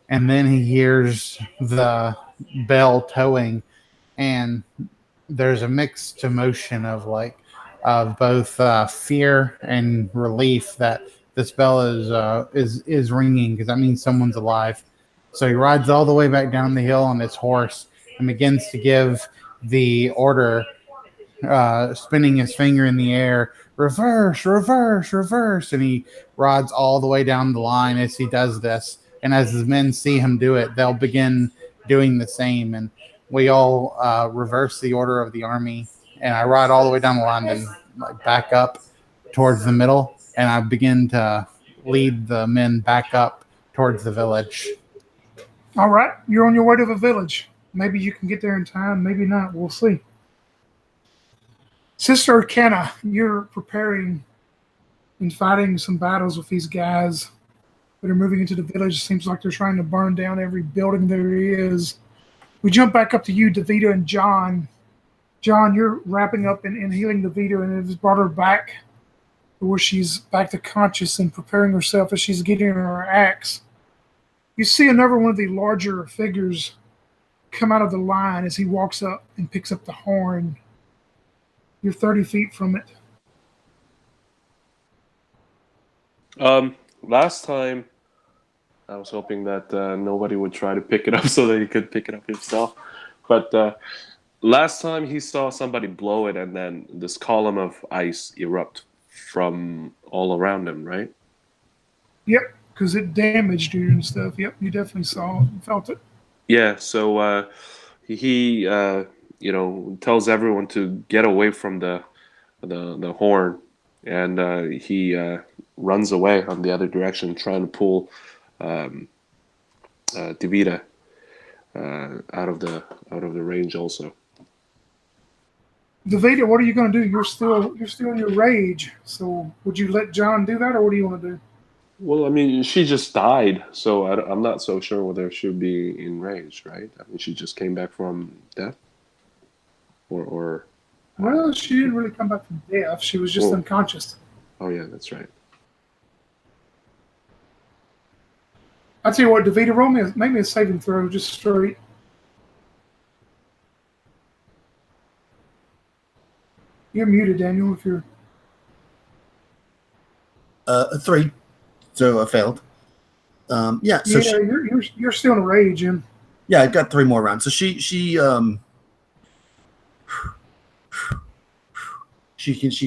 And then he hears the bell towing, and there's a mixed emotion of both fear and relief that this bell is ringing because that means someone's alive. So he rides all the way back down the hill on his horse and begins to give the order, spinning his finger in the air, reverse, reverse, reverse, and he rides all the way down the line as he does this. And as his men see him do it, they'll begin doing the same. And we all reverse the order of the army. And I ride all the way down the line and back up towards the middle. And I begin to lead the men back up towards the village. All right, you're on your way to the village. Maybe you can get there in time, maybe not. We'll see. Sister Arcana, you're preparing and fighting some battles with these guys that are moving into the village. It seems like they're trying to burn down every building there is. We jump back up to you, Davida and John. John, you're wrapping up and healing Davida, and it has brought her back to where she's back to conscious and preparing herself as she's getting her axe. You see another one of the larger figures come out of the line as he walks up and picks up the horn. You're 30 feet from it. Last time, I was hoping that nobody would try to pick it up so that he could pick it up himself. But last time he saw somebody blow it and then this column of ice erupt from all around him, right? Yep, because it damaged you and stuff. Yep, you definitely saw it and felt it. Yeah, so he tells everyone to get away from the horn, and he runs away on the other direction, trying to pull Davida out of the range also. Davida, what are you going to do? You're still in your rage. So would you let John do that, or what do you want to do? Well, I mean, she just died, so I'm not so sure whether she'll be enraged, right? I mean, she just came back from death, or. Well, she didn't really come back from death. She was just unconscious. Oh yeah, that's right. I tell you what, Davida, make me a saving throw, just straight. You're muted, Daniel. If you're 3. So I failed. Yeah. So you're still in a rage, Jim. Yeah, I got 3 more rounds. So she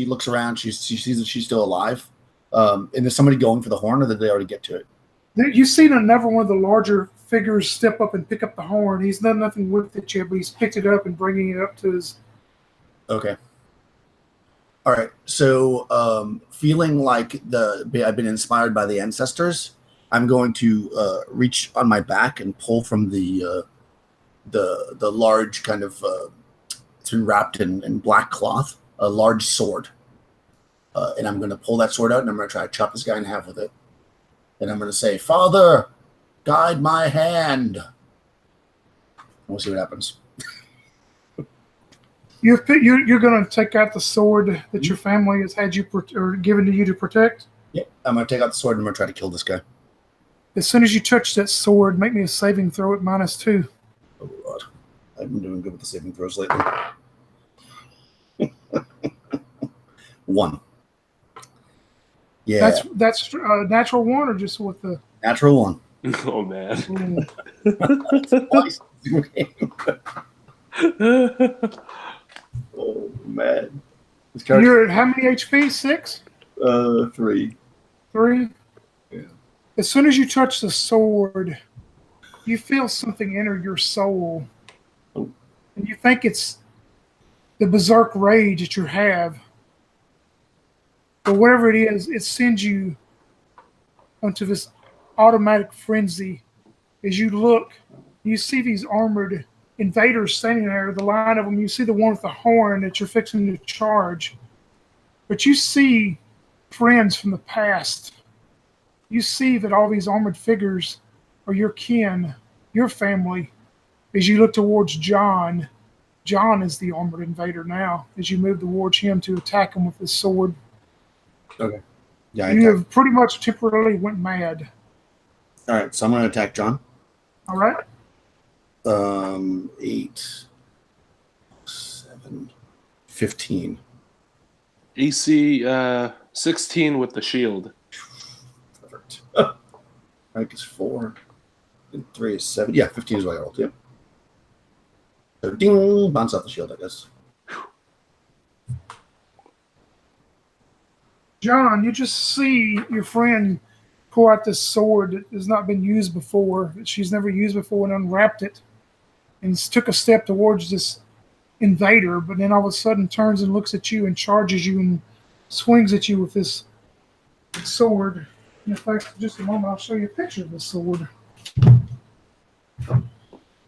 looks around. She sees that she's still alive. And there's somebody going for the horn, or did they already get to it? You've seen another one of the larger figures step up and pick up the horn. He's done nothing with it yet, but he's picked it up and bringing it up to his. Okay. All right. So, feeling like I've been inspired by the ancestors, I'm going to reach on my back and pull from the large kind of it's been wrapped in black cloth, a large sword, and I'm going to pull that sword out and I'm going to try to chop this guy in half with it, and I'm going to say, "Father, guide my hand." We'll see what happens. You're going to take out the sword that your family has had you or given to you to protect? Yeah, I'm going to take out the sword and I'm going to try to kill this guy. As soon as you touch that sword, make me a saving throw at -2. Oh, God. I've been doing good with the saving throws lately. 1. Yeah. That's natural 1 or just with the... Natural 1. Oh, man. Oh, man. You're at how many HP? 6? 3. 3? Yeah. As soon as you touch the sword, you feel something enter your soul. Oh. And you think it's the berserk rage that you have. But whatever it is, it sends you onto this automatic frenzy. As you look, you see these armored invaders standing there, the line of them. You see the one with the horn that you're fixing to charge. But you see friends from the past. You see that all these armored figures are your kin, your family. As you look towards John, John is the armored invader now. As you move towards him to attack him with his sword, Okay. Yeah. you have pretty much temporarily went mad. All right. So I'm going to attack John. All right. 8, 7, 15. AC 16 with the shield. Perfect. I guess 4 and 3 is 7. Yeah, 15 is what I rolled. Yep. So ding, bounce off the shield, I guess. John, you just see your friend pull out this sword that has not been used before, that she's never used before, and unwrapped it and took a step towards this invader, but then all of a sudden turns and looks at you and charges you and swings at you with this sword. In fact, in just a moment, I'll show you a picture of this sword.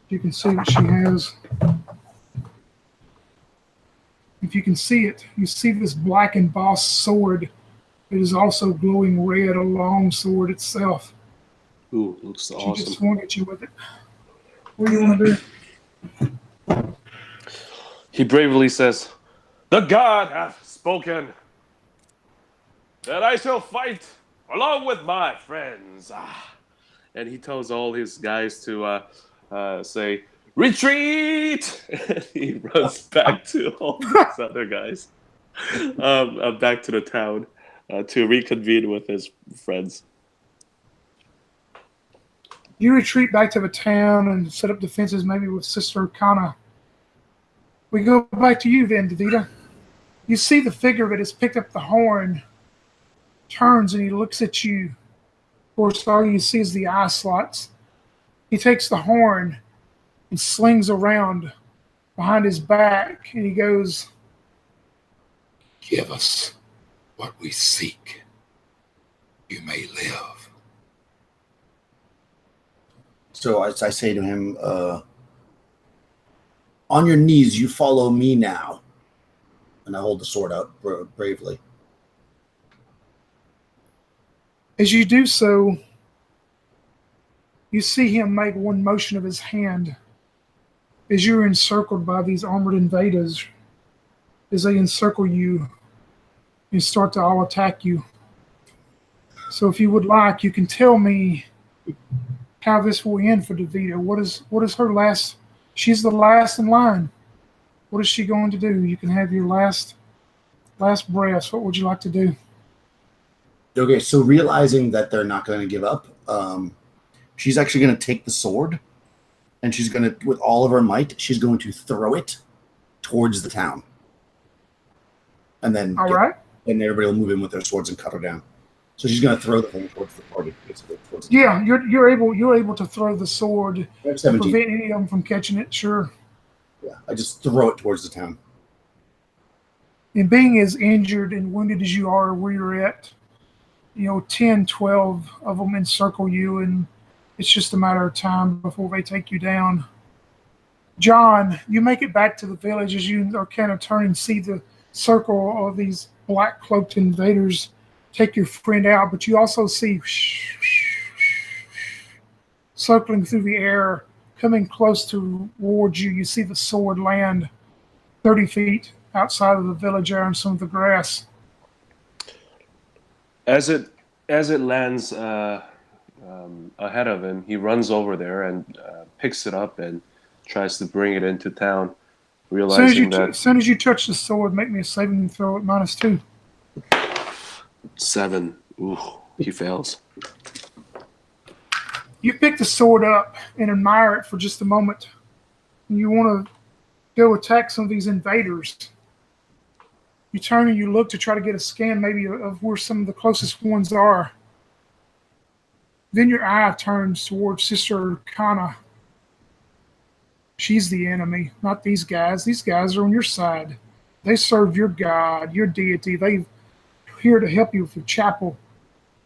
You can see what she has. If you can see it, you see this black embossed sword. It is also glowing red, a long sword itself. Ooh, looks She awesome. just swung at you with it. What do you want to do? He bravely says, "The god hath spoken, that I shall fight along with my friends." And he tells all his guys to say, "Retreat!" And he runs back to all his other guys, back to the town to reconvene with his friends. You retreat back to the town and set up defenses, maybe with Sister Kana. We go back to you then, Davida. You see the figure that has picked up the horn, turns and he looks at you. Of course, all you see is the eye slots. He takes the horn and slings around behind his back, and he goes, "Give us what we seek. You may live." So I say to him, "On your knees, you follow me now." And I hold the sword out bravely. As you do so, you see him make one motion of his hand as you're encircled by these armored invaders. As they encircle you and start to all attack you. So if you would like, you can tell me how this will end for Davida. What is her last? She's the last in line. What is she going to do? You can have your last breaths. What would you like to do? Okay, so realizing that they're not going to give up, she's actually going to take the sword, and she's going to, with all of her might, she's going to throw it towards the town. And then and everybody will move in with their swords and cut her down. So she's going to throw the thing towards the party, basically. You're able to throw the sword to 17. prevent any of them from catching it. Sure. Yeah, I just throw it towards the town. And being as injured and wounded as you are where you're at, 10, 12 of them encircle you, and it's just a matter of time before they take you down. John, you make it back to the village as you are kind of turning and see the circle of these black cloaked invaders take your friend out, but you also see circling through the air, coming close towards you. You see the sword land 30 feet outside of the village there on some of the grass. As it lands ahead of him, he runs over there and picks it up and tries to bring it into town, realizing as soon as you touch the sword, make me a saving throw at -2. 7. Ooh, he fails. You pick the sword up and admire it for just a moment. You want to go attack some of these invaders. You turn and you look to try to get a scan maybe of where some of the closest ones are. Then your eye turns towards Sister Kana. She's the enemy, not these guys. These guys are on your side. They serve your God, your deity. They've here to help you with your chapel.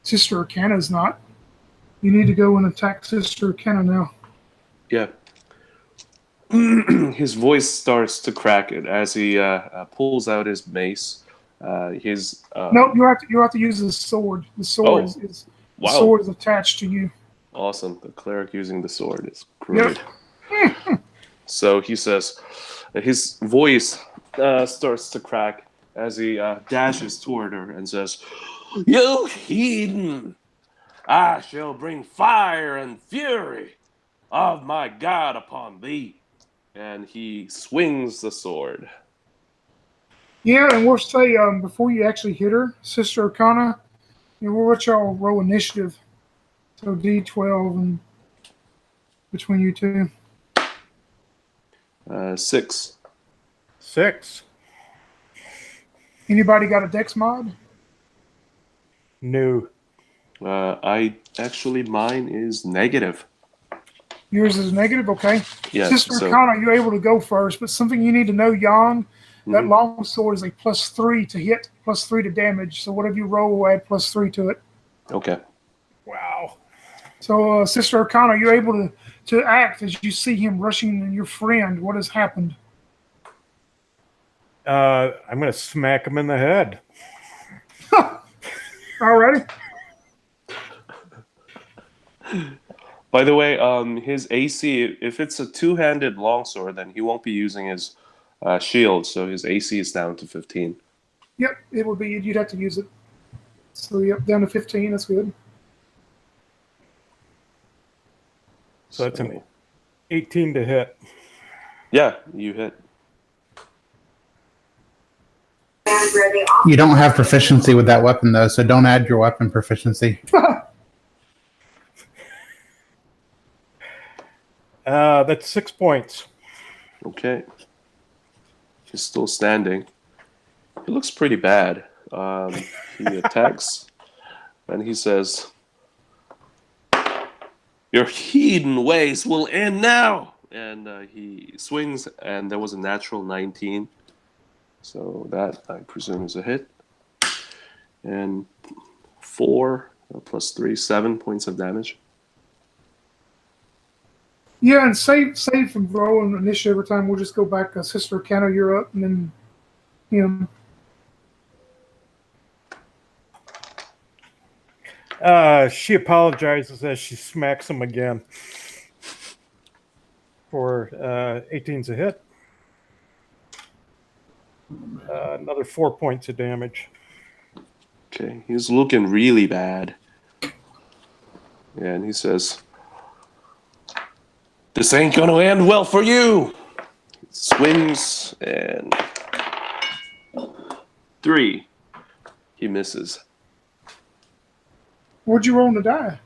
Sister Arcana's not. You need to go and attack Sister Arcana now. Yeah. His voice starts to crack it as he pulls out his mace. No, you have to use the sword. The sword is wow. The sword is attached to you. Awesome. The cleric using the sword is great. Yep. So he says, his voice starts to crack as he dashes toward her and says, "You heathen! I shall bring fire and fury of my God upon thee." And he swings the sword. Yeah, and we'll say before you actually hit her, Sister Arcana, we'll let y'all roll initiative. So D12 and between you two. 6. 6. Anybody got a dex mod? No. Mine is negative. Yours is negative, okay. Yeah, Sister Arcana, you're able to go first, but something you need to know, Jan, that long sword is a +3 to hit, +3 to damage. So whatever you roll, will add +3 to it. Okay. Wow. So Sister Arcana, you're able to act as you see him rushing your friend. What has happened? I'm going to smack him in the head. Alrighty. By the way, his AC, if it's a two-handed longsword, then he won't be using his shield, so his AC is down to 15. Yep, it would be. You'd have to use it. So yep, down to 15. That's good. So that's an 18 to hit. Yeah, you hit. You don't have proficiency with that weapon, though, so don't add your weapon proficiency. That's 6 points. Okay. He's still standing. He looks pretty bad. He attacks, and he says, "Your heathen ways will end now!" And he swings, and there was a natural 19. So that, I presume, is a hit. And 4 plus 3, 7 points of damage. Yeah, and save from rolling initiative every time. We'll just go back. Sister Arcana, you're up, and then him. She apologizes as she smacks him again. For 18's a hit. Another 4 points of damage. Okay, he's looking really bad. And he says, "This ain't gonna end well for you." He swings, and 3. He misses. What'd you roll on the die?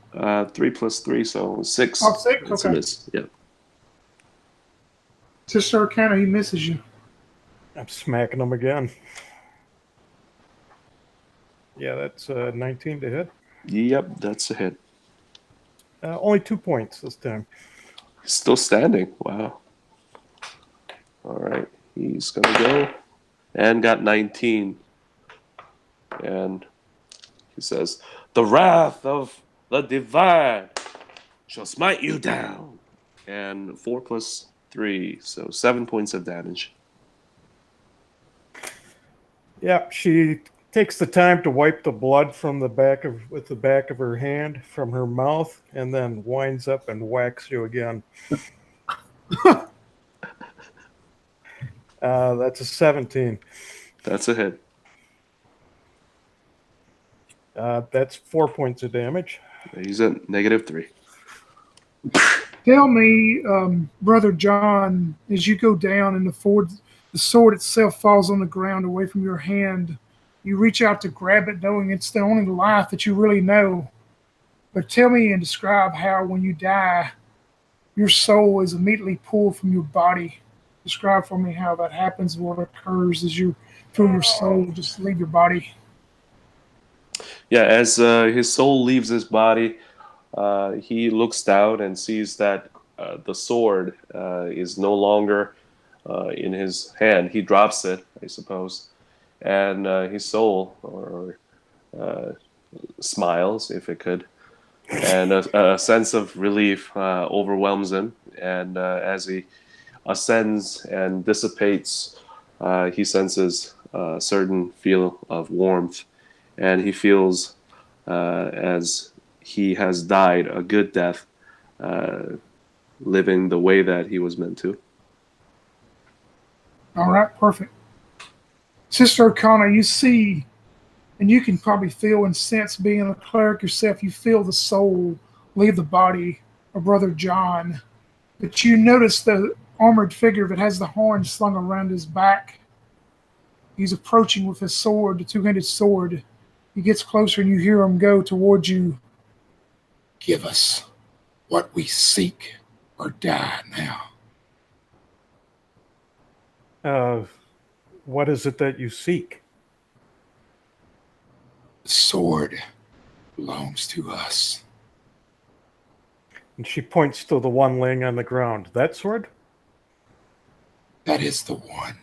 3 plus 3, so 6. Oh, 6? That's Okay. a miss. Yeah. Sister Arcana, he misses you. I'm smacking him again. Yeah, that's 19 to hit. Yep, that's a hit. Only 2 points this time. He's still standing. Wow. All right. He's going to go and got 19. And he says, "The wrath of the divine shall smite you down." And 4 plus 3, so 7 points of damage. Yeah, she takes the time to wipe the blood from with the back of her hand from her mouth, and then winds up and whacks you again. That's a 17. That's a hit. That's 4 points of damage. He's at -3. Tell me, Brother John, as you go down and the sword itself falls on the ground away from your hand, you reach out to grab it knowing it's the only life that you really know. But tell me and describe how when you die, your soul is immediately pulled from your body. Describe for me how that happens, what occurs as you feel your soul just leave your body. Yeah, as his soul leaves his body, he looks down and sees that the sword is no longer in his hand. He drops it, I suppose, and his soul, or smiles, if it could, and a sense of relief overwhelms him. And as he ascends and dissipates, he senses a certain feel of warmth, and he feels as he has died a good death, living the way that he was meant to. All right, perfect. Sister O'Connor, you see, and you can probably feel and sense being a cleric yourself, you feel the soul leave the body of Brother John. But you notice the armored figure that has the horn slung around his back. He's approaching with his sword, the two-handed sword. He gets closer and you hear him go towards you. Give us what we seek or die now. What is it that you seek? The sword belongs to us. And she points to the one laying on the ground. That sword? That is the one.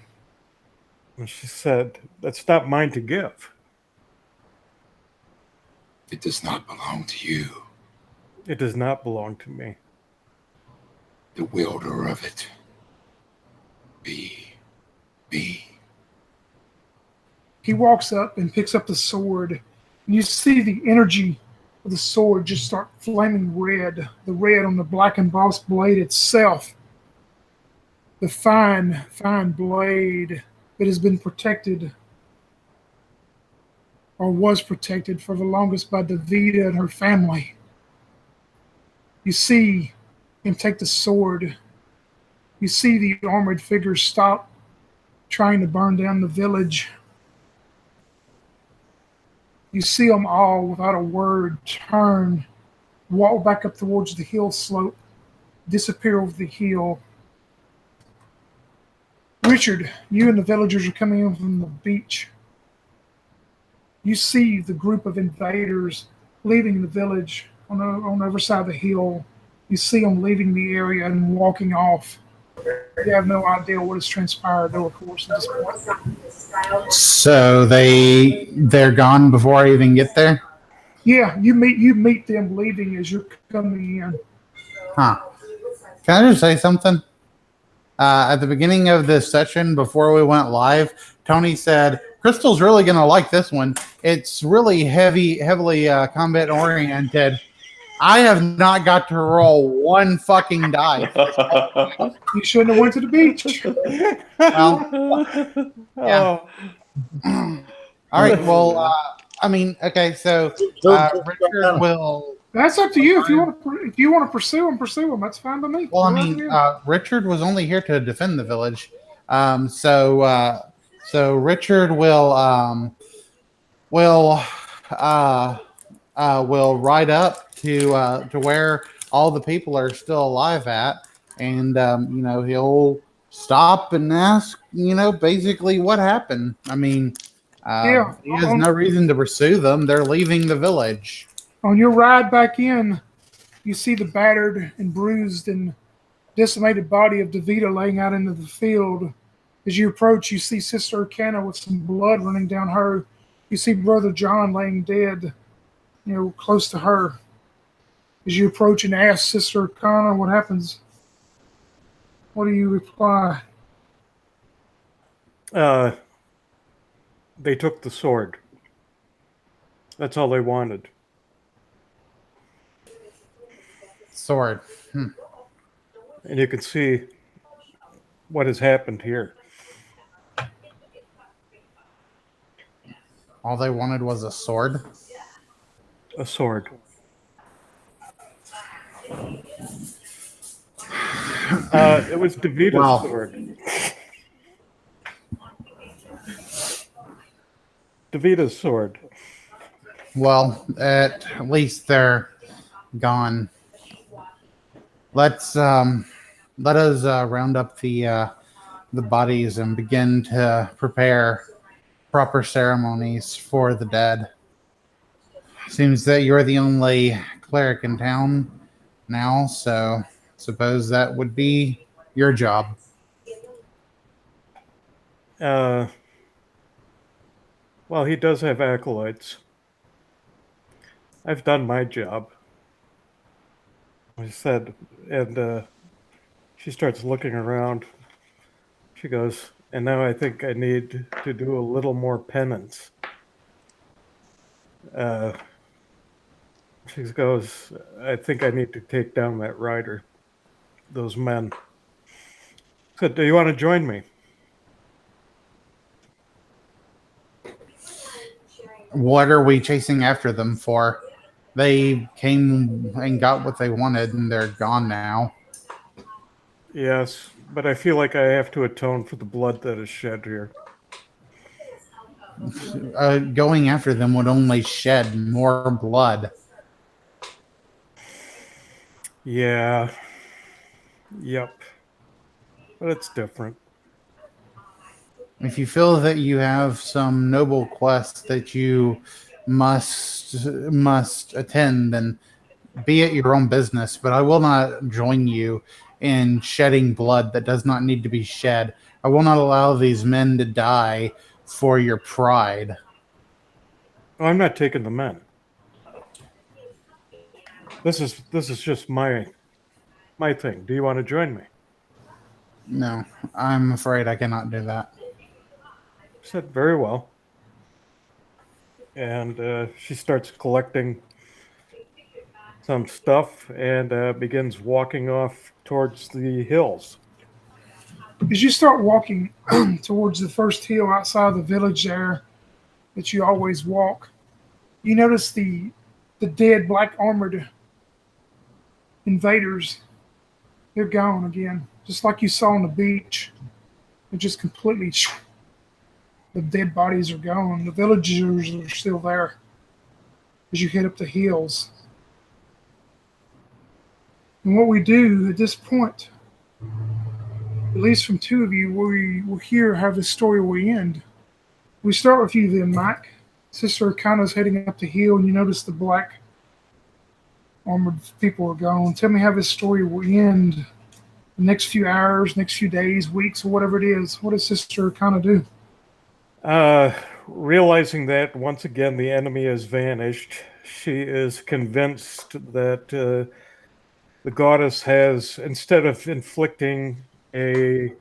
And she said, that's not mine to give. It does not belong to you. It does not belong to me. The wielder of it be me. He walks up and picks up the sword, and you see the energy of the sword just start flaming red, the red on the black embossed blade itself. The fine, fine blade that has been protected or was protected for the longest by Davida and her family. You see him take the sword. You see the armored figure stop trying to burn down the village. You see them all, without a word, turn, walk back up towards the hill slope, disappear over the hill. Richard, you and the villagers are coming in from the beach. You see the group of invaders leaving the village on the other side of the hill. You see them leaving the area and walking off. You have no idea what has transpired, though, of course, at this point. So they're gone before I even get there? Yeah, you meet them leaving as you're coming in. Huh. Can I just say something? At the beginning of this session, before we went live, Tony said, Crystal's really going to like this one. It's really heavily combat oriented. I have not got to roll one fucking die. You shouldn't have went to the beach. Well, yeah. All right. Well, I mean, okay. So Richard will. That's up to you. If you want to pursue them, that's fine by me. Well, I mean, Richard was only here to defend the village. So Richard will ride up to where all the people are still alive at, and he'll stop and ask, basically what happened. I mean, he has no reason to pursue them. They're leaving the village. On your ride back in, you see the battered and bruised and decimated body of Davida laying out into the field. As you approach, you see Sister Arcana with some blood running down her. You see Brother John laying dead, close to her. As you approach and ask Sister Arcana what happens, what do you reply? They took the sword. That's all they wanted. Sword. And you can see what has happened here. All they wanted was a sword? A sword. It was Davida's sword. Davida's sword. Well, at least they're gone. Let us round up the bodies and begin to prepare proper ceremonies for the dead. Seems that you're the only cleric in town now, so suppose that would be your job. Well, he does have acolytes. I've done my job. I said, and she starts looking around. She goes, and now I think I need to do a little more penance. Uh, she goes, I think I need to take down that rider, those men. I said, do you want to join me? What are we chasing after them for? They came and got what they wanted, and they're gone now. Yes, but I feel like I have to atone for the blood that is shed here. Going after them would only shed more blood. Yeah. Yep. But it's different. If you feel that you have some noble quest that you must attend, then be it your own business. But I will not join you in shedding blood that does not need to be shed. I will not allow these men to die for your pride. Oh, I'm not taking the men. This is just my thing. Do you want to join me? No, I'm afraid I cannot do that. I said, very well. And she starts collecting some stuff and begins walking off towards the hills. As you start walking towards the first hill outside of the village there that you always walk, you notice the dead black armored invaders. They're gone again, just like you saw on the beach. They're just completely. The dead bodies are gone. The villagers are still there as you head up the hills. And what we do at this point, at least from two of you, we will hear how the story will end. We start with you then, Mike. Sister Akana's heading up the hill, and you notice the black armored people are gone. Tell me how this story will end. The next few hours, next few days, weeks, or whatever it is. What does Sister Akana do? Realizing that once again the enemy has vanished, she is convinced that the goddess has, instead of inflicting a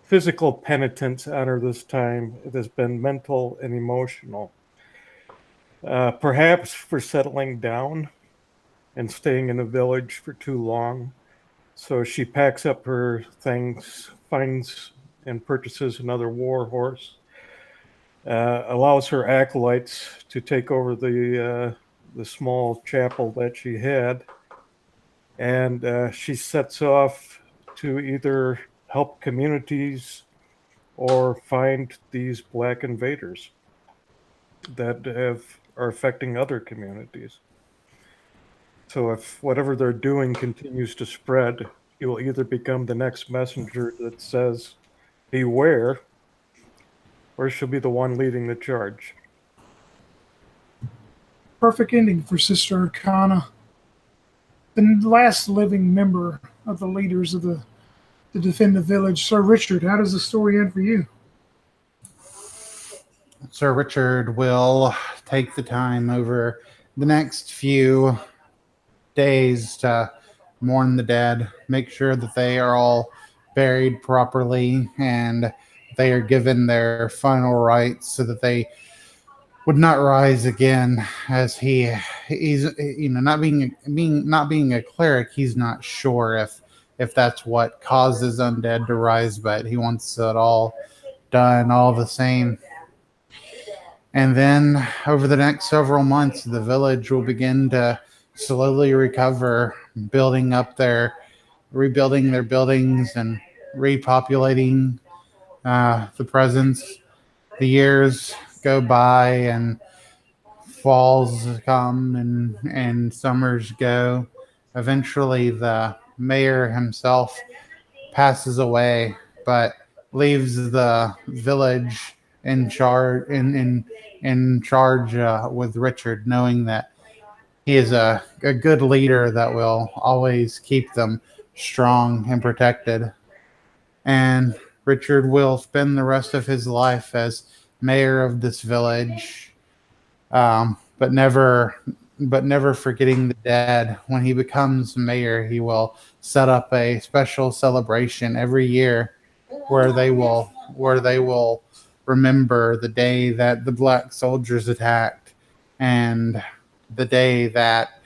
physical penitence on her this time, it has been mental and emotional. Perhaps for settling down and staying in a village for too long. So she packs up her things, finds and purchases another war horse, allows her acolytes to take over the small chapel that she had, and she sets off to either help communities or find these black invaders that are affecting other communities. So if whatever they're doing continues to spread, you will either become the next messenger that says, beware, or she'll be the one leading the charge. Perfect ending for Sister Akana. The last living member of the leaders of the to defend the village. Sir Richard, how does the story end for you? Sir Richard will take the time over the next few days to mourn the dead, make sure that they are all buried properly and they are given their final rites so that they would not rise again. As he's not being a cleric, he's not sure if that's what causes undead to rise, but he wants it all done all the same. And then over the next several months, the village will begin to slowly recover, rebuilding their buildings and repopulating the presence. The years go by and falls come and summers go. Eventually, the mayor himself passes away, but leaves the village in charge with Richard, knowing that he is a good leader that will always keep them strong and protected. And Richard will spend the rest of his life as mayor of this village, but never never forgetting the dead. When he becomes mayor, he will set up a special celebration every year where they will remember the day that the black soldiers attacked and the day that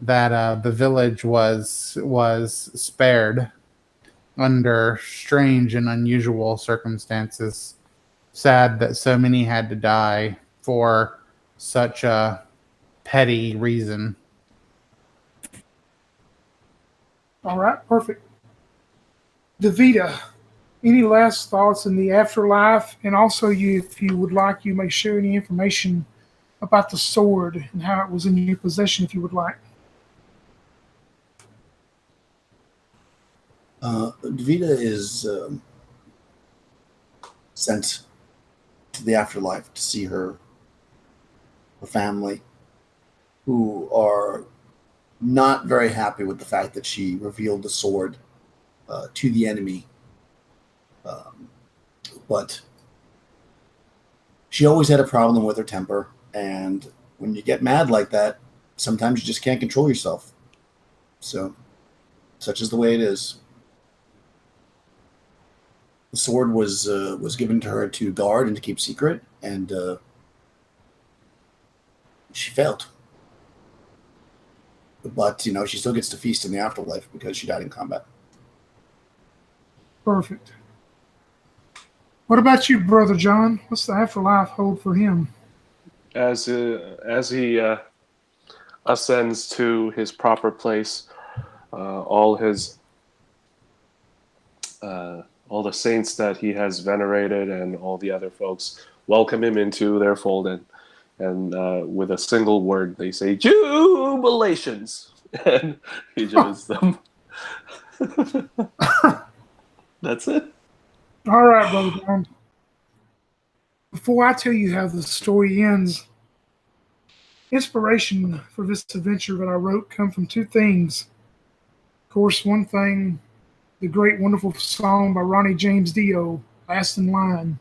the village was spared under strange and unusual circumstances. Sad that so many had to die for such a petty reason. All right, perfect. Davida, any last thoughts in the afterlife? And also, if you would like, you may share any information about the sword and how it was in your possession, if you would like. Davida is sent to the afterlife to see her family, who are not very happy with the fact that she revealed the sword to the enemy. But she always had a problem with her temper, and when you get mad like that, sometimes you just can't control yourself. So, such is the way it is. The sword was given to her to guard and to keep secret, and she failed. But, she still gets to feast in the afterlife because she died in combat. Perfect. What about you, Brother John? What's the afterlife hold for him? As he ascends to his proper place, all the saints that he has venerated and all the other folks welcome him into their fold, and with a single word they say jubilations, and he joins them. That's it. All right, Brother John. Before I tell you how the story ends, inspiration for this adventure that I wrote come from two things. Of course, one thing, the great, wonderful song by Ronnie James Dio, Last in Line.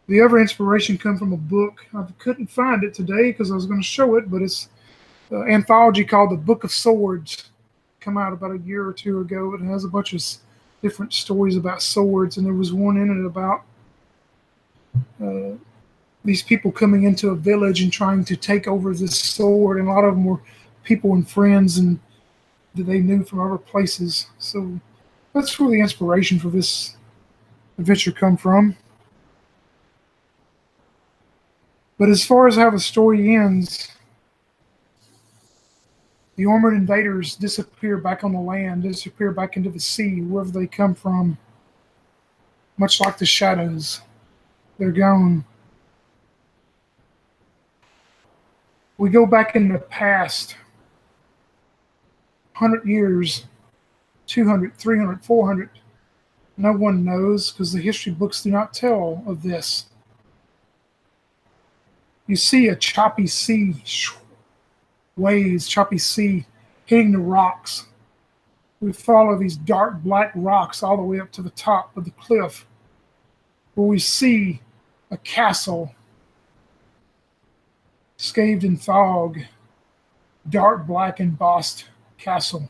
The other inspiration come from a book. I couldn't find it today because I was going to show it, but it's an anthology called The Book of Swords. Come out about a year or two ago. It has a bunch of different stories about swords, and there was one in it about these people coming into a village and trying to take over this sword, and a lot of them were people and friends and that they knew from other places. So that's where the inspiration for this adventure come from. But as far as how the story ends, the armored invaders disappear back on the land, disappear back into the sea, wherever they come from, much like the shadows. They're gone. We go back in the past, 100 years, 200, 300, 400. No one knows because the history books do not tell of this. You see a choppy sea, waves, choppy sea, hitting the rocks. We follow these dark black rocks all the way up to the top of the cliff, where we see a castle, scathed in fog, dark black embossed castle.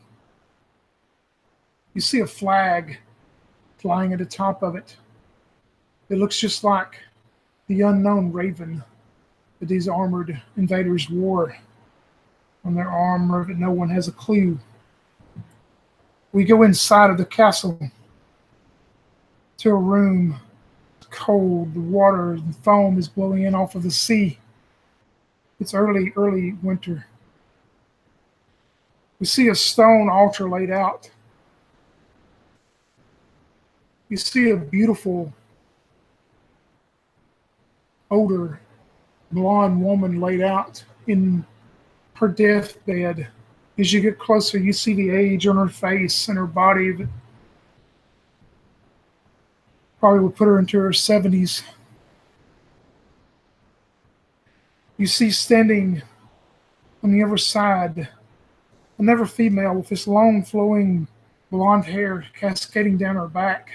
You see a flag flying at the top of it. It looks just like the unknown raven that these armored invaders wore on their armor, that no one has a clue. We go inside of the castle to a room. It's cold, the water and foam is blowing in off of the sea. It's early winter. We see a stone altar laid out. You see a beautiful, older, blonde woman laid out in her deathbed. As you get closer, you see the age on her face and her body that probably would put her into her 70s. You see standing on the other side another female with this long flowing blonde hair cascading down her back.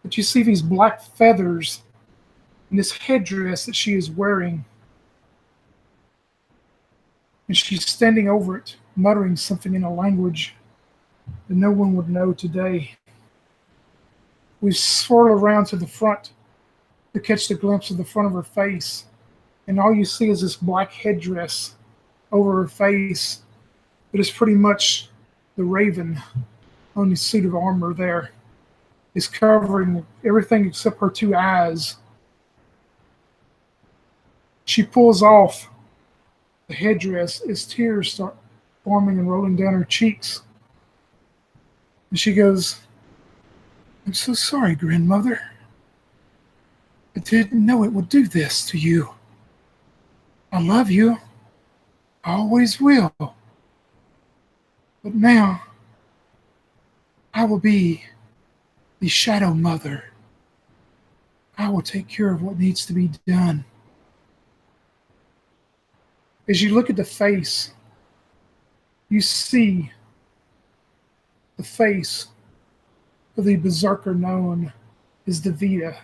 But you see these black feathers in this headdress that she is wearing. and she's standing over it, muttering something in a language that no one would know today. We swirl around to the front to catch the glimpse of the front of her face, and all you see is this black headdress over her face that is pretty much the raven on the suit of armor there. It's covering everything except her two eyes. She pulls off the headdress as tears start forming and rolling down her cheeks. And she goes, "I'm so sorry, grandmother. I didn't know it would do this to you. I love you. I always will. But now, I will be the shadow mother. I will take care of what needs to be done." As you look at the face, you see the face of the berserker known as Davida.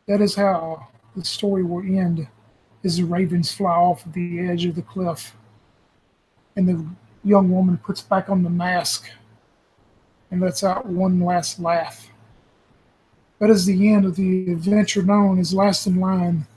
That is how the story will end, as the ravens fly off at the edge of the cliff, and the young woman puts back on the mask and lets out one last laugh. That is the end of the adventure known as Last in Line,